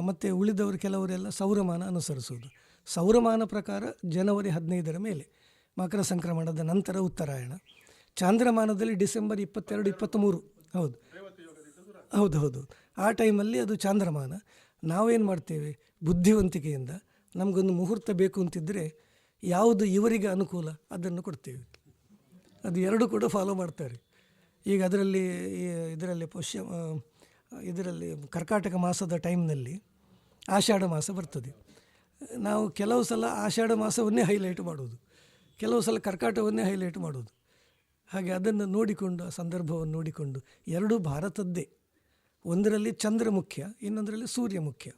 ಮತ್ತು ಉಳಿದವರು ಕೆಲವರೆಲ್ಲ ಸೌರಮಾನ ಅನುಸರಿಸೋದು. ಸೌರಮಾನ ಪ್ರಕಾರ ಜನವರಿ 15 ಮೇಲೆ ಮಕರ ಸಂಕ್ರಮಣದ ನಂತರ ಉತ್ತರಾಯಣ. ಚಾಂದ್ರಮಾನದಲ್ಲಿ ಡಿಸೆಂಬರ್ 22, 23 ಹೌದು ಆ ಟೈಮಲ್ಲಿ ಅದು ಚಾಂದ್ರಮಾನ. ನಾವೇನು ಮಾಡ್ತೇವೆ ಬುದ್ಧಿವಂತಿಕೆಯಿಂದ, ನಮಗೊಂದು ಮುಹೂರ್ತ ಬೇಕು ಅಂತಿದ್ದರೆ ಯಾವುದು ಇವರಿಗೆ ಅನುಕೂಲ ಅದನ್ನು ಕೊಡ್ತೇವೆ. ಅದು ಎರಡು ಕೂಡ ಫಾಲೋ ಮಾಡ್ತಾರೆ. ಈಗ ಇದರಲ್ಲಿ ಕರ್ಕಾಟಕ ಮಾಸದ ಟೈಮ್ನಲ್ಲಿ ಆಷಾಢ ಮಾಸ ಬರ್ತದೆ. ನಾವು ಕೆಲವು ಸಲ ಆಷಾಢ ಮಾಸವನ್ನೇ ಹೈಲೈಟ್ ಮಾಡೋದು, ಕೆಲವು ಸಲ ಕರ್ಕಾಟವನ್ನೇ ಹೈಲೈಟ್ ಮಾಡೋದು. ಹಾಗೆ ಅದನ್ನು ನೋಡಿಕೊಂಡು, ಆ ಸಂದರ್ಭವನ್ನು ನೋಡಿಕೊಂಡು, ಎರಡೂ ಭಾರತದ್ದೇ. ಒಂದರಲ್ಲಿ ಚಂದ್ರ ಮುಖ್ಯ, ಇನ್ನೊಂದರಲ್ಲಿ ಸೂರ್ಯ ಮುಖ್ಯ.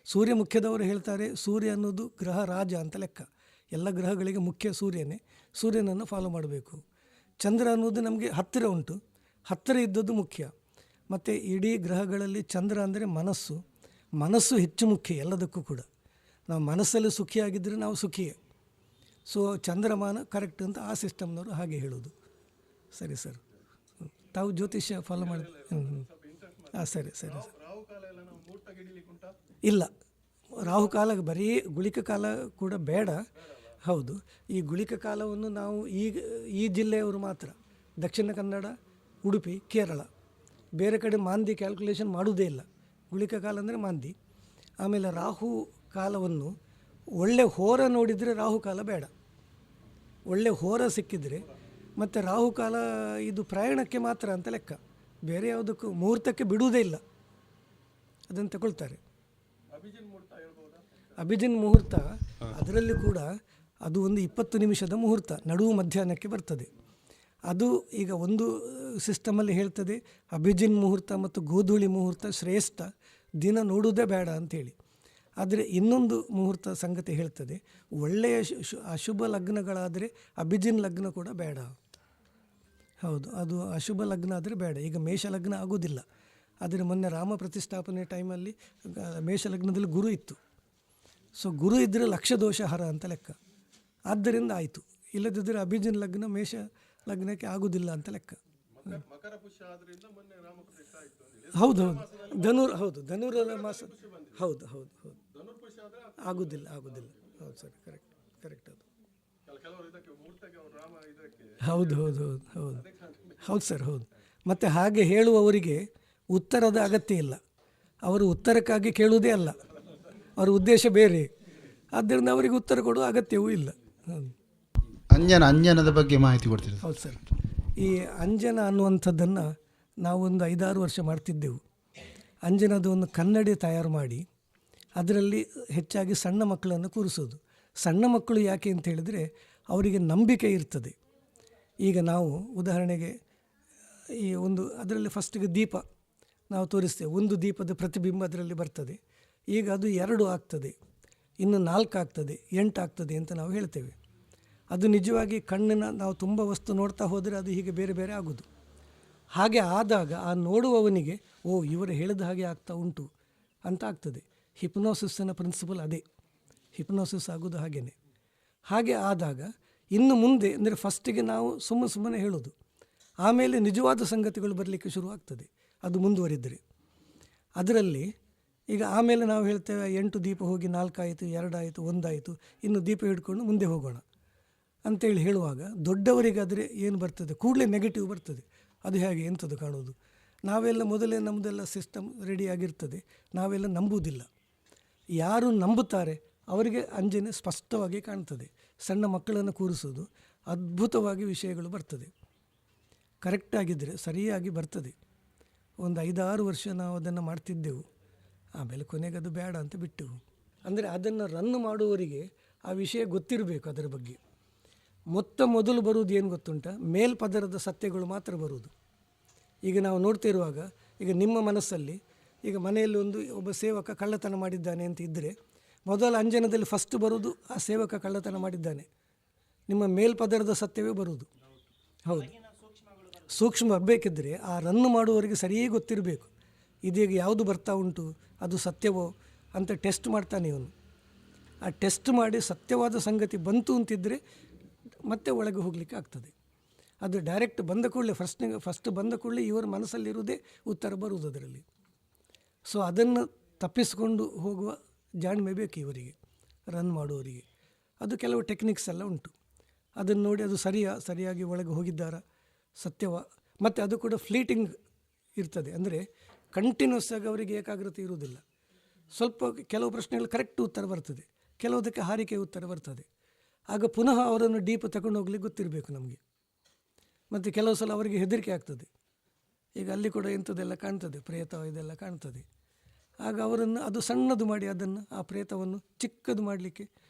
ಸೂರ್ಯ ಮುಖ್ಯದವರು ಹೇಳ್ತಾರೆ ಸೂರ್ಯ ಅನ್ನೋದು ಗ್ರಹ ರಾಜ ಅಂತ ಲೆಕ್ಕ, ಎಲ್ಲ ಗ್ರಹಗಳಿಗೆ ಮುಖ್ಯ ಸೂರ್ಯನೇ, ಸೂರ್ಯನನ್ನು ಫಾಲೋ ಮಾಡಬೇಕು. ಚಂದ್ರ ಅನ್ನೋದು ನಮಗೆ ಹತ್ತಿರ ಉಂಟು, ಹತ್ತಿರ ಇದ್ದದ್ದು ಮುಖ್ಯ. ಮತ್ತು ಇಡೀ ಗ್ರಹಗಳಲ್ಲಿ ಚಂದ್ರ ಅಂದರೆ ಮನಸ್ಸು ಹೆಚ್ಚು ಮುಖ್ಯ ಎಲ್ಲದಕ್ಕೂ ಕೂಡ. ನಾವು ಮನಸ್ಸಲ್ಲಿ ಸುಖಿಯಾಗಿದ್ದರೆ ನಾವು ಸುಖಿಯೇ. ಸೊ ಚಂದ್ರಮಾನ ಕರೆಕ್ಟ್ ಅಂತ ಆ ಸಿಸ್ಟಮ್ನವರು ಹಾಗೆ ಹೇಳೋದು. ಸರಿ ಸರ್, ತಾವು ಜ್ಯೋತಿಷ್ಯ ಫಾಲೋ ಮಾಡಿ ಸರಿ ಸರ್. ಇಲ್ಲ, ರಾಹುಕಾಲ ಬರೀ ಗುಳಿಕ ಕಾಲ ಕೂಡ ಬೇಡ. ಹೌದು, ಈ ಗುಳಿಕ ಕಾಲವನ್ನು ನಾವು ಈ ಜಿಲ್ಲೆಯವರು ಮಾತ್ರ, ದಕ್ಷಿಣ ಕನ್ನಡ, ಉಡುಪಿ, ಕೇರಳ, ಬೇರೆ ಕಡೆ ಮಾಂದಿ ಕ್ಯಾಲ್ಕುಲೇಷನ್ ಮಾಡುವುದೇ ಇಲ್ಲ. ಗುಳಿಕ ಕಾಲ ಅಂದರೆ ಮಾಂದಿ. ಆಮೇಲೆ ರಾಹು ಕಾಲವನ್ನು ಒಳ್ಳೆ ಹೋರ ನೋಡಿದರೆ ರಾಹುಕಾಲ ಬೇಡ, ಒಳ್ಳೆ ಹೋರ ಸಿಕ್ಕಿದರೆ. ಮತ್ತು ರಾಹುಕಾಲ ಇದು ಪ್ರಯಾಣಕ್ಕೆ ಮಾತ್ರ ಅಂತ ಲೆಕ್ಕ, ಬೇರೆ ಯಾವುದಕ್ಕೂ ಮುಹೂರ್ತಕ್ಕೆ ಬಿಡುವುದೇ ಇಲ್ಲ, ಅದನ್ನು ತಗೊಳ್ತಾರೆ. ಅಭಿಜಿನ್ ಮುಹೂರ್ತ ಅದರಲ್ಲಿ ಕೂಡ ಅದು ಒಂದು 20 ನಿಮಿಷದ ಮುಹೂರ್ತ, ನಡುವು ಮಧ್ಯಾಹ್ನಕ್ಕೆ ಬರ್ತದೆ. ಅದು ಈಗ ಒಂದು ಸಿಸ್ಟಮಲ್ಲಿ ಹೇಳ್ತದೆ ಅಭಿಜಿನ್ ಮುಹೂರ್ತ ಮತ್ತು ಗೋಧೂಳಿ ಮುಹೂರ್ತ ಶ್ರೇಷ್ಠ, ದಿನ ನೋಡುವುದೇ ಬೇಡ ಅಂಥೇಳಿ. ಆದರೆ ಇನ್ನೊಂದು ಮುಹೂರ್ತ ಸಂಗತಿ ಹೇಳ್ತದೆ, ಒಳ್ಳೆಯ ಅಶುಭ ಲಗ್ನಗಳಾದರೆ ಅಭಿಜಿನ್ ಲಗ್ನ ಕೂಡ ಬೇಡ. ಹೌದು, ಅದು ಅಶುಭ ಲಗ್ನ ಆದರೆ ಬೇಡ. ಈಗ ಮೇಷ ಲಗ್ನ ಆಗೋದಿಲ್ಲ, ಆದರೆ ಮೊನ್ನೆ ರಾಮ ಪ್ರತಿಷ್ಠಾಪನೆ ಟೈಮಲ್ಲಿ ಮೇಷ ಲಗ್ನದಲ್ಲಿ ಗುರು ಇತ್ತು. ಸೊ ಗುರು ಇದ್ದರೆ ಲಕ್ಷ ದೋಷ ಹರ ಅಂತ ಲೆಕ್ಕ. ಆದ್ದರಿಂದ ಆಯಿತು, ಇಲ್ಲದಿದ್ದರೆ ಅಭಿಜಿನ್ ಲಗ್ನ ಮೇಷ ಲಗ್ನಕ್ಕೆ ಆಗೋದಿಲ್ಲ ಅಂತ ಲೆಕ್ಕ. ಹೌದು ಧನುರ್ ಮಾಸ ಹೌದು ಆಗೋದಿಲ್ಲ. ಹೌದು ಸರ್, ಕರೆಕ್ಟ್ ಅದು. ಹೌದು ಸರ್, ಹೌದು. ಮತ್ತು ಹಾಗೆ ಹೇಳುವವರಿಗೆ ಉತ್ತರದ ಅಗತ್ಯ ಇಲ್ಲ, ಅವರು ಉತ್ತರಕ್ಕಾಗಿ ಕೇಳುವುದೇ ಅಲ್ಲ, ಅವರ ಉದ್ದೇಶ ಬೇರೆ, ಆದ್ದರಿಂದ ಅವರಿಗೆ ಉತ್ತರ ಕೊಡುವ ಅಗತ್ಯವೂ ಇಲ್ಲ. ಅಂಜನದ ಬಗ್ಗೆ ಮಾಹಿತಿ ಕೊಡ್ತೀರಿ? ಹೌದು ಸರ್, ಈ ಅಂಜನ ಅನ್ನುವಂಥದ್ದನ್ನು ನಾವೊಂದು 5-6 ವರ್ಷ ಮಾಡ್ತಿದ್ದೆವು. ಅಂಜನದ ಒಂದು ಕನ್ನಡಿ ತಯಾರು ಮಾಡಿ ಅದರಲ್ಲಿ ಹೆಚ್ಚಾಗಿ ಸಣ್ಣ ಮಕ್ಕಳನ್ನು ಕೂರಿಸೋದು. ಸಣ್ಣ ಮಕ್ಕಳು ಯಾಕೆ ಅಂತ ಹೇಳಿದರೆ ಅವರಿಗೆ ನಂಬಿಕೆ ಇರ್ತದೆ. ಈಗ ನಾವು ಉದಾಹರಣೆಗೆ ಈ ಒಂದು ಅದರಲ್ಲಿ ಫಸ್ಟಿಗೆ ದೀಪ ನಾವು ತೋರಿಸ್ತೇವೆ, ಒಂದು ದೀಪದ ಪ್ರತಿಬಿಂಬ ಅದರಲ್ಲಿ ಬರ್ತದೆ. ಈಗ ಅದು 2 ಆಗ್ತದೆ, ಇನ್ನು 4 ಆಗ್ತದೆ, 8 ಆಗ್ತದೆ ಅಂತ ನಾವು ಹೇಳ್ತೇವೆ. ಅದು ನಿಜವಾಗಿ ಕಣ್ಣಿನ ನಾವು ತುಂಬ ವಸ್ತು ನೋಡ್ತಾ ಹೋದರೆ ಅದು ಹೀಗೆ ಬೇರೆ ಬೇರೆ ಆಗೋದು. ಹಾಗೆ ಆದಾಗ ಆ ನೋಡುವವನಿಗೆ ಇವರು ಹೇಳಿದ ಹಾಗೆ ಆಗ್ತಾ ಉಂಟು ಅಂತ ಆಗ್ತದೆ. ಹಿಪ್ನೋಸಿಸ್ನ ಪ್ರಿನ್ಸಿಪಲ್ ಅದೇ, ಹಿಪ್ನೋಸಿಸ್ ಆಗೋದು ಹಾಗೇ. ಹಾಗೆ ಆದಾಗ ಇನ್ನು ಮುಂದೆ ಅಂದರೆ ಫಸ್ಟಿಗೆ ನಾವು ಸುಮ್ಮನೆ ಹೇಳೋದು, ಆಮೇಲೆ ನಿಜವಾದ ಸಂಗತಿಗಳು ಬರಲಿಕ್ಕೆ ಶುರುವಾಗ್ತದೆ ಅದು ಮುಂದುವರಿದರೆ. ಅದರಲ್ಲಿ ಈಗ ಆಮೇಲೆ ನಾವು ಹೇಳ್ತೇವೆ 8 ದೀಪ ಹೋಗಿ 4 ಆಯಿತು, 2 ಆಯಿತು, 1 ಆಯಿತು, ಇನ್ನು ದೀಪ ಹಿಡ್ಕೊಂಡು ಮುಂದೆ ಹೋಗೋಣ ಅಂತೇಳಿ ಹೇಳುವಾಗ ದೊಡ್ಡವರಿಗಾದರೆ ಏನು ಬರ್ತದೆ, ಕೂಡಲೇ ನೆಗೆಟಿವ್ ಬರ್ತದೆ. ಅದು ಹೇಗೆ ಎಂಥದ್ದು ಕಾಣೋದು, ನಾವೆಲ್ಲ ಮೊದಲೇ ನಮ್ಮದೆಲ್ಲ ಸಿಸ್ಟಮ್ ರೆಡಿಯಾಗಿರ್ತದೆ, ನಾವೆಲ್ಲ ನಂಬುವುದಿಲ್ಲ. ಯಾರು ನಂಬುತ್ತಾರೆ ಅವರಿಗೆ ಅಂಜನೆ ಸ್ಪಷ್ಟವಾಗಿ ಕಾಣ್ತದೆ. ಸಣ್ಣ ಮಕ್ಕಳನ್ನು ಕೂರಿಸೋದು ಅದ್ಭುತವಾಗಿ ವಿಷಯಗಳು ಬರ್ತದೆ, ಕರೆಕ್ಟಾಗಿದ್ದರೆ ಸರಿಯಾಗಿ ಬರ್ತದೆ. ಒಂದು 5-6 ವರ್ಷ ನಾವು ಅದನ್ನು ಮಾಡ್ತಿದ್ದೆವು, ಆಮೇಲೆ ಕೊನೆಗೆ ಅದು ಬೇಡ ಅಂತ ಬಿಟ್ಟೆವು. ಅಂದರೆ ಅದನ್ನು ರನ್ ಮಾಡುವವರಿಗೆ ಆ ವಿಷಯ ಗೊತ್ತಿರಬೇಕು. ಅದರ ಬಗ್ಗೆ ಮೊದಲು ಬರುವುದು ಏನು ಗೊತ್ತುಂಟ, ಮೇಲ್ಪದರದ ಸತ್ಯಗಳು ಮಾತ್ರ ಬರುವುದು. ಈಗ ನಾವು ನೋಡ್ತಿರುವಾಗ ಈಗ ನಿಮ್ಮ ಮನಸ್ಸಲ್ಲಿ ಈಗ ಮನೆಯಲ್ಲಿ ಒಬ್ಬ ಸೇವಕ ಕಳ್ಳತನ ಮಾಡಿದ್ದಾನೆ ಅಂತ ಇದ್ದರೆ ಮೊದಲ ಅಂಜನದಲ್ಲಿ ಫಸ್ಟ್ ಬರುವುದು ಆ ಸೇವಕ ಕಳ್ಳತನ ಮಾಡಿದ್ದಾನೆ, ನಿಮ್ಮ ಮೇಲ್ಪದರದ ಸತ್ಯವೇ ಬರುವುದು. ಹೌದು, ಸೂಕ್ಷ್ಮ ಬರಬೇಕಿದ್ರೆ ಆ ರನ್ ಮಾಡುವವರಿಗೆ ಸರಿಯೇ ಗೊತ್ತಿರಬೇಕು, ಇದೀಗ ಯಾವುದು ಬರ್ತಾ ಉಂಟು ಅದು ಸತ್ಯವೋ ಅಂತ ಟೆಸ್ಟ್ ಮಾಡ್ತಾನೆ ಇವನು. ಆ ಟೆಸ್ಟ್ ಮಾಡಿ ಸತ್ಯವಾದ ಸಂಗತಿ ಬಂತು ಅಂತಿದ್ದರೆ ಮತ್ತೆ ಒಳಗೆ ಹೋಗಲಿಕ್ಕೆ ಆಗ್ತದೆ. ಅದು ಡೈರೆಕ್ಟ್ ಬಂದ ಕೂಡಲೇ ಫಸ್ಟ್ ಬಂದ ಕೂಡಲೇ ಇವರ ಮನಸ್ಸಲ್ಲಿರುವುದೇ ಉತ್ತರ ಬರುವುದು ಅದರಲ್ಲಿ. ಸೊ ಅದನ್ನು ತಪ್ಪಿಸಿಕೊಂಡು ಹೋಗುವ ಜಾಣ್ಮೆ ಬೇಕು ಇವರಿಗೆ, ರನ್ ಮಾಡುವವರಿಗೆ. ಅದು ಕೆಲವು ಟೆಕ್ನಿಕ್ಸ್ ಎಲ್ಲ ಉಂಟು, ಅದನ್ನು ನೋಡಿ ಅದು ಸರಿಯಾಗಿ ಒಳಗೆ ಹೋಗಿದ್ದಾರಾ, ಸತ್ಯವ. ಮತ್ತು ಅದು ಕೂಡ ಫ್ಲೀಟಿಂಗ್ ಇರ್ತದೆ, ಅಂದರೆ ಕಂಟಿನ್ಯೂಸ್ ಆಗಿ ಅವರಿಗೆ ಏಕಾಗ್ರತೆ ಇರುವುದಿಲ್ಲ. ಸ್ವಲ್ಪ ಕೆಲವು ಪ್ರಶ್ನೆಗಳು ಕರೆಕ್ಟ್ ಉತ್ತರ ಬರ್ತದೆ, ಕೆಲವುದಕ್ಕೆ ಹಾರಿಕೆ ಉತ್ತರ ಬರ್ತದೆ. ಆಗ ಪುನಃ ಅವರನ್ನು ಡೀಪ್ ತಗೊಂಡು ಹೋಗ್ಲಿಕ್ಕೆ ಗೊತ್ತಿರಬೇಕು ನಮಗೆ. ಮತ್ತು ಕೆಲವು ಸಲ ಅವರಿಗೆ ಹೆದರಿಕೆ ಆಗ್ತದೆ, ಈಗ ಅಲ್ಲಿ ಕೂಡ ಇಂಥದ್ದೆಲ್ಲ ಕಾಣ್ತದೆ, ಪ್ರೇತ ಇದೆಲ್ಲ ಕಾಣ್ತದೆ. ಆಗ ಅವರನ್ನು ಅದು ಸಣ್ಣದು ಮಾಡಿ ಅದನ್ನು ಆ ಪ್ರೇತವನ್ನು ಚಿಕ್ಕದು ಮಾಡಲಿಕ್ಕೆ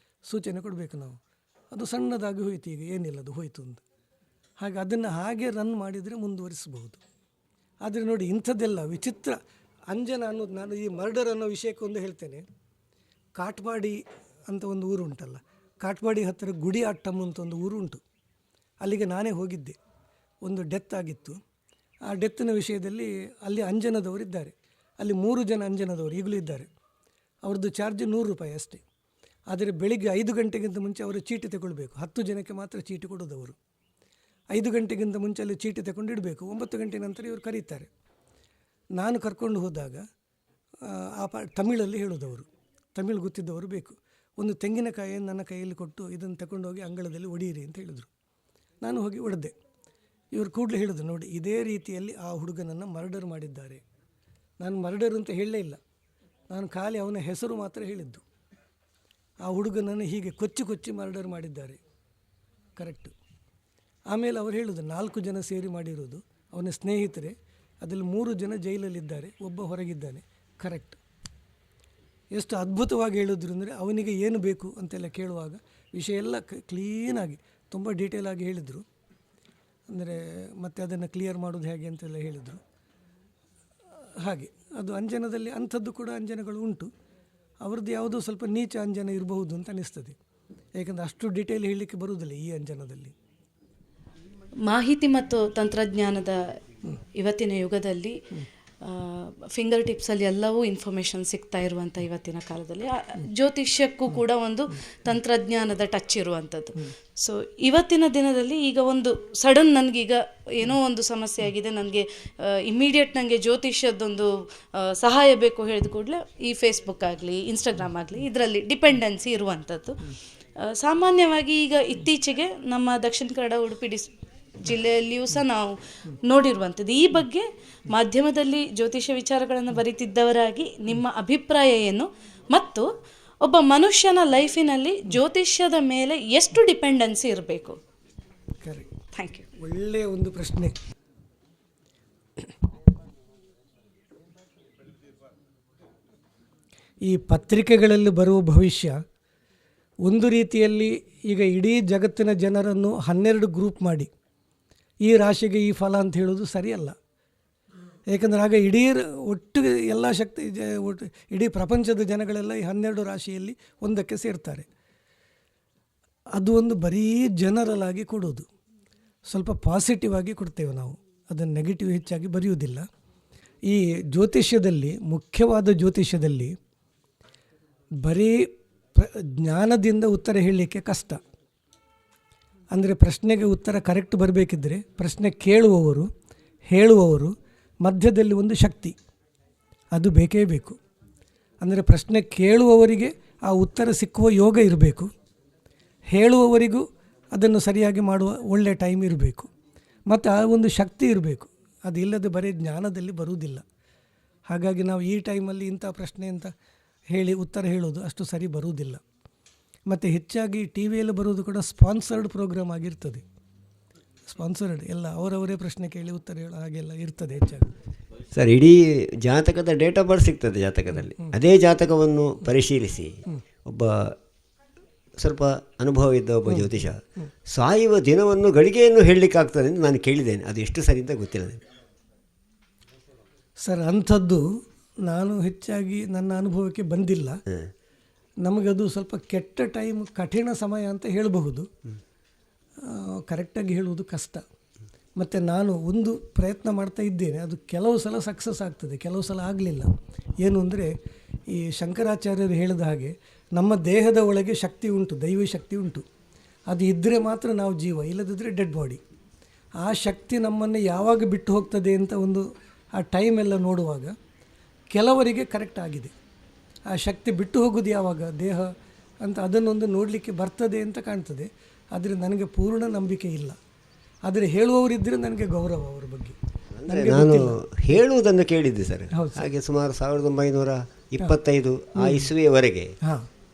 ಸೂಚನೆ ಕೊಡಬೇಕು ನಾವು. ಅದು ಸಣ್ಣದಾಗಿ ಹೋಯ್ತು, ಈಗ ಏನಿಲ್ಲ ಅದು ಹೋಯಿತು ಅಂತ. ಹಾಗೆ ಅದನ್ನು ಹಾಗೆ ರನ್ ಮಾಡಿದರೆ ಮುಂದುವರಿಸಬಹುದು. ಆದರೆ ನೋಡಿ ಇಂಥದ್ದೆಲ್ಲ ವಿಚಿತ್ರ ಅಂಜನ ಅನ್ನೋದು, ನಾನು ಈ ಮರ್ಡರ್ ಅನ್ನೋ ವಿಷಯಕ್ಕೆ ಒಂದು ಹೇಳ್ತೇನೆ. ಕಾಟ್ಪಾಡಿ ಅಂತ ಒಂದು ಊರು ಉಂಟಲ್ಲ, ಕಾಟ್ಪಾಡಿ ಹತ್ತಿರ ಗುಡಿ ಅಟ್ಟಮ್ ಅಂತ ಒಂದು ಊರು ಉಂಟು. ಅಲ್ಲಿಗೆ ನಾನೇ ಹೋಗಿದ್ದೆ. ಒಂದು ಡೆತ್ ಆಗಿತ್ತು. ಆ ಡೆತ್ತಿನ ವಿಷಯದಲ್ಲಿ ಅಲ್ಲಿ ಅಂಜನದವರು ಇದ್ದಾರೆ. ಅಲ್ಲಿ 3 ಜನ ಅಂಜನದವರು ಈಗಲೂ ಇದ್ದಾರೆ. ಅವ್ರದ್ದು ಚಾರ್ಜ್ 100 ರೂಪಾಯಿ ಅಷ್ಟೇ. ಆದರೆ ಬೆಳಿಗ್ಗೆ 5 ಗಂಟೆಗಿಂತ ಮುಂಚೆ ಅವರು ಚೀಟಿ ತಗೊಳ್ಬೇಕು. 10 ಜನಕ್ಕೆ ಮಾತ್ರ ಚೀಟಿ ಕೊಡೋದವರು. 5 ಗಂಟೆಗಿಂತ ಮುಂಚೆ ಅಲ್ಲಿ ಚೀಟಿ ತಗೊಂಡು ಇಡಬೇಕು. 9 ಗಂಟೆ ನಂತರ ಇವರು ಕರೀತಾರೆ. ನಾನು ಕರ್ಕೊಂಡು ಹೋದಾಗ ತಮಿಳಲ್ಲಿ ಹೇಳೋದವರು, ತಮಿಳು ಗೊತ್ತಿದ್ದವರು ಬೇಕು. ಒಂದು ತೆಂಗಿನಕಾಯಿಯನ್ನು ನನ್ನ ಕೈಯಲ್ಲಿ ಕೊಟ್ಟು ಇದನ್ನು ತಗೊಂಡೋಗಿ ಅಂಗಳದಲ್ಲಿ ಒಡೆಯಿರಿ ಅಂತ ಹೇಳಿದರು. ನಾನು ಹೋಗಿ ಒಡೆದೆ. ಇವರು ಕೂಡಲೇ ಹೇಳಿದ್ರು, ನೋಡಿ ಇದೇ ರೀತಿಯಲ್ಲಿ ಆ ಹುಡುಗನನ್ನು ಮರ್ಡರ್ ಮಾಡಿದ್ದಾರೆ. ನಾನು ಮರ್ಡರ್ ಅಂತ ಹೇಳಲೇ ಇಲ್ಲ, ನಾನು ಖಾಲಿ ಅವನ ಹೆಸರು ಮಾತ್ರ ಹೇಳಿದ್ದು. ಆ ಹುಡುಗನನ್ನು ಹೀಗೆ ಕೊಚ್ಚಿ ಮರ್ಡರ್ ಮಾಡಿದ್ದಾರೆ, ಕರೆಕ್ಟು. ಆಮೇಲೆ ಅವರು ಹೇಳಿದ್ರು 4 ಜನ ಸೇರಿ ಮಾಡಿರೋದು, ಅವನ ಸ್ನೇಹಿತರೆ. ಅದರಲ್ಲಿ 3 ಜನ ಜೈಲಲ್ಲಿದ್ದಾರೆ, ಒಬ್ಬ ಹೊರಗಿದ್ದಾನೆ, ಕರೆಕ್ಟ್. ಎಷ್ಟು ಅದ್ಭುತವಾಗಿ ಹೇಳಿದ್ರು ಅಂದರೆ ಅವನಿಗೆ ಏನು ಬೇಕು ಅಂತೆಲ್ಲ ಕೇಳುವಾಗ ವಿಷಯ ಎಲ್ಲ ಕ್ಲೀನಾಗಿ ತುಂಬ ಡೀಟೇಲ್ ಆಗಿ ಹೇಳಿದರು. ಅಂದರೆ ಮತ್ತೆ ಅದನ್ನು ಕ್ಲಿಯರ್ ಮಾಡೋದು ಹೇಗೆ ಅಂತೆಲ್ಲ ಹೇಳಿದರು. ಹಾಗೆ ಅದು ಅಂಜನದಲ್ಲಿ ಅಂಥದ್ದು ಕೂಡ ಅಂಜನಗಳು ಉಂಟು. ಅವ್ರದ್ದು ಯಾವುದೋ ಸ್ವಲ್ಪ ನೀಚ ಅಂಜನ ಇರಬಹುದು ಅಂತ ಅನಿಸ್ತದೆ, ಏಕೆಂದರೆ ಅಷ್ಟು ಡೀಟೇಲ್ ಹೇಳಲಿಕ್ಕೆ ಬರುವುದಿಲ್ಲ ಈ ಅಂಜನದಲ್ಲಿ. ಮಾಹಿತಿ ಮತ್ತು ತಂತ್ರಜ್ಞಾನದ ಇವತ್ತಿನ ಯುಗದಲ್ಲಿ ಫಿಂಗರ್ ಟಿಪ್ಸಲ್ಲಿ ಎಲ್ಲವೂ ಇನ್ಫಾರ್ಮೇಷನ್ ಸಿಗ್ತಾ ಇರುವಂಥ ಇವತ್ತಿನ ಕಾಲದಲ್ಲಿ ಜ್ಯೋತಿಷ್ಯಕ್ಕೂ ಕೂಡ ಒಂದು ತಂತ್ರಜ್ಞಾನದ ಟಚ್ ಇರುವಂಥದ್ದು. ಸೊ ಇವತ್ತಿನ ದಿನದಲ್ಲಿ ಈಗ ಒಂದು ಸಡನ್ ನನಗೀಗ ಏನೋ ಒಂದು ಸಮಸ್ಯೆ ಆಗಿದೆ, ನನಗೆ ಇಮ್ಮಿಡಿಯೇಟ್ ನನಗೆ ಜ್ಯೋತಿಷ್ಯದೊಂದು ಸಹಾಯ ಬೇಕು ಹೇಳಿದ ಕೂಡಲೇ ಈ ಫೇಸ್ಬುಕ್ ಆಗಲಿ ಇನ್ಸ್ಟಾಗ್ರಾಮ್ ಆಗಲಿ ಇದರಲ್ಲಿ ಡಿಪೆಂಡೆನ್ಸಿ ಇರುವಂಥದ್ದು. ಸಾಮಾನ್ಯವಾಗಿ ಈಗ ಇತ್ತೀಚೆಗೆ ನಮ್ಮ ದಕ್ಷಿಣ ಕನ್ನಡ ಉಡುಪಿ ಜಿಲ್ಲೆಯಲ್ಲಿಯೂ ಸಹ ನಾವು ನೋಡಿರುವಂಥದ್ದು. ಈ ಬಗ್ಗೆ ಮಾಧ್ಯಮದಲ್ಲಿ ಜ್ಯೋತಿಷ್ಯ ವಿಚಾರಗಳನ್ನು ಬರೀತಿದ್ದವರಾಗಿ ನಿಮ್ಮ ಅಭಿಪ್ರಾಯ ಏನು, ಮತ್ತು ಒಬ್ಬ ಮನುಷ್ಯನ ಲೈಫಿನಲ್ಲಿ ಜ್ಯೋತಿಷ್ಯದ ಮೇಲೆ ಎಷ್ಟು ಡಿಪೆಂಡೆನ್ಸಿ ಇರಬೇಕು? Correct, thank you. ಒಳ್ಳೆಯ ಒಂದು ಪ್ರಶ್ನೆ. ಈ ಪತ್ರಿಕೆಗಳಲ್ಲಿ ಬರುವ ಭವಿಷ್ಯ ಒಂದು ರೀತಿಯಲ್ಲಿ ಈಗ ಇಡೀ ಜಗತ್ತಿನ ಜನರನ್ನು 12 ಗ್ರೂಪ್ ಮಾಡಿ ಈ ರಾಶಿಗೆ ಈ ಫಲ ಅಂತ ಹೇಳೋದು ಸರಿಯಲ್ಲ. ಏಕೆಂದರೆ ಆಗ ಒಟ್ಟು ಎಲ್ಲ ಶಕ್ತಿ ಇಡೀ ಪ್ರಪಂಚದ ಜನಗಳೆಲ್ಲ ಈ 12 ರಾಶಿಯಲ್ಲಿ ಒಂದಕ್ಕೆ ಸೇರ್ತಾರೆ. ಅದು ಒಂದು ಬರೀ ಜನರಲ್ ಆಗಿ ಕೊಡೋದು, ಸ್ವಲ್ಪ ಪಾಸಿಟಿವ್ ಆಗಿ ಕೊಡ್ತೇವೆ ನಾವು, ಅದನ್ನು ನೆಗೆಟಿವ್ ಹೆಚ್ಚಾಗಿ ಬರೆಯುವುದಿಲ್ಲ. ಈ ಜ್ಯೋತಿಷ್ಯದಲ್ಲಿ, ಮುಖ್ಯವಾದ ಜ್ಯೋತಿಷ್ಯದಲ್ಲಿ ಬರೀ ಜ್ಞಾನದಿಂದ ಉತ್ತರ ಹೇಳಲಿಕ್ಕೆ ಕಷ್ಟ. ಅಂದರೆ ಪ್ರಶ್ನೆಗೆ ಉತ್ತರ ಕರೆಕ್ಟ್ ಬರಬೇಕಿದ್ದರೆ ಪ್ರಶ್ನೆ ಕೇಳುವವರು ಹೇಳುವವರು ಮಧ್ಯದಲ್ಲಿ ಒಂದು ಶಕ್ತಿ, ಅದು ಬೇಕೇ ಬೇಕು. ಅಂದರೆ ಪ್ರಶ್ನೆ ಕೇಳುವವರಿಗೆ ಆ ಉತ್ತರ ಸಿಕ್ಕುವ ಯೋಗ ಇರಬೇಕು, ಹೇಳುವವರಿಗೂ ಅದನ್ನು ಸರಿಯಾಗಿ ಮಾಡುವ ಒಳ್ಳೆಯ ಟೈಮ್ ಇರಬೇಕು, ಮತ್ತು ಆ ಒಂದು ಶಕ್ತಿ ಇರಬೇಕು. ಅದು ಇಲ್ಲದೆ ಬರೀ ಜ್ಞಾನದಲ್ಲಿ ಬರುವುದಿಲ್ಲ. ಹಾಗಾಗಿ ನಾವು ಈ ಟೈಮಲ್ಲಿ ಇಂಥ ಪ್ರಶ್ನೆ ಅಂತ ಹೇಳಿ ಉತ್ತರ ಹೇಳೋದು ಅಷ್ಟು ಸರಿ ಬರುವುದಿಲ್ಲ. ಮತ್ತು ಹೆಚ್ಚಾಗಿ ಟಿ ವಿಯಲ್ಲಿ ಬರೋದು ಕೂಡ ಸ್ಪಾನ್ಸರ್ಡ್ ಪ್ರೋಗ್ರಾಮ್ ಆಗಿರ್ತದೆ. ಸ್ಪಾನ್ಸರ್ಡ್ ಎಲ್ಲ ಅವರವರೇ ಪ್ರಶ್ನೆ ಕೇಳಿ ಉತ್ತರ ಹೇಳೋ ಹಾಗೆಲ್ಲ ಇರ್ತದೆ ಹೆಚ್ಚಾಗಿ. ಸರ್, ಇಡೀ ಜಾತಕದ ಡೇಟ್ ಆಫ್ ಬರ್ತ್ ಸಿಗ್ತದೆ ಜಾತಕದಲ್ಲಿ. ಅದೇ ಜಾತಕವನ್ನು ಪರಿಶೀಲಿಸಿ ಒಬ್ಬ ಸ್ವಲ್ಪ ಅನುಭವ ಇದ್ದ ಒಬ್ಬ ಜ್ಯೋತಿಷ ಸಾಯುವ ದಿನವನ್ನು ಗಳಿಗೆಯನ್ನು ಹೇಳಲಿಕ್ಕಾಗ್ತದೆ ಅಂತ ನಾನು ಕೇಳಿದ್ದೇನೆ. ಅದು ಎಷ್ಟು ಸರಿ ಅಂತ ಗೊತ್ತಿಲ್ಲ ನನಗೆ. ಸರ್, ಅಂಥದ್ದು ನಾನು ಹೆಚ್ಚಾಗಿ ನನ್ನ ಅನುಭವಕ್ಕೆ ಬಂದಿಲ್ಲ. ನಮಗದು ಸ್ವಲ್ಪ ಕೆಟ್ಟ ಟೈಮ್, ಕಠಿಣ ಸಮಯ ಅಂತ ಹೇಳಬಹುದು. ಕರೆಕ್ಟಾಗಿ ಹೇಳುವುದು ಕಷ್ಟ. ಮತ್ತು ನಾನು ಒಂದು ಪ್ರಯತ್ನ ಮಾಡ್ತಾ ಇದ್ದೇನೆ, ಅದು ಕೆಲವು ಸಲ ಸಕ್ಸಸ್ ಆಗ್ತದೆ, ಕೆಲವು ಸಲ ಆಗಲಿಲ್ಲ. ಏನು ಅಂದರೆ, ಈ ಶಂಕರಾಚಾರ್ಯರು ಹೇಳಿದ ಹಾಗೆ ನಮ್ಮ ದೇಹದ ಒಳಗೆ ಶಕ್ತಿ ಉಂಟು, ದೈವಿ ಶಕ್ತಿ ಉಂಟು. ಅದು ಇದ್ದರೆ ಮಾತ್ರ ನಾವು ಜೀವ, ಇಲ್ಲದಿದ್ದರೆ ಡೆಡ್ ಬಾಡಿ. ಆ ಶಕ್ತಿ ನಮ್ಮನ್ನು ಯಾವಾಗ ಬಿಟ್ಟು ಹೋಗ್ತದೆ ಅಂತ ಒಂದು ಆ ಟೈಮ್ ಎಲ್ಲ ನೋಡುವಾಗ ಕೆಲವರಿಗೆ ಕರೆಕ್ಟ್ ಆಗಿದೆ. ಆ ಶಕ್ತಿ ಬಿಟ್ಟು ಹೋಗೋದು ಯಾವಾಗ ದೇಹ ಅಂತ ಅದನ್ನೊಂದು ನೋಡಲಿಕ್ಕೆ ಬರ್ತದೆ ಅಂತ ಕಾಣ್ತದೆ. ಆದರೆ ನನಗೆ ಪೂರ್ಣ ನಂಬಿಕೆ ಇಲ್ಲ. ಆದರೆ ಹೇಳುವವರಿದ್ದರೆ ನನಗೆ ಗೌರವ ಅವರ ಬಗ್ಗೆ. ನಾನು ಹೇಳುವುದನ್ನು ಕೇಳಿದ್ದೆ ಸರ್. ಹಾಗೆ ಸುಮಾರು 1925 ಆ ಇಸ್ವಿಯವರೆಗೆ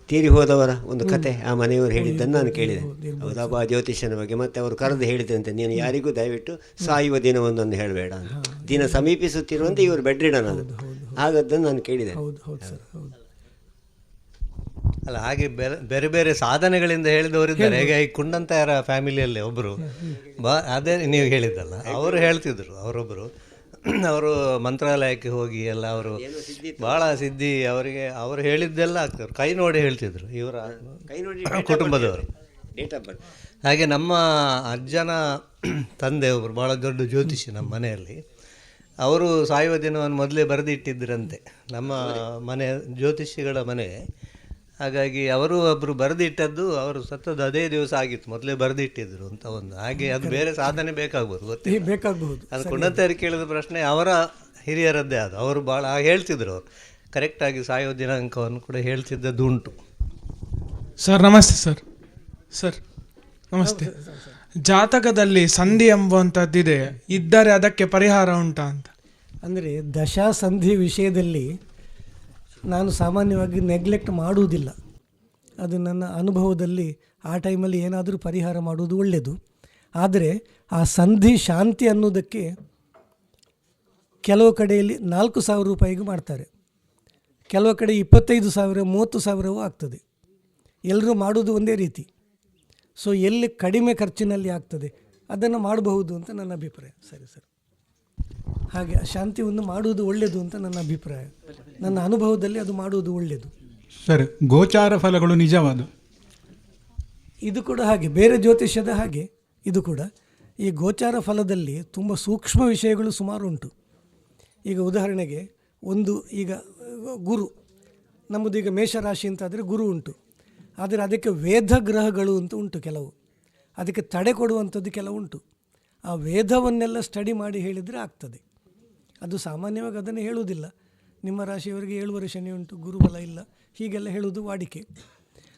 ತೀರಿ ಹೋದವರ ಒಂದು ಕತೆ ಆ ಮನೆಯವರು ಹೇಳಿದ್ದನ್ನು ನಾನು ಕೇಳಿದೆ. ಹೌದಬ್ಬ ಜ್ಯೋತಿಷ್ಯನ ಬಗ್ಗೆ. ಮತ್ತು ಅವರು ಕರೆದು ಹೇಳಿದಂತೆ, ನೀನು ಯಾರಿಗೂ ದಯವಿಟ್ಟು ಸಾಯುವ ದಿನವೊಂದನ್ನು ಹೇಳಬೇಡ ಅಂತ. ದಿನ ಸಮೀಪಿಸುತ್ತಿರುವಂತೆ ಇವರು ಬೆಡ್ ರಿಡನ್ ಆದದ್ದು. ಹಾಗದ್ದನ್ನು ನಾನು ಕೇಳಿದೆ. ಅಲ್ಲ, ಹಾಗೆ ಬೇರೆ ಬೇರೆ ಸಾಧನೆಗಳಿಂದ ಹೇಳಿದವರಿದ್ದಾರೆ. ಈಗ ಈ ಕುಂಡಂತಾಯರ ಫ್ಯಾಮಿಲಿಯಲ್ಲಿ ಒಬ್ಬರು ಅದೇ ನೀವು ಹೇಳಿದ್ದಲ್ಲ, ಅವರು ಹೇಳ್ತಿದ್ರು. ಅವರೊಬ್ಬರು ಅವರು ಮಂತ್ರಾಲಯಕ್ಕೆ ಹೋಗಿ ಎಲ್ಲ ಅವರು ಭಾಳ ಸಿದ್ಧಿ, ಅವರಿಗೆ ಅವರು ಹೇಳಿದ್ದೆಲ್ಲ ಆಗ್ತವ್ರು ಕೈ ನೋಡಿ ಹೇಳ್ತಿದ್ರು, ಇವರ ಕೈ ನೋಡಿ ಕುಟುಂಬದವರು. Date of birth. ಹಾಗೆ ನಮ್ಮ ಅಜ್ಜನ ತಂದೆ ಒಬ್ಬರು ಭಾಳ ದೊಡ್ಡ ಜ್ಯೋತಿಷಿ ನಮ್ಮ ಮನೆಯಲ್ಲಿ. ಅವರು ಸಾಯುವ ದಿನವನ್ನು ಮೊದಲೇ ಬರೆದಿಟ್ಟಿದ್ದರಂತೆ, ನಮ್ಮ ಮನೆ ಜ್ಯೋತಿಷಿಗಳ ಮನೆ. ಹಾಗಾಗಿ ಅವರು ಒಬ್ಬರು ಬರೆದಿಟ್ಟದ್ದು, ಅವರು ಸತ್ತದ್ದು ಅದೇ ದಿವಸ ಆಗಿತ್ತು, ಮೊದಲೇ ಬರೆದಿಟ್ಟಿದ್ರು ಅಂತ ಒಂದು. ಹಾಗೆ ಅದು ಬೇರೆ ಸಾಧನೆ ಬೇಕಾಗ್ಬೋದು, ಬೇಕಾಗಬಹುದು. ಅದು ಕುಂಡಂತಾಯರು ಕೇಳಿದ ಪ್ರಶ್ನೆ ಅವರ ಹಿರಿಯರದ್ದೇ ಅದು. ಅವರು ಭಾಳ ಹೇಳ್ತಿದ್ರು, ಅವರು ಕರೆಕ್ಟಾಗಿ ಸಾಯೋ ದಿನಾಂಕವನ್ನು ಕೂಡ ಹೇಳ್ತಿದ್ದದ್ದು ಉಂಟು. ಸರ್ ನಮಸ್ತೆ. ಸರ್ ನಮಸ್ತೆ. ಜಾತಕದಲ್ಲಿ ಸಂಧಿ ಎಂಬುವಂಥದ್ದಿದೆ, ಇದ್ದರೆ ಅದಕ್ಕೆ ಪರಿಹಾರ ಉಂಟಾ ಅಂತ? ಅಂದರೆ ದಶಾ ಸಂಧಿ ವಿಷಯದಲ್ಲಿ ನಾನು ಸಾಮಾನ್ಯವಾಗಿ ನೆಗ್ಲೆಕ್ಟ್ ಮಾಡುವುದಿಲ್ಲ. ಅದು ನನ್ನ ಅನುಭವದಲ್ಲಿ ಆ ಟೈಮಲ್ಲಿ ಏನಾದರೂ ಪರಿಹಾರ ಮಾಡುವುದು ಒಳ್ಳೆಯದು. ಆದರೆ ಆ ಸಂಧಿ ಶಾಂತಿ ಅನ್ನೋದಕ್ಕೆ ಕೆಲವು ಕಡೆಯಲ್ಲಿ 4,000 ರೂಪಾಯಿಗೂ ಮಾಡ್ತಾರೆ, ಕೆಲವು ಕಡೆ 25,000 30,000ವೂ ಆಗ್ತದೆ. ಎಲ್ಲರೂ ಮಾಡೋದು ಒಂದೇ ರೀತಿ. ಸೊ ಎಲ್ಲಿ ಕಡಿಮೆ ಖರ್ಚಿನಲ್ಲಿ ಆಗ್ತದೆ ಅದನ್ನು ಮಾಡಬಹುದು ಅಂತ ನನ್ನ ಅಭಿಪ್ರಾಯ. ಸರಿ ಸರ್, ಹಾಗೆ ಶಾಂತಿಯನ್ನು ಮಾಡುವುದು ಒಳ್ಳೆಯದು ಅಂತ ನನ್ನ ಅಭಿಪ್ರಾಯ. ನನ್ನ ಅನುಭವದಲ್ಲಿ ಅದು ಮಾಡುವುದು ಒಳ್ಳೆಯದು. ಸರ್, ಗೋಚಾರ ಫಲಗಳು ನಿಜವಾದ ಇದು ಕೂಡ ಹಾಗೆ, ಬೇರೆ ಜ್ಯೋತಿಷ್ಯದ ಹಾಗೆ ಇದು ಕೂಡ. ಈ ಗೋಚಾರ ಫಲದಲ್ಲಿ ತುಂಬ ಸೂಕ್ಷ್ಮ ವಿಷಯಗಳು ಸುಮಾರು ಉಂಟು. ಈಗ ಉದಾಹರಣೆಗೆ ಈಗ ಗುರು, ನಮ್ಮದು ಈಗ ಮೇಷರಾಶಿ ಅಂತಾದರೆ ಗುರು ಉಂಟು. ಆದರೆ ಅದಕ್ಕೆ ವೇದ ಗ್ರಹಗಳು ಅಂತ ಉಂಟು, ಕೆಲವು ಅದಕ್ಕೆ ತಡೆ ಕೊಡುವಂಥದ್ದು ಕೆಲವು ಉಂಟು. ಆ ವೇದವನ್ನೆಲ್ಲ ಸ್ಟಡಿ ಮಾಡಿ ಹೇಳಿದರೆ ಆಗ್ತದೆ. ಅದು ಸಾಮಾನ್ಯವಾಗಿ ಅದನ್ನು ಹೇಳುವುದಿಲ್ಲ. ನಿಮ್ಮ ರಾಶಿಯವರಿಗೆ 7 ಶನಿ ಉಂಟು, ಗುರುಬಲ ಇಲ್ಲ, ಹೀಗೆಲ್ಲ ಹೇಳುವುದು ವಾಡಿಕೆ.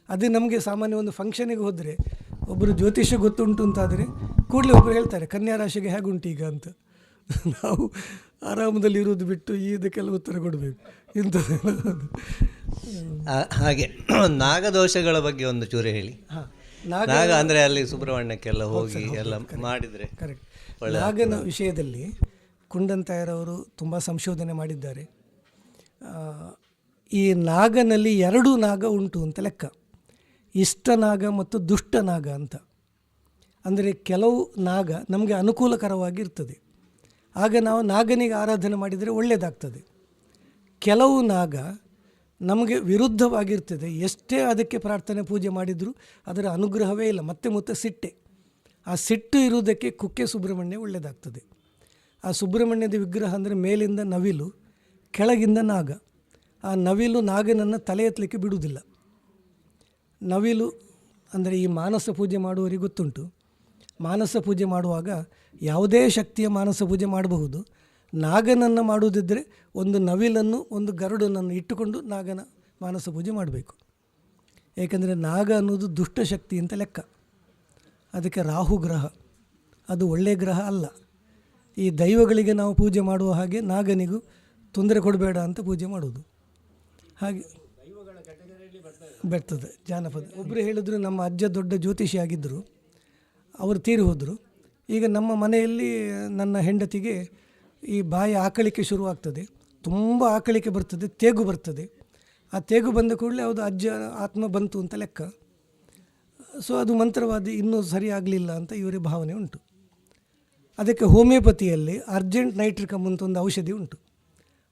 ಅದು ನಮಗೆ ಸಾಮಾನ್ಯ ಒಂದು ಫಂಕ್ಷನಿಗೆ ಹೋದರೆ ಒಬ್ಬರು ಜ್ಯೋತಿಷ್ಯ ಗೊತ್ತುಂಟು ಅಂತಾದರೆ ಕೂಡಲೇ ಒಬ್ಬರು ಹೇಳ್ತಾರೆ ಕನ್ಯಾ ರಾಶಿಗೆ ಹೇಗುಂಟು ಈಗ ಅಂತ. ನಾವು ಆರಾಮದಲ್ಲಿ ಇರೋದು ಬಿಟ್ಟು ಇದಕ್ಕೆಲ್ಲ ಉತ್ತರ ಕೊಡಬೇಕು ಇಂಥದ್ದು. ಹಾಗೆ ನಾಗದೋಷಗಳ ಬಗ್ಗೆ ಒಂದು ಚೂರು ಹೇಳಿ. ನಾಗ ಅಂದರೆ ಅಲ್ಲಿ ಸುಬ್ರಹ್ಮಣ್ಯಕ್ಕೆಲ್ಲ ಹೋಗಿ ಎಲ್ಲ ಮಾಡಿದರೆ ಕರೆಕ್ಟ್. ನಾಗನ ವಿಷಯದಲ್ಲಿ ಕುಂಡಂತಾಯರವರು ತುಂಬ ಸಂಶೋಧನೆ ಮಾಡಿದ್ದಾರೆ. ಈ ನಾಗನಲ್ಲಿ 2 ನಾಗ ಉಂಟು ಅಂತ ಲೆಕ್ಕ, ಇಷ್ಟ ನಾಗ ಮತ್ತು ದುಷ್ಟ ನಾಗ ಅಂತ. ಅಂದರೆ ಕೆಲವು ನಾಗ ನಮಗೆ ಅನುಕೂಲಕರವಾಗಿರ್ತದೆ, ಆಗ ನಾವು ನಾಗನಿಗೆ ಆರಾಧನೆ ಮಾಡಿದರೆ ಒಳ್ಳೆಯದಾಗ್ತದೆ. ಕೆಲವು ನಾಗ ನಮಗೆ ವಿರುದ್ಧವಾಗಿರ್ತದೆ, ಎಷ್ಟೇ ಅದಕ್ಕೆ ಪ್ರಾರ್ಥನೆ ಪೂಜೆ ಮಾಡಿದರೂ ಅದರ ಅನುಗ್ರಹವೇ ಇಲ್ಲ, ಮತ್ತೆ ಸಿಟ್ಟೆ. ಆ ಸಿಟ್ಟು ಇರುವುದಕ್ಕೆ ಕುಕ್ಕೆ ಸುಬ್ರಹ್ಮಣ್ಯ ಒಳ್ಳೆಯದಾಗ್ತದೆ. ಆ ಸುಬ್ರಹ್ಮಣ್ಯದ ವಿಗ್ರಹ ಅಂದರೆ ಮೇಲಿಂದ ನವಿಲು, ಕೆಳಗಿಂದ ನಾಗ. ಆ ನವಿಲು ನಾಗನನ್ನು ತಲೆ ಎತ್ತಲಿಕ್ಕೆ ಬಿಡುವುದಿಲ್ಲ. ನವಿಲು ಅಂದರೆ ಈ ಮಾನಸ ಪೂಜೆ ಮಾಡುವವರಿಗೆ ಗೊತ್ತುಂಟು. ಮಾನಸ ಪೂಜೆ ಮಾಡುವಾಗ ಯಾವುದೇ ಶಕ್ತಿಯ ಮಾನಸ ಪೂಜೆ ಮಾಡಬಹುದು. ನಾಗನನ್ನು ಮಾಡುವುದಿದ್ದರೆ ಒಂದು ನವಿಲನ್ನು ಒಂದು ಗರುಡನನ್ನು ಇಟ್ಟುಕೊಂಡು ನಾಗನ ಮಾನಸ ಪೂಜೆ ಮಾಡಬೇಕು. ಏಕೆಂದರೆ ನಾಗ ಅನ್ನೋದು ದುಷ್ಟಶಕ್ತಿ ಅಂತ ಲೆಕ್ಕ. ಅದಕ್ಕೆ ರಾಹು ಗ್ರಹ, ಅದು ಒಳ್ಳೆಯ ಗ್ರಹ ಅಲ್ಲ. ಈ ದೈವಗಳಿಗೆ ನಾವು ಪೂಜೆ ಮಾಡುವ ಹಾಗೆ ನಾಗನಿಗೂ ತೊಂದರೆ ಕೊಡಬೇಡ ಅಂತ ಪೂಜೆ ಮಾಡೋದು. ಹಾಗೆ ಬರ್ತದೆ ಜಾನಪದ. ಒಬ್ಬರು ಹೇಳಿದ್ರು, ನಮ್ಮ ಅಜ್ಜ ದೊಡ್ಡ ಜ್ಯೋತಿಷಿ ಆಗಿದ್ದರು, ಅವರು ತೀರಿ ಹೋದರು. ಈಗ ನಮ್ಮ ಮನೆಯಲ್ಲಿ ನನ್ನ ಹೆಂಡತಿಗೆ ಈ ಬಾಯಿ ಆಕಳಿಕೆ ಶುರುವಾಗ್ತದೆ, ತುಂಬ ಆಕಳಿಕೆ ಬರ್ತದೆ, ತೇಗು ಬರ್ತದೆ. ಆ ತೇಗು ಬಂದ ಕೂಡಲೇ ಅದು ಅಜ್ಜ ಆತ್ಮ ಬಂತು ಅಂತ ಲೆಕ್ಕ. ಸೊ ಅದು ಮಂತ್ರವಾದಿ ಇನ್ನೂ ಸರಿಯಾಗಲಿಲ್ಲ ಅಂತ ಇವರ ಭಾವನೆ ಉಂಟು. ಅದಕ್ಕೆ ಹೋಮಿಯೋಪತಿಯಲ್ಲಿ ಅರ್ಜೆಂಟ್ ನೈಟ್ರಿಕಮ್ ಅಂತ ಒಂದು ಔಷಧಿ ಉಂಟು.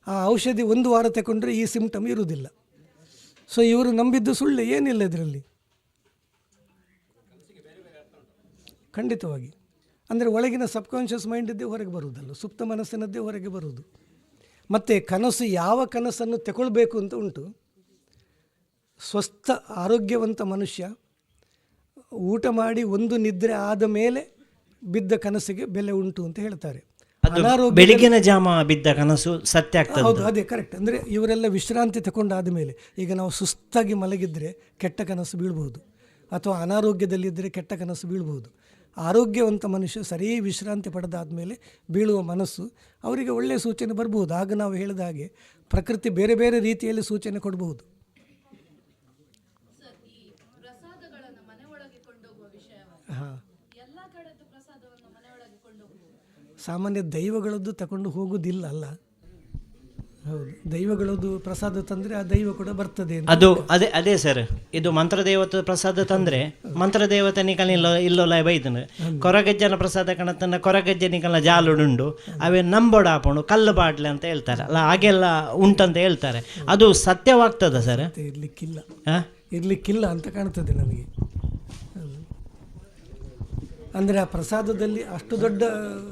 ಆ ಔಷಧಿ 1 ವಾರ ತಗೊಂಡ್ರೆ ಈ ಸಿಂಪ್ಟಮ್ ಇರುವುದಿಲ್ಲ. ಸೊ ಇವರು ನಂಬಿದ್ದು ಸುಳ್ಳು, ಏನಿಲ್ಲ ಇದರಲ್ಲಿ ಖಂಡಿತವಾಗಿ. ಅಂದರೆ ಒಳಗಿನ ಸಬ್ಕಾನ್ಷಿಯಸ್ ಮೈಂಡಿದ್ದೇ ಹೊರಗೆ ಬರುವುದಲ್ಲ, ಸುಪ್ತ ಮನಸ್ಸಿನದ್ದೇ ಹೊರಗೆ ಬರುವುದು. ಮತ್ತು ಕನಸು, ಯಾವ ಕನಸನ್ನು ತಗೊಳ್ಬೇಕು ಅಂತ ಉಂಟು. ಸ್ವಸ್ಥ ಆರೋಗ್ಯವಂತ ಮನುಷ್ಯ ಊಟ ಮಾಡಿ ಒಂದು ನಿದ್ರೆ ಆದ ಮೇಲೆ ಬಿದ್ದ ಕನಸಿಗೆ ಬೆಲೆ ಉಂಟು ಅಂತ ಹೇಳ್ತಾರೆ. ಬೆಳಗಿನ ಜಾಮ ಬಿದ್ದ ಕನಸು ಸತ್ಯ ಆಗ್ತದೆ. ಹೌದು, ಅದೇ ಕರೆಕ್ಟ್. ಅಂದರೆ ಇವರೆಲ್ಲ ವಿಶ್ರಾಂತಿ ತಗೊಂಡಾದ ಮೇಲೆ, ಈಗ ನಾವು ಸುಸ್ತಾಗಿ ಮಲಗಿದರೆ ಕೆಟ್ಟ ಕನಸು ಬೀಳ್ಬೋದು, ಅಥವಾ ಅನಾರೋಗ್ಯದಲ್ಲಿದ್ದರೆ ಕೆಟ್ಟ ಕನಸು ಬೀಳ್ಬೋದು. ಆರೋಗ್ಯವಂತ ಮನುಷ್ಯ ಸರಿ ವಿಶ್ರಾಂತಿ ಪಡೆದಾದ ಮೇಲೆ ಬೀಳುವ ಮನಸ್ಸು ಅವರಿಗೆ ಒಳ್ಳೆಯ ಸೂಚನೆ ಬರ್ಬೋದು. ಆಗ ನಾವು ಹೇಳಿದ ಹಾಗೆ ಪ್ರಕೃತಿ ಬೇರೆ ಬೇರೆ ರೀತಿಯಲ್ಲಿ ಸೂಚನೆ ಕೊಡಬಹುದು. ಹಾಂ, ಸಾಮಾನ್ಯ ದೈವಗಳದ್ದು ತಗೊಂಡು ಹೋಗೋದಿಲ್ಲ ಅಲ್ಲ. ಹೌದು, ದೈವಗಳದ್ದು ಪ್ರಸಾದ ತಂದರೆ ಆ ದೈವ ಕೂಡ ಬರ್ತದೆ. ಅದು ಅದೇ ಸರ್, ಇದು ಮಂತ್ರದೇವತ ಪ್ರಸಾದ ತಂದರೆ ಮಂತ್ರದೇವತೆ ನಿಕಲಿಲ್ಲ ಇಲ್ಲೋಲ್ಲ ಬೈದನು. ಕೊರಗಜ್ಜನ ಪ್ರಸಾದ ಕಣತನ ಕೊರಗಜ್ಜ ನಿಕಲ್ನ ಜಾಲುಡುಂಡು ಅವೇ ನಂಬೋಡ ಹಾಪುಂಡು ಕಲ್ಲು ಬಾಟ್ಲೆ ಅಂತ ಹೇಳ್ತಾರೆ ಅಲ್ಲ, ಹಾಗೆಲ್ಲ ಉಂಟಂತ ಹೇಳ್ತಾರೆ. ಅದು ಸತ್ಯವಾಗ್ತದ ಸರ್? ಇರ್ಲಿಕ್ಕಿಲ್ಲ ಅಂತ ಕಾಣ್ತದೆ ನನಗೆ. ಅಂದರೆ ಆ ಪ್ರಸಾದದಲ್ಲಿ ಅಷ್ಟು ದೊಡ್ಡ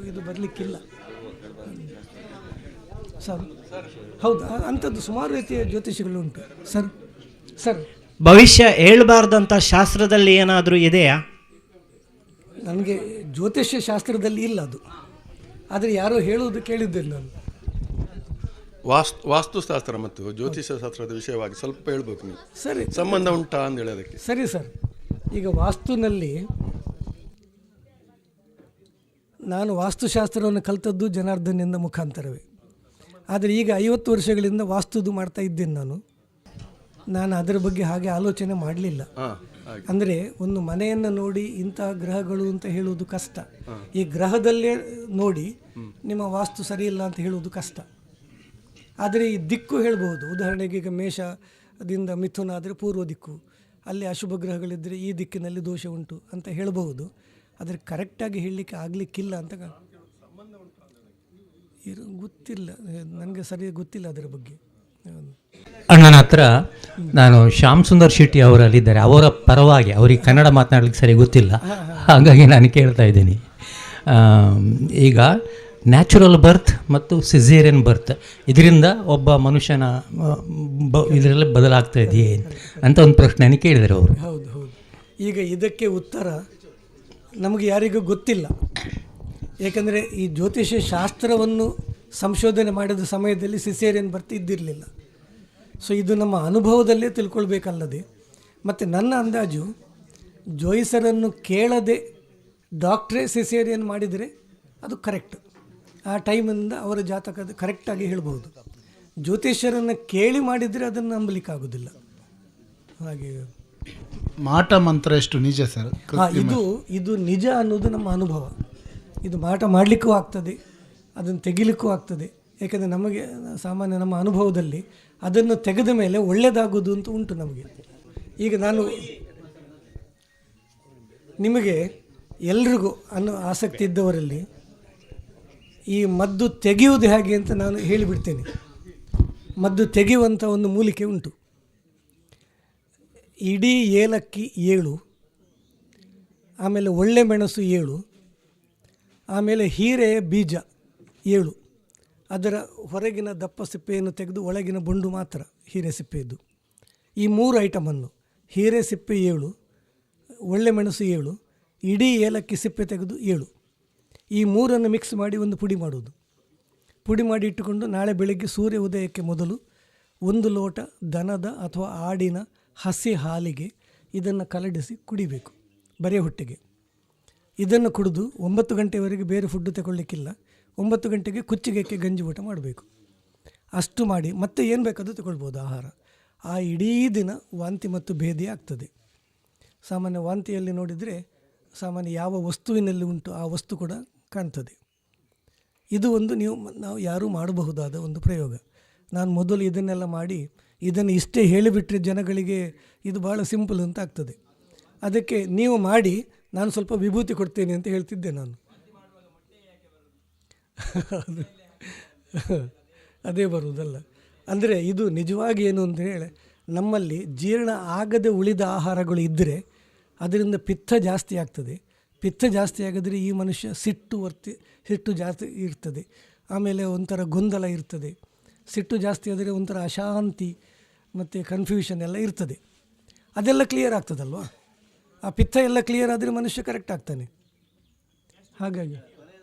ಇದು ಬರಲಿಕ್ಕಿಲ್ಲ ಸರ್. ಹೌದು, ಅಂಥದ್ದು ಸುಮಾರು ರೀತಿಯ ಜ್ಯೋತಿಷಿಗಳು ಉಂಟು ಸರ್. ಭವಿಷ್ಯ ಹೇಳಬಾರ್ದಂಥ ಶಾಸ್ತ್ರದಲ್ಲಿ ಏನಾದರೂ ಇದೆಯಾ? ನನಗೆ ಜ್ಯೋತಿಷ್ಯ ಶಾಸ್ತ್ರದಲ್ಲಿ ಇಲ್ಲ ಅದು, ಆದರೆ ಯಾರೋ ಹೇಳುವುದು ಕೇಳಿದ್ದೇನೆ ನಾನು. ವಾಸ್ತುಶಾಸ್ತ್ರ ಮತ್ತು ಜ್ಯೋತಿಷ್ಯ ಶಾಸ್ತ್ರದ ವಿಷಯವಾಗಿ ಸ್ವಲ್ಪ ಹೇಳ್ಬೇಕು ನೀವು. ಸರಿ, ಸಂಬಂಧ ಉಂಟಾ ಅಂತ ಹೇಳೋದಕ್ಕೆ. ಸರಿ ಸರ್. ಈಗ ವಾಸ್ತುನಲ್ಲಿ ನಾನು ವಾಸ್ತುಶಾಸ್ತ್ರವನ್ನು ಕಲಿತದ್ದು ಜನಾರ್ದನಿಂದ ಮುಖಾಂತರವೇ. ಆದರೆ ಈಗ 50 ವರ್ಷಗಳಿಂದ ವಾಸ್ತುದು ಮಾಡ್ತಾ ಇದ್ದೇನೆ ನಾನು ಅದರ ಬಗ್ಗೆ ಹಾಗೆ ಆಲೋಚನೆ ಮಾಡಲಿಲ್ಲ. ಅಂದರೆ ಒಂದು ಮನೆಯನ್ನು ನೋಡಿ ಇಂತಹ ಗ್ರಹಗಳು ಅಂತ ಹೇಳುವುದು ಕಷ್ಟ. ಈ ಗ್ರಹದಲ್ಲೇ ನೋಡಿ ನಿಮ್ಮ ವಾಸ್ತು ಸರಿ ಇಲ್ಲ ಅಂತ ಹೇಳುವುದು ಕಷ್ಟ. ಆದರೆ ಈ ದಿಕ್ಕು ಹೇಳ್ಬೋದು. ಉದಾಹರಣೆಗೆ ಈಗ ಮೇಷದಿಂದ ಮಿಥುನ ಆದರೆ ಪೂರ್ವ ದಿಕ್ಕು, ಅಲ್ಲಿ ಅಶುಭ ಗ್ರಹಗಳಿದ್ದರೆ ಈ ದಿಕ್ಕಿನಲ್ಲಿ ದೋಷ ಉಂಟು ಅಂತ ಹೇಳಬಹುದು. ಆದರೆ ಕರೆಕ್ಟಾಗಿ ಹೇಳಲಿಕ್ಕೆ ಆಗಲಿಕ್ಕಿಲ್ಲ ಅಂತ ಗೊತ್ತಿಲ್ಲ ನನಗೆ, ಸರಿಯಾಗಿ ಗೊತ್ತಿಲ್ಲ ಅದರ ಬಗ್ಗೆ. ಅಣ್ಣನ ಹತ್ರ ನಾನು ಶ್ಯಾಮ್ ಸುಂದರ್ ಶೆಟ್ಟಿ ಅವರಲ್ಲಿದ್ದಾರೆ, ಅವರ ಪರವಾಗಿ ಅವರಿಗೆ ಕನ್ನಡ ಮಾತನಾಡಲಿಕ್ಕೆ ಸರಿ ಗೊತ್ತಿಲ್ಲ, ಹಾಗಾಗಿ ನಾನು ಕೇಳ್ತಾ ಇದ್ದೀನಿ. ಈಗ ನ್ಯಾಚುರಲ್ ಬರ್ತ್ ಮತ್ತು ಸಿಸೇರಿಯನ್ ಬರ್ತ್, ಇದರಿಂದ ಒಬ್ಬ ಮನುಷ್ಯನ ಇದರಲ್ಲಿ ಬದಲಾಗ್ತಾ ಇದೆಯೇ ಅಂತ ಒಂದು ಪ್ರಶ್ನೆಯನ್ನು ಕೇಳಿದರು ಅವರು. ಹೌದು ಹೌದು. ಈಗ ಇದಕ್ಕೆ ಉತ್ತರ ನಮಗೆ ಯಾರಿಗೂ ಗೊತ್ತಿಲ್ಲ. ಏಕೆಂದರೆ ಈ ಜ್ಯೋತಿಷ್ಯ ಶಾಸ್ತ್ರವನ್ನು ಸಂಶೋಧನೆ ಮಾಡಿದ ಸಮಯದಲ್ಲಿ ಸಿಸೇರಿಯನ್ ಬರ್ತ್ ಇದ್ದಿರಲಿಲ್ಲ. ಸೊ ಇದು ನಮ್ಮ ಅನುಭವದಲ್ಲೇ ತಿಳ್ಕೊಳ್ಬೇಕಲ್ಲದೆ. ಮತ್ತು ನನ್ನ ಅಂದಾಜು ಜೋಯಿಸರನ್ನು ಕೇಳದೆ ಡಾಕ್ಟ್ರೇ ಸಿಸೇರಿಯನ್ ಮಾಡಿದರೆ ಅದು ಕರೆಕ್ಟ್. ಆ ಟೈಮಿಂದ ಅವರ ಜಾತಕದ ಕರೆಕ್ಟಾಗಿ ಹೇಳ್ಬೋದು. ಜ್ಯೋತಿಷ್ಯರನ್ನು ಕೇಳಿ ಮಾಡಿದರೆ ಅದನ್ನು ನಂಬಲಿಕ್ಕಾಗೋದಿಲ್ಲ. ಹಾಗೆ ಮಾಟ ಮಂತ್ರ ಎಷ್ಟು ನಿಜ ಸರ್? ಇದು ನಿಜ ಅನ್ನೋದು ನಮ್ಮ ಅನುಭವ. ಇದು ಮಾಟ ಮಾಡಲಿಕ್ಕೂ ಆಗ್ತದೆ, ಅದನ್ನು ತೆಗಿಲಿಕ್ಕೂ ಆಗ್ತದೆ. ಏಕೆಂದರೆ ನಮಗೆ ಸಾಮಾನ್ಯ ನಮ್ಮ ಅನುಭವದಲ್ಲಿ ಅದನ್ನು ತೆಗೆದ ಮೇಲೆ ಒಳ್ಳೆಯದಾಗೋದು ಅಂತ ಉಂಟು ನಮಗೆ. ಈಗ ನಾನು ನಿಮಗೆ ಎಲ್ರಿಗೂ ಆಸಕ್ತಿ ಇದ್ದವರಲ್ಲಿ ಈ ಮದ್ದು ತೆಗೆಯುವುದು ಹೇಗೆ ಅಂತ ನಾನು ಹೇಳಿಬಿಡ್ತೇನೆ. ಮದ್ದು ತೆಗೆಯುವಂಥ ಒಂದು ಮೂಲಿಕೆ ಉಂಟು. ಇಡೀ ಏಲಕ್ಕಿ 7, ಆಮೇಲೆ ಒಳ್ಳೆ ಮೆಣಸು 7, ಆಮೇಲೆ ಹೀರೆಯ ಬೀಜ 7, ಅದರ ಹೊರಗಿನ ದಪ್ಪ ಸಿಪ್ಪೆಯನ್ನು ತೆಗೆದು ಒಳಗಿನ ಬೊಂಡು ಮಾತ್ರ ಹೀರೆ ಸಿಪ್ಪೆಯದ್ದು. ಈ 3 ಐಟಮನ್ನು, ಹೀರೆ ಸಿಪ್ಪೆ 7, ಒಳ್ಳೆ ಮೆಣಸು 7, ಇಡೀ ಏಲಕ್ಕಿ ಸಿಪ್ಪೆ ತೆಗೆದು 7, ಈ 3ಅನ್ನು ಮಿಕ್ಸ್ ಮಾಡಿ ಒಂದು ಪುಡಿ ಮಾಡೋದು. ಪುಡಿ ಮಾಡಿ ಇಟ್ಟುಕೊಂಡು ನಾಳೆ ಬೆಳಿಗ್ಗೆ ಸೂರ್ಯ ಉದಯಕ್ಕೆ ಮೊದಲು 1 ಲೋಟ ದನದ ಅಥವಾ ಆಡಿನ ಹಸಿ ಹಾಲಿಗೆ ಇದನ್ನು ಕಲಡಿಸಿ ಕುಡಿಬೇಕು ಬರೀ ಹೊಟ್ಟೆಗೆ. ಇದನ್ನು ಕುಡಿದು 9 ಗಂಟೆವರೆಗೆ ಬೇರೆ ಫುಡ್ಡು ತಗೊಳ್ಳಿಕ್ಕಿಲ್ಲ. 9 ಗಂಟೆಗೆ ಕುಚ್ಚಿಗೆಕ್ಕೆ ಗಂಜಿ ಊಟ ಮಾಡಬೇಕು. ಅಷ್ಟು ಮಾಡಿ ಮತ್ತೆ ಏನು ಬೇಕಾದರೂ ತಗೊಳ್ಬೋದು ಆಹಾರ. ಆ ಇಡೀ ದಿನ ವಾಂತಿ ಮತ್ತು ಭೇದಿ ಆಗ್ತದೆ. ಸಾಮಾನ್ಯ ವಾಂತಿಯಲ್ಲಿ ನೋಡಿದರೆ ಸಾಮಾನ್ಯ ಯಾವ ವಸ್ತುವಿನಲ್ಲಿ ಉಂಟು ಆ ವಸ್ತು ಕೂಡ ಕಾಣ್ತದೆ. ಇದು ಒಂದು ನಾವು ಯಾರೂ ಮಾಡಬಹುದಾದ ಒಂದು ಪ್ರಯೋಗ. ನಾನು ಮೊದಲು ಇದನ್ನೆಲ್ಲ ಮಾಡಿ ಇದನ್ನು ಇಷ್ಟೇ ಹೇಳಿಬಿಟ್ರೆ ಜನಗಳಿಗೆ ಇದು ಭಾಳ ಸಿಂಪಲ್ ಅಂತ ಆಗ್ತದೆ. ಅದಕ್ಕೆ ನೀವು ಮಾಡಿ ನಾನು ಸ್ವಲ್ಪ ವಿಭೂತಿ ಕೊಡ್ತೇನೆ ಅಂತ ಹೇಳ್ತಿದ್ದೆ ನಾನು. ಅದೇ ಬರುವುದಲ್ಲ. ಅಂದರೆ ಇದು ನಿಜವಾಗಿ ಏನು ಅಂತ ಹೇಳಿ ನಮ್ಮಲ್ಲಿ ಜೀರ್ಣ ಆಗದೆ ಉಳಿದ ಆಹಾರಗಳು ಇದ್ದರೆ ಅದರಿಂದ ಪಿತ್ತ ಜಾಸ್ತಿ ಆಗ್ತದೆ. ಪಿತ್ತ ಜಾಸ್ತಿ ಆಗಿದ್ರೆ ಈ ಮನುಷ್ಯ ಸಿಟ್ಟು ಜಾಸ್ತಿ ಇರ್ತದೆ. ಆಮೇಲೆ ಒಂಥರ ಗೊಂದಲ ಇರ್ತದೆ. ಸಿಟ್ಟು ಜಾಸ್ತಿ ಆದರೆ ಒಂಥರ ಅಶಾಂತಿ ಮತ್ತು ಕನ್ಫ್ಯೂಷನ್ ಎಲ್ಲ ಇರ್ತದೆ. ಅದೆಲ್ಲ ಕ್ಲಿಯರ್ ಆಗ್ತದಲ್ವ. ಆ ಪಿತ್ತ ಎಲ್ಲ ಕ್ಲಿಯರ್ ಆದರೆ ಮನುಷ್ಯ ಕರೆಕ್ಟ್ ಆಗ್ತಾನೆ. ಹಾಗಾಗಿ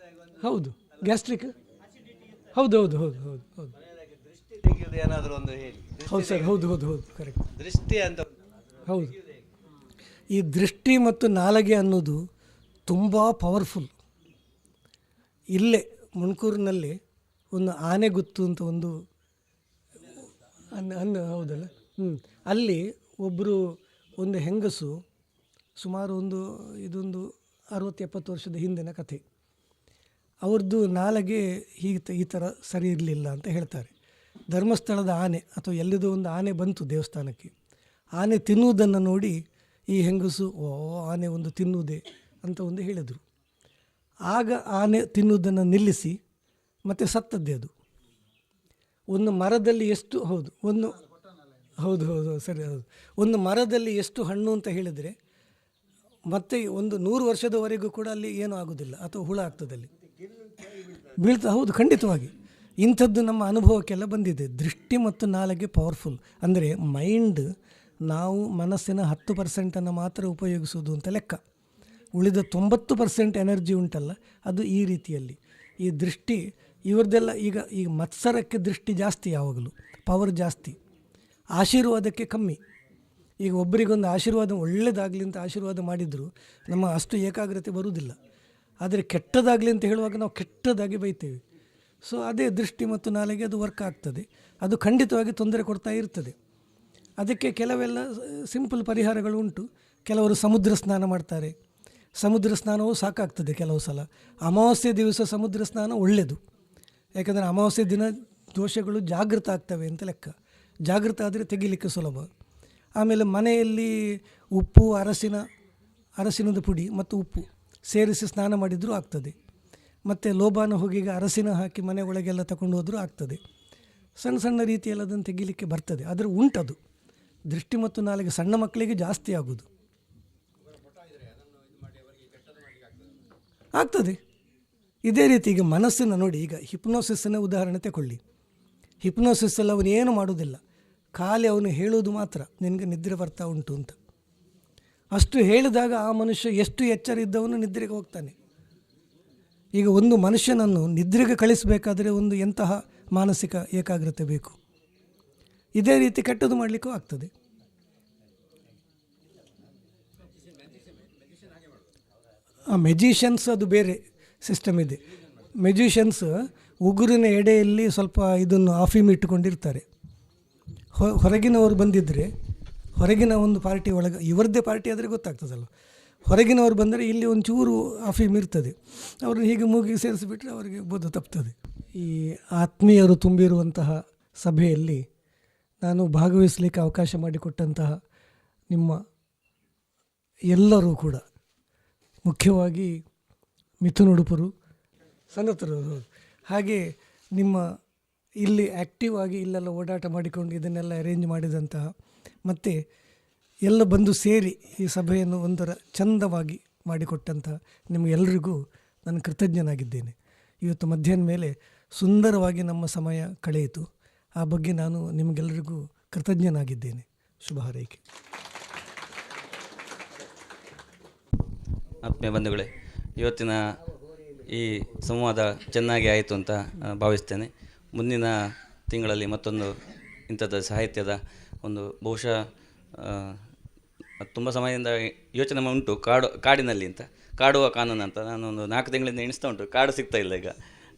ಹೌದು ಗ್ಯಾಸ್ಟ್ರಿಕ್ ಹೌದು ಹೌದು ಹೌದು ಹೌದು ಹೌದು ಏನಾದರೂ ಒಂದು ಹೇಳಿ. ಹೌದು ಸರ್, ಹೌದು ಹೌದು ಹೌದು ಕರೆಕ್ಟ್. ದೃಷ್ಟಿ ಅಂತ ಹೌದು. ಈ ದೃಷ್ಟಿ ಮತ್ತು ನಾಲಗೆ ಅನ್ನೋದು ತುಂಬ ಪವರ್ಫುಲ್. ಇಲ್ಲೇ ಮುಣ್ಕೂರಿನಲ್ಲಿ ಒಂದು ಆನೆಗುತ್ತು ಅಂತ ಒಂದು ಹೌದಲ್ಲ, ಅಲ್ಲಿ ಒಬ್ಬರು ಒಂದು ಹೆಂಗಸು ಸುಮಾರು ಇದೊಂದು 60-70 ವರ್ಷದ ಹಿಂದಿನ ಕಥೆ. ಅವ್ರದ್ದು ನಾಲಗೆ ಈ ಥರ ಸರಿ ಇರಲಿಲ್ಲ ಅಂತ ಹೇಳ್ತಾರೆ. ಧರ್ಮಸ್ಥಳದ ಆನೆ ಅಥವಾ ಎಲ್ಲಿದೋ ಒಂದು ಆನೆ ಬಂತು ದೇವಸ್ಥಾನಕ್ಕೆ. ಆನೆ ತಿನ್ನುವುದನ್ನು ನೋಡಿ ಈ ಹೆಂಗಸು ಆನೆ ಒಂದು ತಿನ್ನುವುದೇ ಅಂತ ಒಂದು ಹೇಳಿದರು. ಆಗ ಆನೆ ತಿನ್ನುವುದನ್ನು ನಿಲ್ಲಿಸಿ ಮತ್ತು ಸತ್ತದ್ದೇ ಅದು. ಒಂದು ಮರದಲ್ಲಿ ಎಷ್ಟು ಹೌದು ಹೌದು ಸರಿ ಹೌದು, ಒಂದು ಮರದಲ್ಲಿ ಎಷ್ಟು ಹಣ್ಣು ಅಂತ ಹೇಳಿದರೆ ಮತ್ತೆ ಒಂದು 100 ವರ್ಷದವರೆಗೂ ಕೂಡ ಅಲ್ಲಿ ಏನೂ ಆಗೋದಿಲ್ಲ ಅಥವಾ ಹುಳ ಆಗ್ತದೆ ಅಲ್ಲಿ ಬೀಳ್ತಾ. ಹೌದು ಖಂಡಿತವಾಗಿ ಇಂಥದ್ದು ನಮ್ಮ ಅನುಭವಕ್ಕೆಲ್ಲ ಬಂದಿದೆ. ದೃಷ್ಟಿ ಮತ್ತು ನಾಲಿಗೆ ಪವರ್ಫುಲ್. ಅಂದರೆ ಮೈಂಡ್ ನಾವು ಮನಸ್ಸಿನ 10% ಮಾತ್ರ ಉಪಯೋಗಿಸೋದು ಅಂತ ಲೆಕ್ಕ. ಉಳಿದ 90% ಎನರ್ಜಿ ಉಂಟಲ್ಲ ಅದು ಈ ರೀತಿಯಲ್ಲಿ. ಈ ದೃಷ್ಟಿ ಇವ್ರದ್ದೆಲ್ಲ ಈಗ ಮತ್ಸರಕ್ಕೆ ದೃಷ್ಟಿ ಜಾಸ್ತಿ, ಯಾವಾಗಲೂ ಪವರ್ ಜಾಸ್ತಿ, ಆಶೀರ್ವಾದಕ್ಕೆ ಕಮ್ಮಿ. ಈಗ ಒಬ್ಬರಿಗೊಂದು ಆಶೀರ್ವಾದ ಒಳ್ಳೆಯದಾಗಲಿ ಅಂತ ಆಶೀರ್ವಾದ ಮಾಡಿದರೂ ನಮ್ಮ ಅಷ್ಟು ಏಕಾಗ್ರತೆ ಬರುವುದಿಲ್ಲ. ಆದರೆ ಕೆಟ್ಟದಾಗಲಿ ಅಂತ ಹೇಳುವಾಗ ನಾವು ಕೆಟ್ಟದಾಗಿ ಬೈತೇವೆ. ಸೊ ಅದೇ ದೃಷ್ಟಿ ಮತ್ತು ನಾಲಿಗೆ ಅದು ವರ್ಕ್ ಆಗ್ತದೆ. ಅದು ಖಂಡಿತವಾಗಿ ತೊಂದರೆ ಕೊಡ್ತಾ ಇರ್ತದೆ. ಅದಕ್ಕೆ ಕೆಲವೆಲ್ಲ ಸಿಂಪಲ್ ಪರಿಹಾರಗಳು ಉಂಟು. ಕೆಲವರು ಸಮುದ್ರ ಸ್ನಾನ ಮಾಡ್ತಾರೆ. ಸಮುದ್ರ ಸ್ನಾನವೂ ಸಾಕಾಗ್ತದೆ ಕೆಲವು ಸಲ. ಅಮಾವಾಸ್ಯೆ ದಿವಸ ಸಮುದ್ರ ಸ್ನಾನ ಒಳ್ಳೆಯದು. ಯಾಕಂದರೆ ಅಮಾವಾಸ್ಯೆ ದಿನ ದೋಷಗಳು ಜಾಗೃತ ಆಗ್ತವೆ ಅಂತ ಲೆಕ್ಕ. ಜಾಗೃತ ಆದರೆ ತೆಗಿಲಿಕ್ಕೆ ಸುಲಭ. ಆಮೇಲೆ ಮನೆಯಲ್ಲಿ ಉಪ್ಪು ಅರಸಿನದ ಪುಡಿ ಮತ್ತು ಉಪ್ಪು ಸೇರಿಸಿ ಸ್ನಾನ ಮಾಡಿದರೂ ಆಗ್ತದೆ. ಮತ್ತು ಲೋಬಾನ ಹೊಗೆಗೆ ಅರಸಿನ ಹಾಕಿ ಮನೆ ಒಳಗೆಲ್ಲ ತಗೊಂಡು ಹೋದರೂ ಆಗ್ತದೆ. ಸಣ್ಣ ಸಣ್ಣ ರೀತಿಯಲ್ಲಿ ಅದನ್ನು ತೆಗಿಲಿಕ್ಕೆ ಬರ್ತದೆ. ಆದರೆ ಉಂಟದು ದೃಷ್ಟಿ ಮತ್ತು ನಾಲಿಗೆ ಸಣ್ಣ ಮಕ್ಕಳಿಗೆ ಜಾಸ್ತಿ ಆಗೋದು ಆಗ್ತದೆ. ಇದೇ ರೀತಿ ಈಗ ಮನಸ್ಸನ್ನು ನೋಡಿ, ಈಗ ಹಿಪ್ನೋಸಿಸ್ಸನ್ನ ಉದಾಹರಣೆ ತಗೊಳ್ಳಿ. ಹಿಪ್ನೋಸಿಸ್ಸಲ್ಲಿ ಅವನು ಏನು ಮಾಡೋದಿಲ್ಲ, ಖಾಲಿ ಅವನು ಹೇಳೋದು ಮಾತ್ರ, ನಿನಗೆ ನಿದ್ರೆ ಬರ್ತಾ ಉಂಟು ಅಂತ. ಅಷ್ಟು ಹೇಳಿದಾಗ ಆ ಮನುಷ್ಯ ಎಷ್ಟು ಎಚ್ಚರ ಇದ್ದವನು ನಿದ್ರೆಗೆ ಹೋಗ್ತಾನೆ. ಈಗ ಒಂದು ಮನುಷ್ಯನನ್ನು ನಿದ್ರೆಗೆ ಕಳಿಸಬೇಕಾದರೆ ಒಂದು ಎಂತಹ ಮಾನಸಿಕ ಏಕಾಗ್ರತೆ ಬೇಕು. ಇದೇ ರೀತಿ ಕೆಟ್ಟದ್ದು ಮಾಡಲಿಕ್ಕೂ ಆಗ್ತದೆ. ಮೆಜಿಷಿಯನ್ಸ್ ಅದು ಬೇರೆ ಸಿಸ್ಟಮ್ ಇದೆ. ಮೆಜಿಷಿಯನ್ಸ್ ಉಗುರಿನ ಎಡೆಯಲ್ಲಿ ಸ್ವಲ್ಪ ಇದನ್ನು ಆಫೀಮ್ ಇಟ್ಟುಕೊಂಡಿರ್ತಾರೆ. ಹೊರಗಿನವರು ಬಂದಿದ್ದರೆ, ಹೊರಗಿನ ಒಂದು ಪಾರ್ಟಿ ಒಳಗೆ ಇವರದ್ದೇ ಪಾರ್ಟಿ ಆದರೆ ಗೊತ್ತಾಗ್ತದಲ್ಲ, ಹೊರಗಿನವರು ಬಂದರೆ ಇಲ್ಲಿ ಒಂಚೂರು ಆಫೀಮ್ ಇರ್ತದೆ. ಅವ್ರನ್ನ ಹೀಗೆ ಮೂಗಿಗೆ ಸೇರಿಸಿಬಿಟ್ರೆ ಅವರಿಗೆ ಬೋಧ ತಪ್ತದೆ. ಈ ಆತ್ಮೀಯರು ತುಂಬಿರುವಂತಹ ಸಭೆಯಲ್ಲಿ ನಾನು ಭಾಗವಹಿಸಲಿಕ್ಕೆ ಅವಕಾಶ ಮಾಡಿಕೊಟ್ಟಂತಹ ನಿಮ್ಮ ಎಲ್ಲರೂ ಕೂಡ, ಮುಖ್ಯವಾಗಿ ಮಿಥುನ್ ಉಡುಪರು, ಸನ್ನತರು, ಹಾಗೆ ನಿಮ್ಮ ಇಲ್ಲಿ ಆ್ಯಕ್ಟಿವ್ ಆಗಿ ಇಲ್ಲೆಲ್ಲ ಓಡಾಟ ಮಾಡಿಕೊಂಡು ಇದನ್ನೆಲ್ಲ ಅರೇಂಜ್ ಮಾಡಿದಂತಹ ಮತ್ತು ಎಲ್ಲ ಬಂದು ಸೇರಿ ಈ ಸಭೆಯನ್ನು ಒಂದರ ಚಂದವಾಗಿ ಮಾಡಿಕೊಟ್ಟಂತಹ ನಿಮಗೆಲ್ಲರಿಗೂ ನಾನು ಕೃತಜ್ಞನಾಗಿದ್ದೇನೆ. ಇವತ್ತು ಮಧ್ಯಾಹ್ನ ಮೇಲೆ ಸುಂದರವಾಗಿ ನಮ್ಮ ಸಮಯ ಕಳೆಯಿತು. ಆ ಬಗ್ಗೆ ನಾನು ನಿಮಗೆಲ್ಲರಿಗೂ ಕೃತಜ್ಞನಾಗಿದ್ದೇನೆ. ಶುಭ ಹಾರೈಕೆ. ಆತ್ಮೀಯ ಬಂಧುಗಳೇ, ಇವತ್ತಿನ ಈ ಸಂವಾದ ಚೆನ್ನಾಗಿ ಆಯಿತು ಅಂತ ಭಾವಿಸ್ತೇನೆ. ಮುಂದಿನ ತಿಂಗಳಲ್ಲಿ ಮತ್ತೊಂದು ಇಂಥದ್ದು ಸಾಹಿತ್ಯದ ಒಂದು ಬಹುಶಃ ತುಂಬ ಸಮಯದಿಂದ ಯೋಚನೆ ಉಂಟು, ಕಾಡಿನಲ್ಲಿ ಅಂತ, ಕಾಡುವ ಕಾನೂನು ಅಂತ. ನಾನು ಒಂದು 4 ತಿಂಗಳಿಂದ ಎಣಿಸ್ತಾ ಉಂಟು, ಕಾಡು ಸಿಗ್ತಾ ಇಲ್ಲ ಈಗ.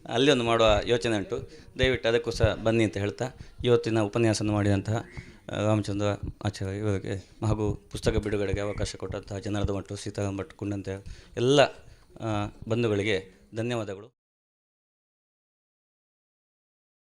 ಅಲ್ಲಿ ಒಂದು ಮಾಡುವ ಯೋಚನೆ ಉಂಟು. ದಯವಿಟ್ಟು ಅದಕ್ಕೂ ಸಹ ಬನ್ನಿ ಅಂತ ಹೇಳ್ತಾ, ಇವತ್ತಿನ ಉಪನ್ಯಾಸ ಮಾಡಿದಂತಹ ರಾಮಚಂದ್ರ ಆಚಾರ್ಯ ಇವರಿಗೆ ಹಾಗೂ ಪುಸ್ತಕ ಬಿಡುಗಡೆಗೆ ಅವಕಾಶ ಕೊಟ್ಟಂತಹ ಜನಾರ್ದನ್ ಭಟ್, ಸೀತಾರಾಮ್ ಭಟ್, ಕುಂಡಂತೆ ಎಲ್ಲ ಬಂಧುಗಳಿಗೆ ಧನ್ಯವಾದಗಳು.